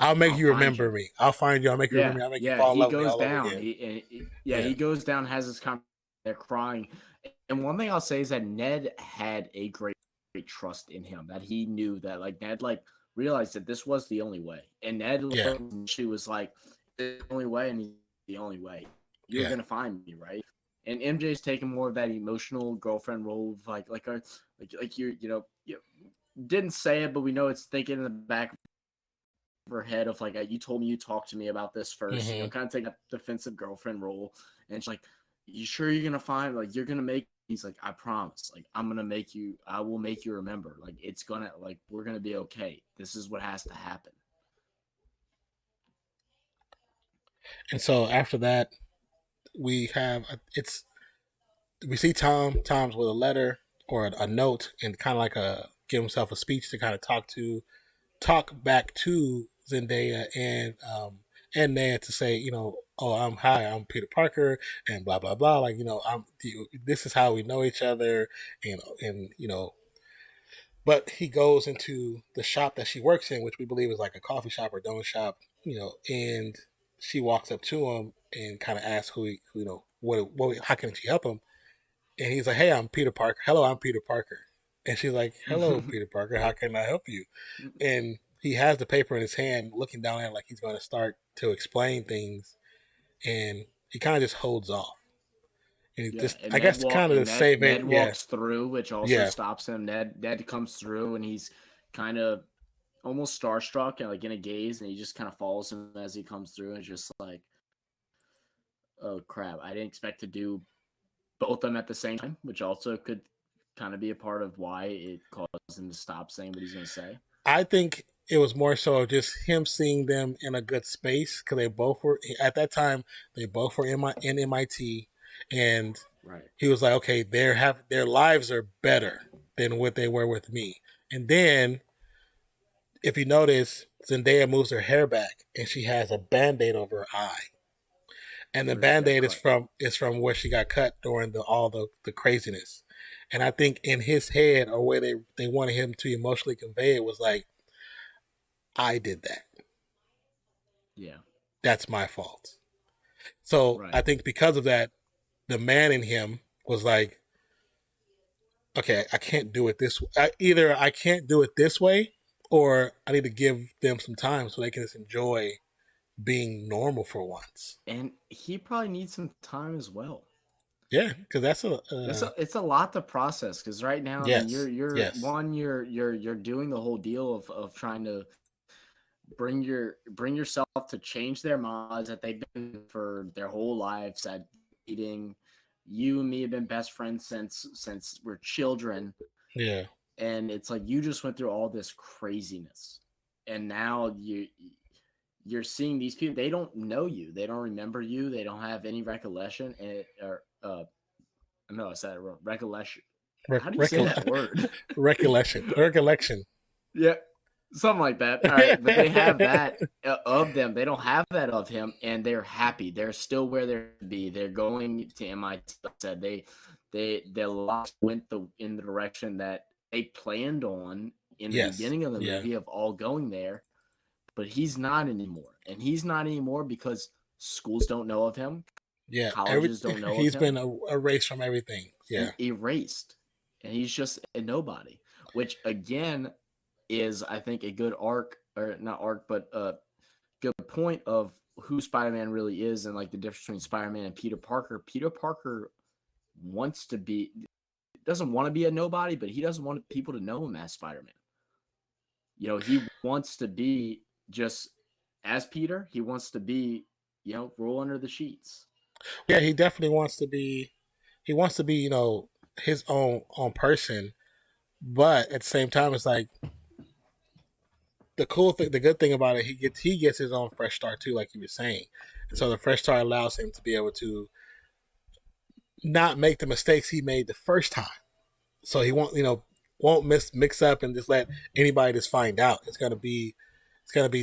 I'll make you remember me. I'll find you. I'll make you remember me. I'll make you fall in love with me all over again. He goes down, has his conversation, they're crying. And one thing I'll say is that Ned had a great trust in him, that he knew that Ned realized that this was the only way. And Ned she was like, the only way, and he's the only way. You're gonna find me, right? And MJ's taking more of that emotional girlfriend role of you didn't say it, but we know it's thinking in the back of her head of you told me you talked to me about this first, kind of take that defensive girlfriend role. And she's like, you sure you're gonna find you're gonna make. He's like, I promise, I will make you remember, it's gonna, we're gonna be okay. This is what has to happen. And so after that, we see Tom's with a letter or a note, and kind of give himself a speech to kind of talk back to Zendaya and Ned to say, oh, I'm Peter Parker, and blah blah blah. This is how we know each other, and But he goes into the shop that she works in, which we believe is like a coffee shop or donut shop, and she walks up to him and kind of asks how can she help him? And he's like, "Hey, I'm Peter Parker. Hello, I'm Peter Parker." And she's like, "Hello, Peter Parker. How can I help you?" And he has the paper in his hand, looking down at it like he's going to start to explain things, and he kind of just holds off. And he Yeah, just, and I guess, kind of to save it. Ned Yeah, walks through, which also yeah. stops him. Ned comes through, and he's kind of almost starstruck and like in a gaze, and he just kind of follows him as he comes through, and just like, oh crap, I didn't expect to do both of them at the same time, which also could kind of be a part of why it caused him to stop saying what he's going to say. I think it was more so just him seeing them in a good space because they both were at that time. They both were in MIT, and Right. he was like, "Okay, their lives are better than what they were with me." And then, if you notice, Zendaya moves her hair back, and she has a Band-Aid over her eye. And the Band-Aid is from where she got cut during all the craziness. And I think in his head, or where they wanted him to emotionally convey it, was like, I did that. Yeah. That's my fault. So Right. I think because of that, the man in him was like, okay, I can't do it this way. Either I can't do it this way, or I need to give them some time so they can just enjoy being normal for once. And he probably needs some time as well. Yeah, because that's It's a lot to process because right now, I mean, yes, yes, you're doing the whole deal of trying to bring yourself to change their minds that they've been for their whole lives at eating. You and me have been best friends since we're children, yeah. and it's like you just went through all this craziness, and now you're seeing these people. They don't know you, they don't remember you, they don't have any recollection, or no, I said it wrong. Recollection. How do you say that word? Recollection. Yeah, something like that. All right, but they have that of them. They don't have that of him, and they're happy. They're still where they're to be. They're going to MIT. Like I said their lives went in the direction that they planned on in the Yes, beginning of the yeah, movie of all going there. But he's not anymore, and he's not anymore because schools don't know of him, yeah. colleges don't know of He's him. been erased from everything. Yeah, Erased, and he's just a nobody. Which again is, I think, a good arc, or not arc, but a good point of who Spider-Man really is, and like the difference between Spider-Man and Peter Parker. Peter Parker doesn't want to be a nobody, but he doesn't want people to know him as Spider-Man. He wants to be just as Peter. He wants to be, roll under the sheets. yeah. He definitely wants to be. He wants to be, his own person. But at the same time, it's like the good thing about it, he gets his own fresh start too, like you were saying. And so the fresh start allows him to be able to not make the mistakes he made the first time. So he won't mix up and just let anybody just find out. It's gonna be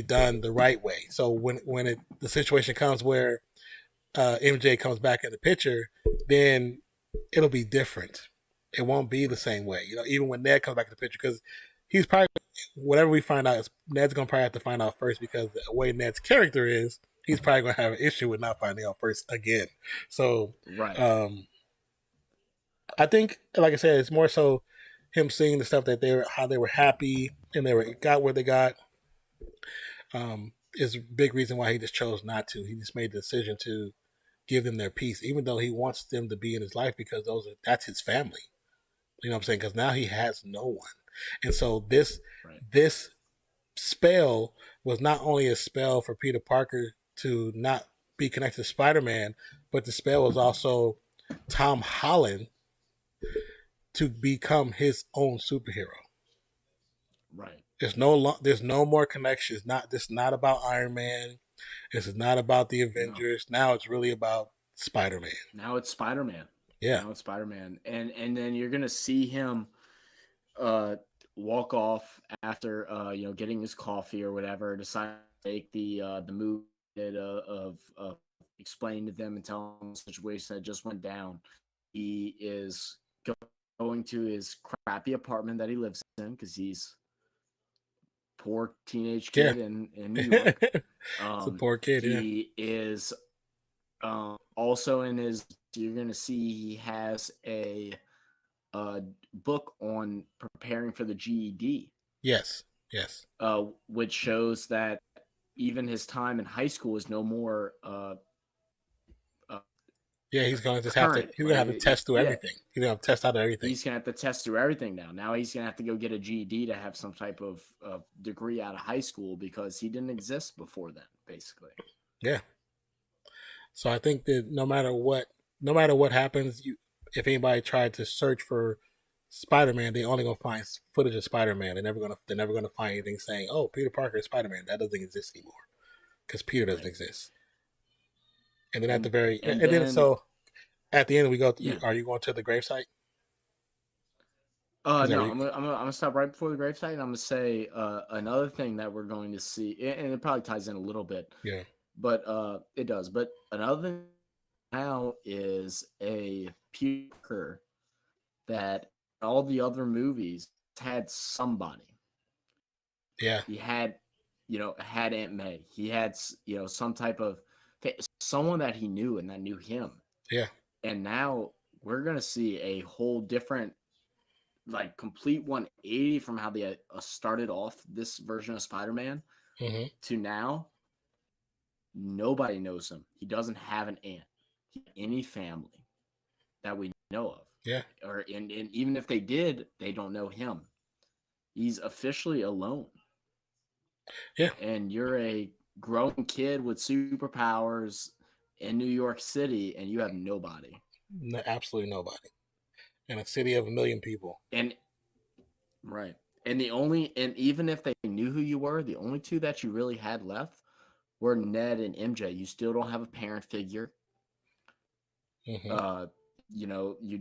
done the right way. So when the situation comes where MJ comes back in the picture, then it'll be different. It won't be the same way. Even when Ned comes back in the picture, because he's probably whatever we find out, Ned's gonna probably have to find out first because the way Ned's character is, he's probably gonna have an issue with not finding out first again. So, Right. I think, like I said, it's more so him seeing the stuff that how they were happy and got where they got. Is a big reason why he just chose not to. He just made the decision to give them their peace, even though he wants them to be in his life because that's his family. You know what I'm saying? Because now he has no one, and so this spell was not only a spell for Peter Parker to not be connected to Spider-Man, but the spell was also Tom Holland to become his own superhero. Right. There's no more connection. This is not about Iron Man. This is not about the No. Avengers. Now it's really about Spider-Man. Now it's Spider-Man. Yeah. Now it's Spider-Man. And then you're gonna see him walk off after getting his coffee or whatever, decide to take the move of explaining to them and telling them the situation that just went down. He is going going to his crappy apartment that he lives in because he's a poor teenage kid in New York. It's a poor kid. He is also in his. You're gonna see he has a book on preparing for the GED. Yes. Which shows that even his time in high school is no more. He's gonna just have to. He's gonna have to test through everything. He's gonna have to test out everything. He's gonna have to test through everything now. Now he's gonna have to go get a GED to have some type of degree out of high school because he didn't exist before then, basically. Yeah. So I think that no matter what happens, if anybody tried to search for Spider-Man, they're only gonna find footage of Spider-Man. They're never gonna find anything saying, "Oh, Peter Parker is Spider-Man." That doesn't exist anymore because Peter doesn't exist. And then at the very at the end we go. Are you going to the gravesite? No, I'm gonna stop right before the gravesite, and I'm gonna say another thing that we're going to see, and it probably ties in a little bit. Yeah. But it does. But another thing now is a Peter that all the other movies had somebody. Yeah. He had, had Aunt May. He had, some type of someone that he knew and that knew him. Yeah. And now we're gonna see a whole different, like, complete 180 from how they started off this version of Spider-Man to now. Nobody knows him. He doesn't have an aunt, any family that we know of. Yeah. And even if they did, they don't know him. He's officially alone. Yeah. And you're a grown kid with superpowers in New York City, and you have nobody. No, absolutely nobody. In a city of 1 million people. And even if they knew who you were, the only two that you really had left were Ned and MJ. You still don't have a parent figure. You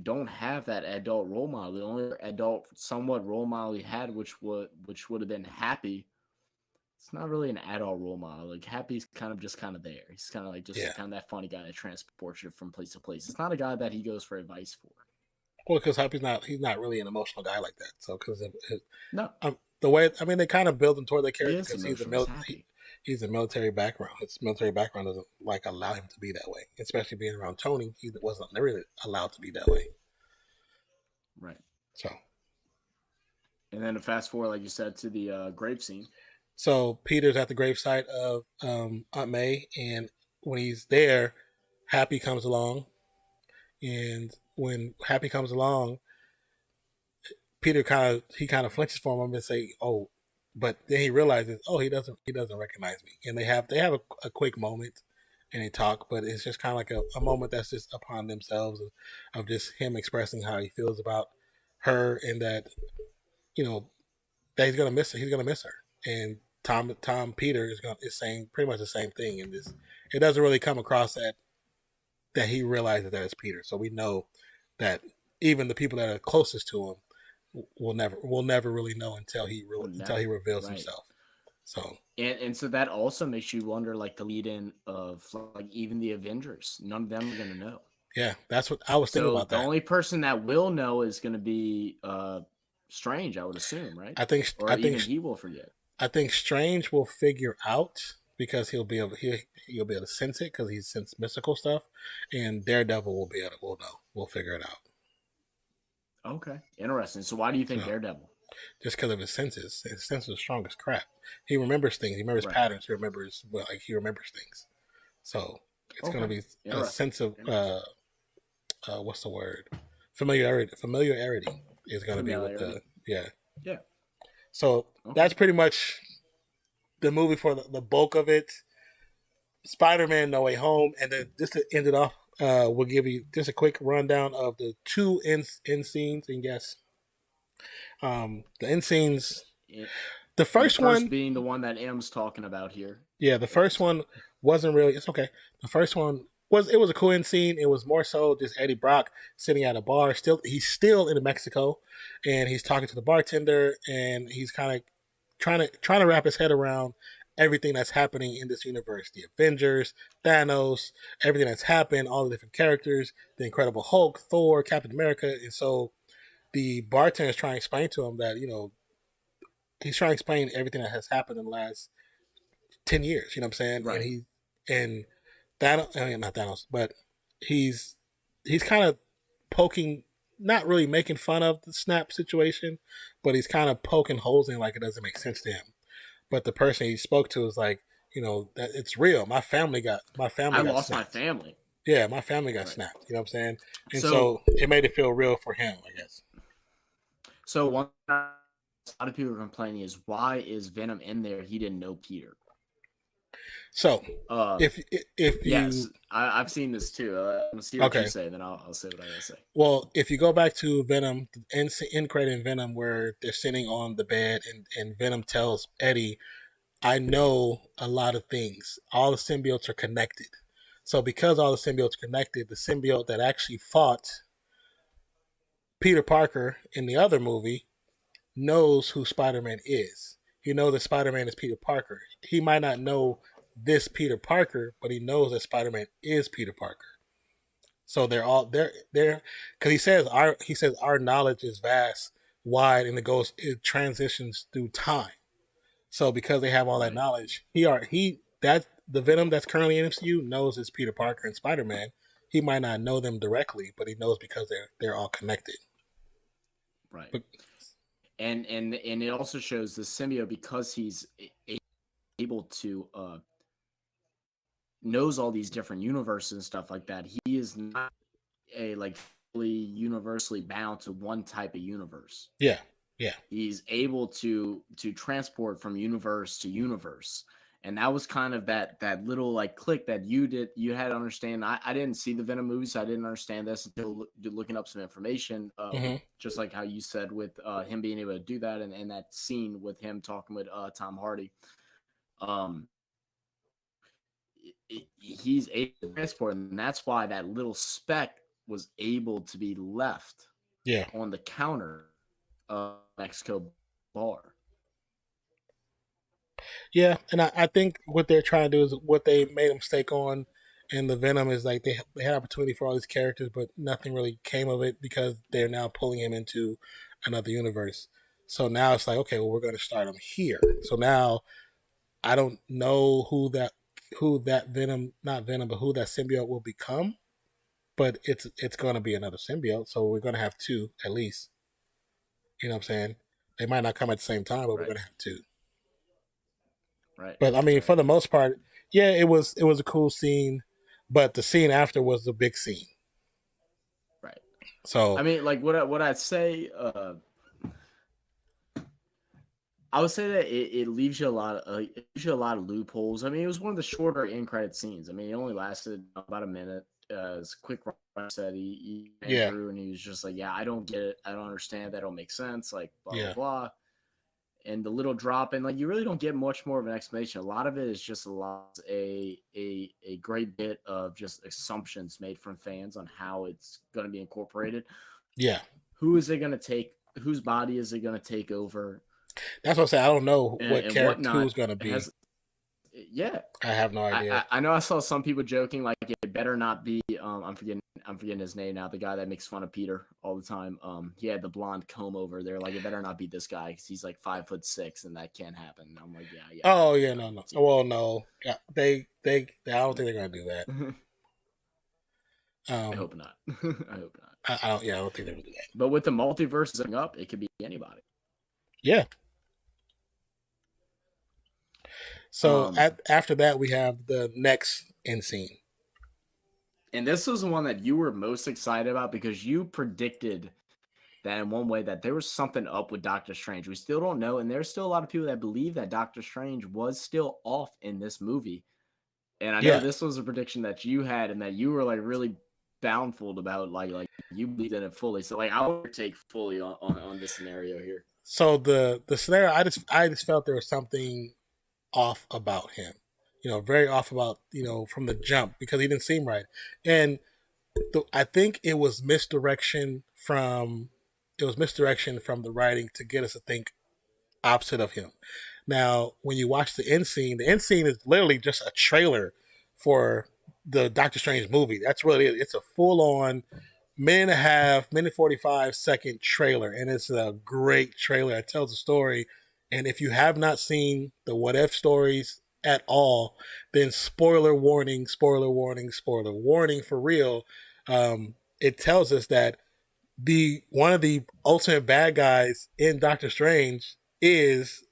don't have that adult role model. The only adult somewhat role model you had, which would have been Happy. It's not really an adult role model. Like, Happy's kind of there. He's kind of like kind of that funny guy that transports you from place to place. It's not a guy that he goes for advice for. Well, because Happy's he's not really an emotional guy like that. So because the way they kind of build him toward the character because he's a military background. His military background doesn't allow him to be that way, especially being around Tony. He wasn't really allowed to be that way. Right. So. And then to fast forward, like you said, to the grave scene. So Peter's at the gravesite of Aunt May, and when he's there, Happy comes along, and when Happy comes along, Peter kind of flinches for him and say, "Oh," but then he realizes, "Oh, he doesn't recognize me." And they have a quick moment, and they talk, but it's just kind of like a moment that's just upon themselves of just him expressing how he feels about her, and that that he's gonna miss her. He's gonna miss her, and Tom Peter is saying pretty much the same thing, and it doesn't really come across that he realizes that it's Peter. So we know that even the people that are closest to him will never really know until he reveals himself. So and so that also makes you wonder, like, the lead-in of even the Avengers. None of them are gonna know. Yeah, that's what I was thinking about. The only person that will know is gonna be Strange, I would assume, right? I think he will forget. I think Strange will figure out because he'll be able to sense it because he's sensed mystical stuff, and Daredevil will know. We'll figure it out. Okay, interesting. So why do you think Daredevil? Just because of his senses. His senses are strong as crap. He remembers things. He remembers patterns. He remembers things. So it's going to be a sense of what's the word? Familiarity. Familiarity is going to be with the yeah. So that's pretty much the movie for the bulk of it. Spider-Man: No Way Home, and then just to end it off, we'll give you just a quick rundown of the two end scenes. And yes, the end scenes. The first one being the one that M's talking about here. Yeah, the first one wasn't really. It's okay. The first one was a cool end scene. It was more so just Eddie Brock sitting at a bar. He's still in Mexico, and he's talking to the bartender, and he's kind of trying to wrap his head around everything that's happening in this universe. The Avengers, Thanos, everything that's happened, all the different characters, the Incredible Hulk, Thor, Captain America. And so the bartender is trying to explain to him that he's trying to explain everything that has happened in the last 10 years. You know what I'm saying? Right. And Thanos, I mean, not Thanos, but he's kind of poking, not really making fun of the snap situation, but he's kind of poking holes in like it doesn't make sense to him. But the person he spoke to is like, that it's real. My family got I lost snapped. my family. Yeah, my family got Right. snapped. You know what I'm saying? And So, so it made it feel real for him, I guess. so one a lot of people are complaining is why is Venom in there? He didn't know Peter. So if you yes, I've seen this too. I'm gonna see what you say, then I'll say what I gotta say. Well, if you go back to Venom, end credit in Venom, where they're sitting on the bed, and Venom tells Eddie, "I know a lot of things. All the symbiotes are connected. So because all the symbiotes are connected, the symbiote that actually fought Peter Parker in the other movie knows who Spider-Man is. He knows that Spider-Man is Peter Parker. He might not know this Peter Parker, but he knows that Spider-Man is Peter Parker. So they're because he says our knowledge is vast, wide, and it transitions through time. So because they have all that knowledge, the Venom that's currently in MCU knows it's Peter Parker and Spider-Man. He might not know them directly, but he knows because they're all connected. Right. And it also shows the symbiote, because he's able to knows all these different universes and stuff like that. He is not fully universally bound to one type of universe. Yeah. He's able to transport from universe to universe. And that was kind of that little click that you had to understand. I didn't see the Venom movies, so I didn't understand this until looking up some information. Just like how you said with him being able to do that, and that scene with him talking with Tom Hardy. He's able to transport, and that's why that little speck was able to be left on the counter of Mexico bar. Yeah, and I think what they're trying to do is what they made a mistake on in the Venom is like they had opportunity for all these characters, but nothing really came of it because they're now pulling him into another universe. So now it's like, okay, well, we're going to start him here. So now I don't know who that Venom, not Venom, but who that symbiote will become. But it's going to be another symbiote, so we're going to have two at least. You know what I'm saying? They might not come at the same time, but we're going to have two. Right. But I mean, for the most part, yeah, it was a cool scene, but the scene after was the big scene. Right. So I mean, what I'd say, I would say that it leaves you a lot of loopholes. I mean, it was one of the shorter end credit scenes. I mean, it only lasted about a minute. It's quick. Said he ran through, and he was just like, "Yeah, I don't get it. I don't understand. That don't make sense." Like blah blah blah. And the little drop in, you really don't get much more of an explanation. A lot of it is just a great bit of just assumptions made from fans on how it's going to be incorporated. Yeah. Who is it going to take? Whose body is it going to take over? That's what I'm saying. I don't know what character who's going to be. I have no idea. I know I saw some people joking like it better not be. I'm forgetting his name now. The guy that makes fun of Peter all the time. He had the blonde comb over there. Like, it better not be this guy because he's 5'6", and that can't happen. And I'm like, yeah. Oh yeah, no. Well, no. Yeah, they. I don't think they're going to do that. I hope not. I don't think they're going to do that. But with the multiverse going up, it could be anybody. Yeah. So after that, we have the next end scene. And this was the one that you were most excited about because you predicted that in one way that there was something up with Doctor Strange. We still don't know, and there's still a lot of people that believe that Doctor Strange was still off in this movie. And I know this was a prediction that you had and that you were really boundfold about, like you believed in it fully. So I want to take fully on this scenario here. So the scenario, I just felt there was something off about him, very off about, from the jump because he didn't seem right. And I think it was misdirection from the writing to get us to think opposite of him. Now, when you watch the end scene is literally just a trailer for the Doctor Strange movie. That's really it. It's a full on minute 45-second trailer, and it's a great trailer. It tells a story, and if you have not seen the What If stories at all, then spoiler warning, spoiler warning, spoiler warning for real. It tells us that the one of the ultimate bad guys in Doctor Strange is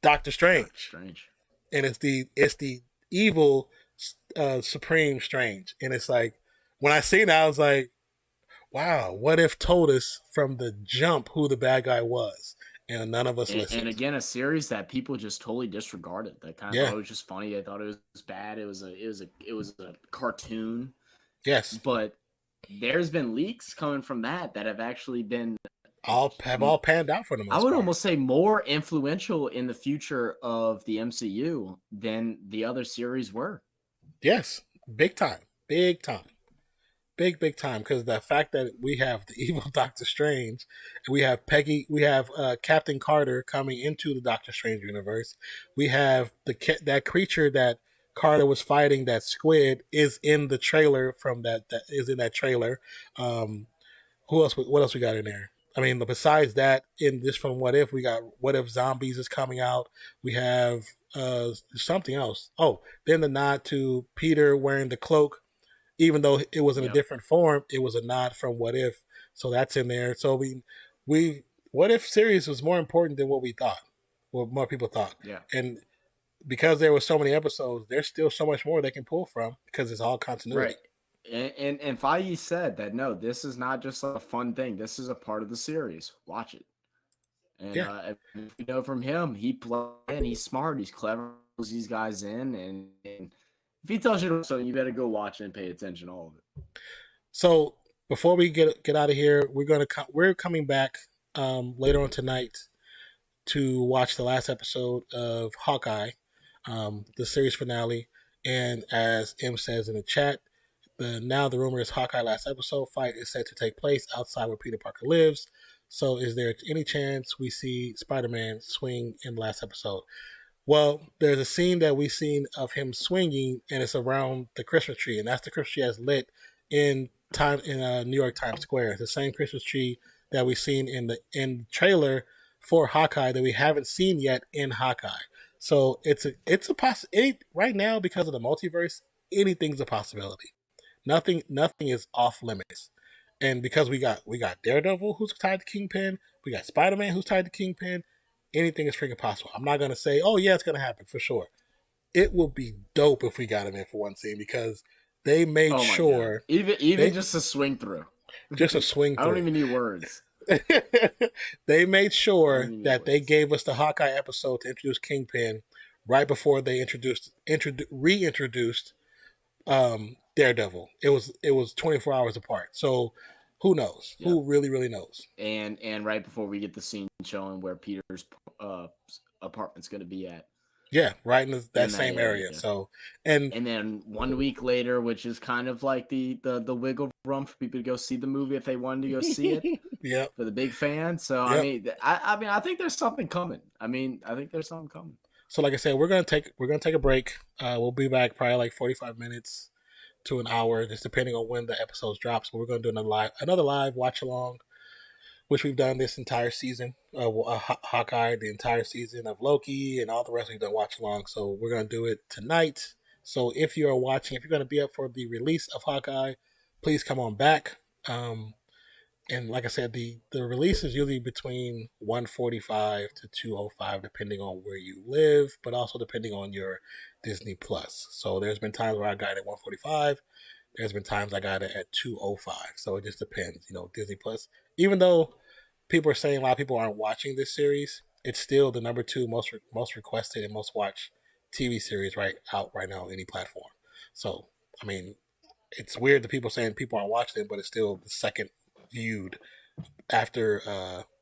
Doctor Doctor Strange, Strange. and it's the evil Supreme Strange, and it's like when I seen it, I was like, wow, what if told us from the jump who the bad guy was, and none of us listened. And again, a series that people just totally disregarded. They kind of thought it was just funny. They thought it was bad. It was a cartoon. Yes, but there's been leaks coming from that have actually been all panned out for the most part. I would almost say more influential in the future of the MCU than the other series were. Yes, big time, big time. Big time, because the fact that we have the evil Doctor Strange, and we have Captain Carter coming into the Doctor Strange universe. We have that creature that Carter was fighting, that squid, is in the trailer from that is in that trailer. Who else? What else we got in there? I mean, besides that, in this from What If, we got What If Zombies is coming out. We have something else. Oh, then the nod to Peter wearing the cloak. Even though it was in a different form, it was a nod from What If, so that's in there. So we What If series was more important than what we thought, what more people thought. Yeah. And because there were so many episodes, there's still so much more they can pull from because it's all continuity. Right. And Feige said that no, this is not just a fun thing. This is a part of the series. Watch it. And if you know from him, he's smart, he's clever, pulls these guys in, and if he tells you so, you better go watch it and pay attention to all of it. So before we get out of here, we're coming back later on tonight to watch the last episode of Hawkeye, the series finale. And as M says in the chat, the rumor is Hawkeye last episode fight is set to take place outside where Peter Parker lives. So is there any chance we see Spider-Man swing in the last episode? Well, there's a scene that we've seen of him swinging, and it's around the Christmas tree, and that's the Christmas tree that's lit in New York Times Square. It's the same Christmas tree that we've seen in the trailer for Hawkeye that we haven't seen yet in Hawkeye. So it's a possibility right now because of the multiverse. Anything's a possibility. Nothing is off limits. And because we got Daredevil who's tied to Kingpin, we got Spider-Man who's tied to Kingpin. Anything is freaking possible. I'm not going to say, oh, yeah, it's going to happen for sure. It will be dope if we got him in for one scene because they made sure. God. Even just a swing through. Just a swing through. I don't even need words. They made sure that they gave us the Hawkeye episode to introduce Kingpin right before they reintroduced Daredevil. It was 24 hours apart. So who knows? Yep. Who really knows? And right before we get the scene showing where Peter's apartment's going to be at. Yeah, right in that same area. So and then 1 week later, which is kind of like the wiggle room for people to go see the movie if they wanted to go see it. Yeah, for the big fans. So yep. I think there's something coming. So like I said, we're gonna take a break. We'll be back probably like 45 minutes to an hour, just depending on when the episodes drops. But we're gonna do another live watch along, which we've done this entire season of Hawkeye, the entire season of Loki, and all the rest we've done watch along. So we're going to do it tonight. So if you're watching, if you're going to be up for the release of Hawkeye, please come on back. And like I said, the release is usually between 1:45 to 2:05, depending on where you live, but also depending on your Disney Plus. So there's been times where I got it at 1:45. There's been times I got it at 2:05. So it just depends, Disney Plus. Even though people are saying a lot of people aren't watching this series, it's still the number 2 most requested and most watched TV series right now on any platform. So, I mean, it's weird that people saying people aren't watching it, but it's still the second viewed after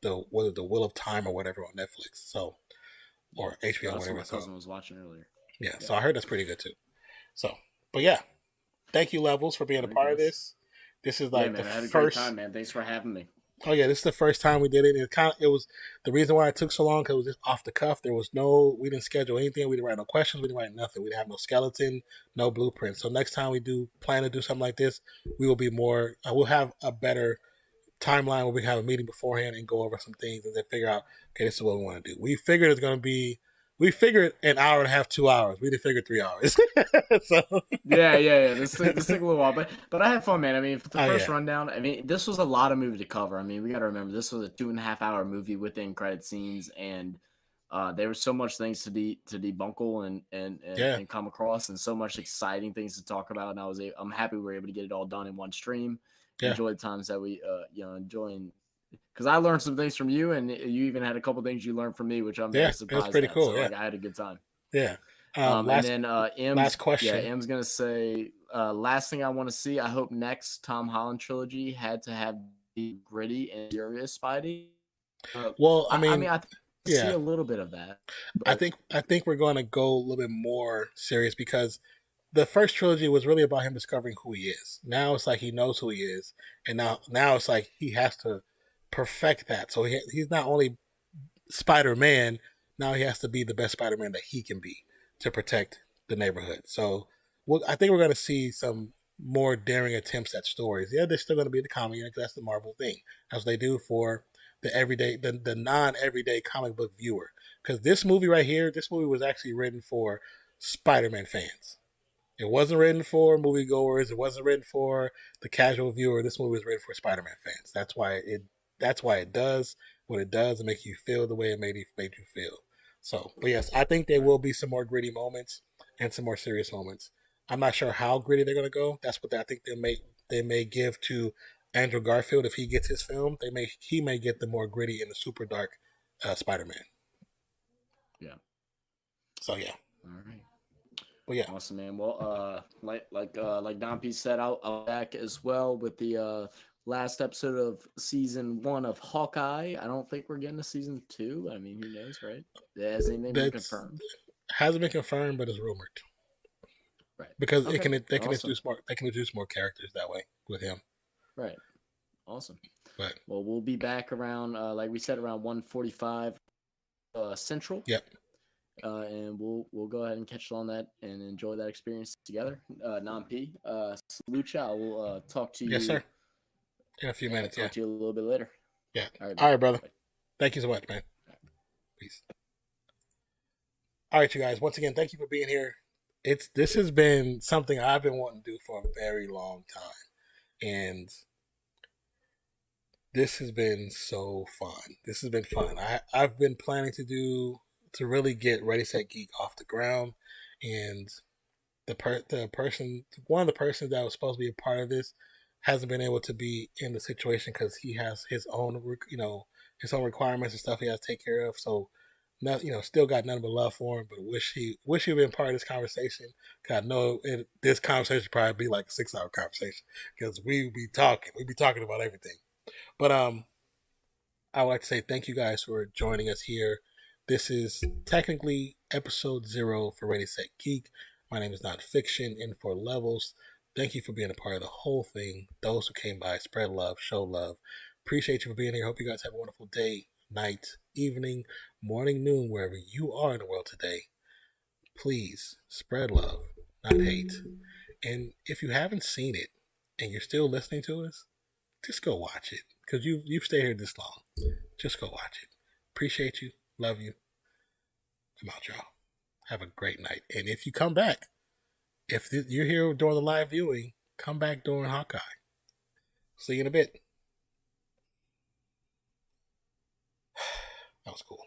the Wheel of Time or whatever on Netflix. So, or HBO, or whatever. My cousin was watching earlier. Yeah, so I heard that's pretty good too. So, but yeah, thank you, Levels, for being a part of this. This is like man, the I had a first great time, man. Thanks for having me. Oh yeah, this is the first time we did it. It was the reason why it took so long because it was just off the cuff. We didn't schedule anything. We didn't write no questions. We didn't write nothing. We didn't have no skeleton, no blueprint. So next time we do plan to do something like this, we will be more. We'll have a better timeline where we have a meeting beforehand and go over some things and then figure out, okay, this is what we want to do. We figured it's going to be. We figured an hour and a half, 2 hours. We didn't figure 3 hours. So yeah. This took a little while, but I had fun, man. I mean, for the first yeah. rundown, I mean, this was a lot of movie to cover. I mean, we got to remember this was a 2.5 hour movie with end credit scenes, and there was so much things to debunkle and come across, and so much exciting things to talk about. And I'm happy we were able to get it all done in one stream. Yeah. Enjoy the times that we enjoying. Because I learned some things from you, and you even had a couple things you learned from me, which I'm very surprised. It was pretty cool. So, I had a good time. Yeah. And then last question. Yeah, M's gonna say last thing I want to see. I hope next Tom Holland trilogy had to have the gritty and serious Spidey. Well, I see a little bit of that. But I think we're going to go a little bit more serious because the first trilogy was really about him discovering who he is. Now it's like he knows who he is, and now it's like he has to perfect that. So he's not only Spider-Man, now he has to be the best Spider-Man that he can be to protect the neighborhood. So I think we're going to see some more daring attempts at stories. Yeah, they're still going to be the comic because that's the Marvel thing, as they do for the non-everyday comic book viewer. Because this movie right here, this movie was actually written for Spider-Man fans. It wasn't written for moviegoers. It wasn't written for the casual viewer. This movie was written for Spider-Man fans. That's why it does what it does and make you feel the way it made you feel. So, but yes, I think there will be some more gritty moments and some more serious moments. I'm not sure how gritty they're going to go. That's what I think they may give to Andrew Garfield if he gets his film. He may get the more gritty and the super dark Spider-Man. Yeah. So yeah. All right. Well, yeah. Awesome, man. Well, like Don P said, I'll back as well with the last episode of season 1 of Hawkeye. I don't think we're getting a season 2. I mean, who knows, right? Has anything been confirmed? Hasn't been confirmed, but it's rumored. Right. Because they can introduce more characters that way with him. Right. Awesome. But well, we'll be back around like we said around 1:45 Central. Yep. And we'll go ahead and catch on that and enjoy that experience together. Non-P. Lucha, we'll talk to you. Yes, sir. In a few minutes, talk to you a little bit later. Yeah. All right, brother. Bye. Thank you so much, man. Right. Peace. All right, you guys. Once again, thank you for being here. This has been something I've been wanting to do for a very long time, and this has been so fun. This has been fun. I've been planning to really get Ready Set Geek off the ground, and one of the persons that was supposed to be a part of this hasn't been able to be in the situation because he has his own requirements and stuff he has to take care of. So, still got nothing but love for him, but wish he'd been part of this conversation. Cause I know this conversation would probably be like a 6-hour conversation because we'd be talking about everything. But I would like to say thank you guys for joining us here. This is technically episode 0 for Ready Set Geek. My name is Nonpfixion, and for Levels. Thank you for being a part of the whole thing. Those who came by, spread love, show love. Appreciate you for being here. Hope you guys have a wonderful day, night, evening, morning, noon, wherever you are in the world today. Please spread love, not hate. And if you haven't seen it and you're still listening to us, just go watch it. Because you've stayed here this long. Just go watch it. Appreciate you. Love you. I'm out, y'all. Have a great night. And if you come back, if you're here during the live viewing, come back during Hawkeye. See you in a bit. That was cool.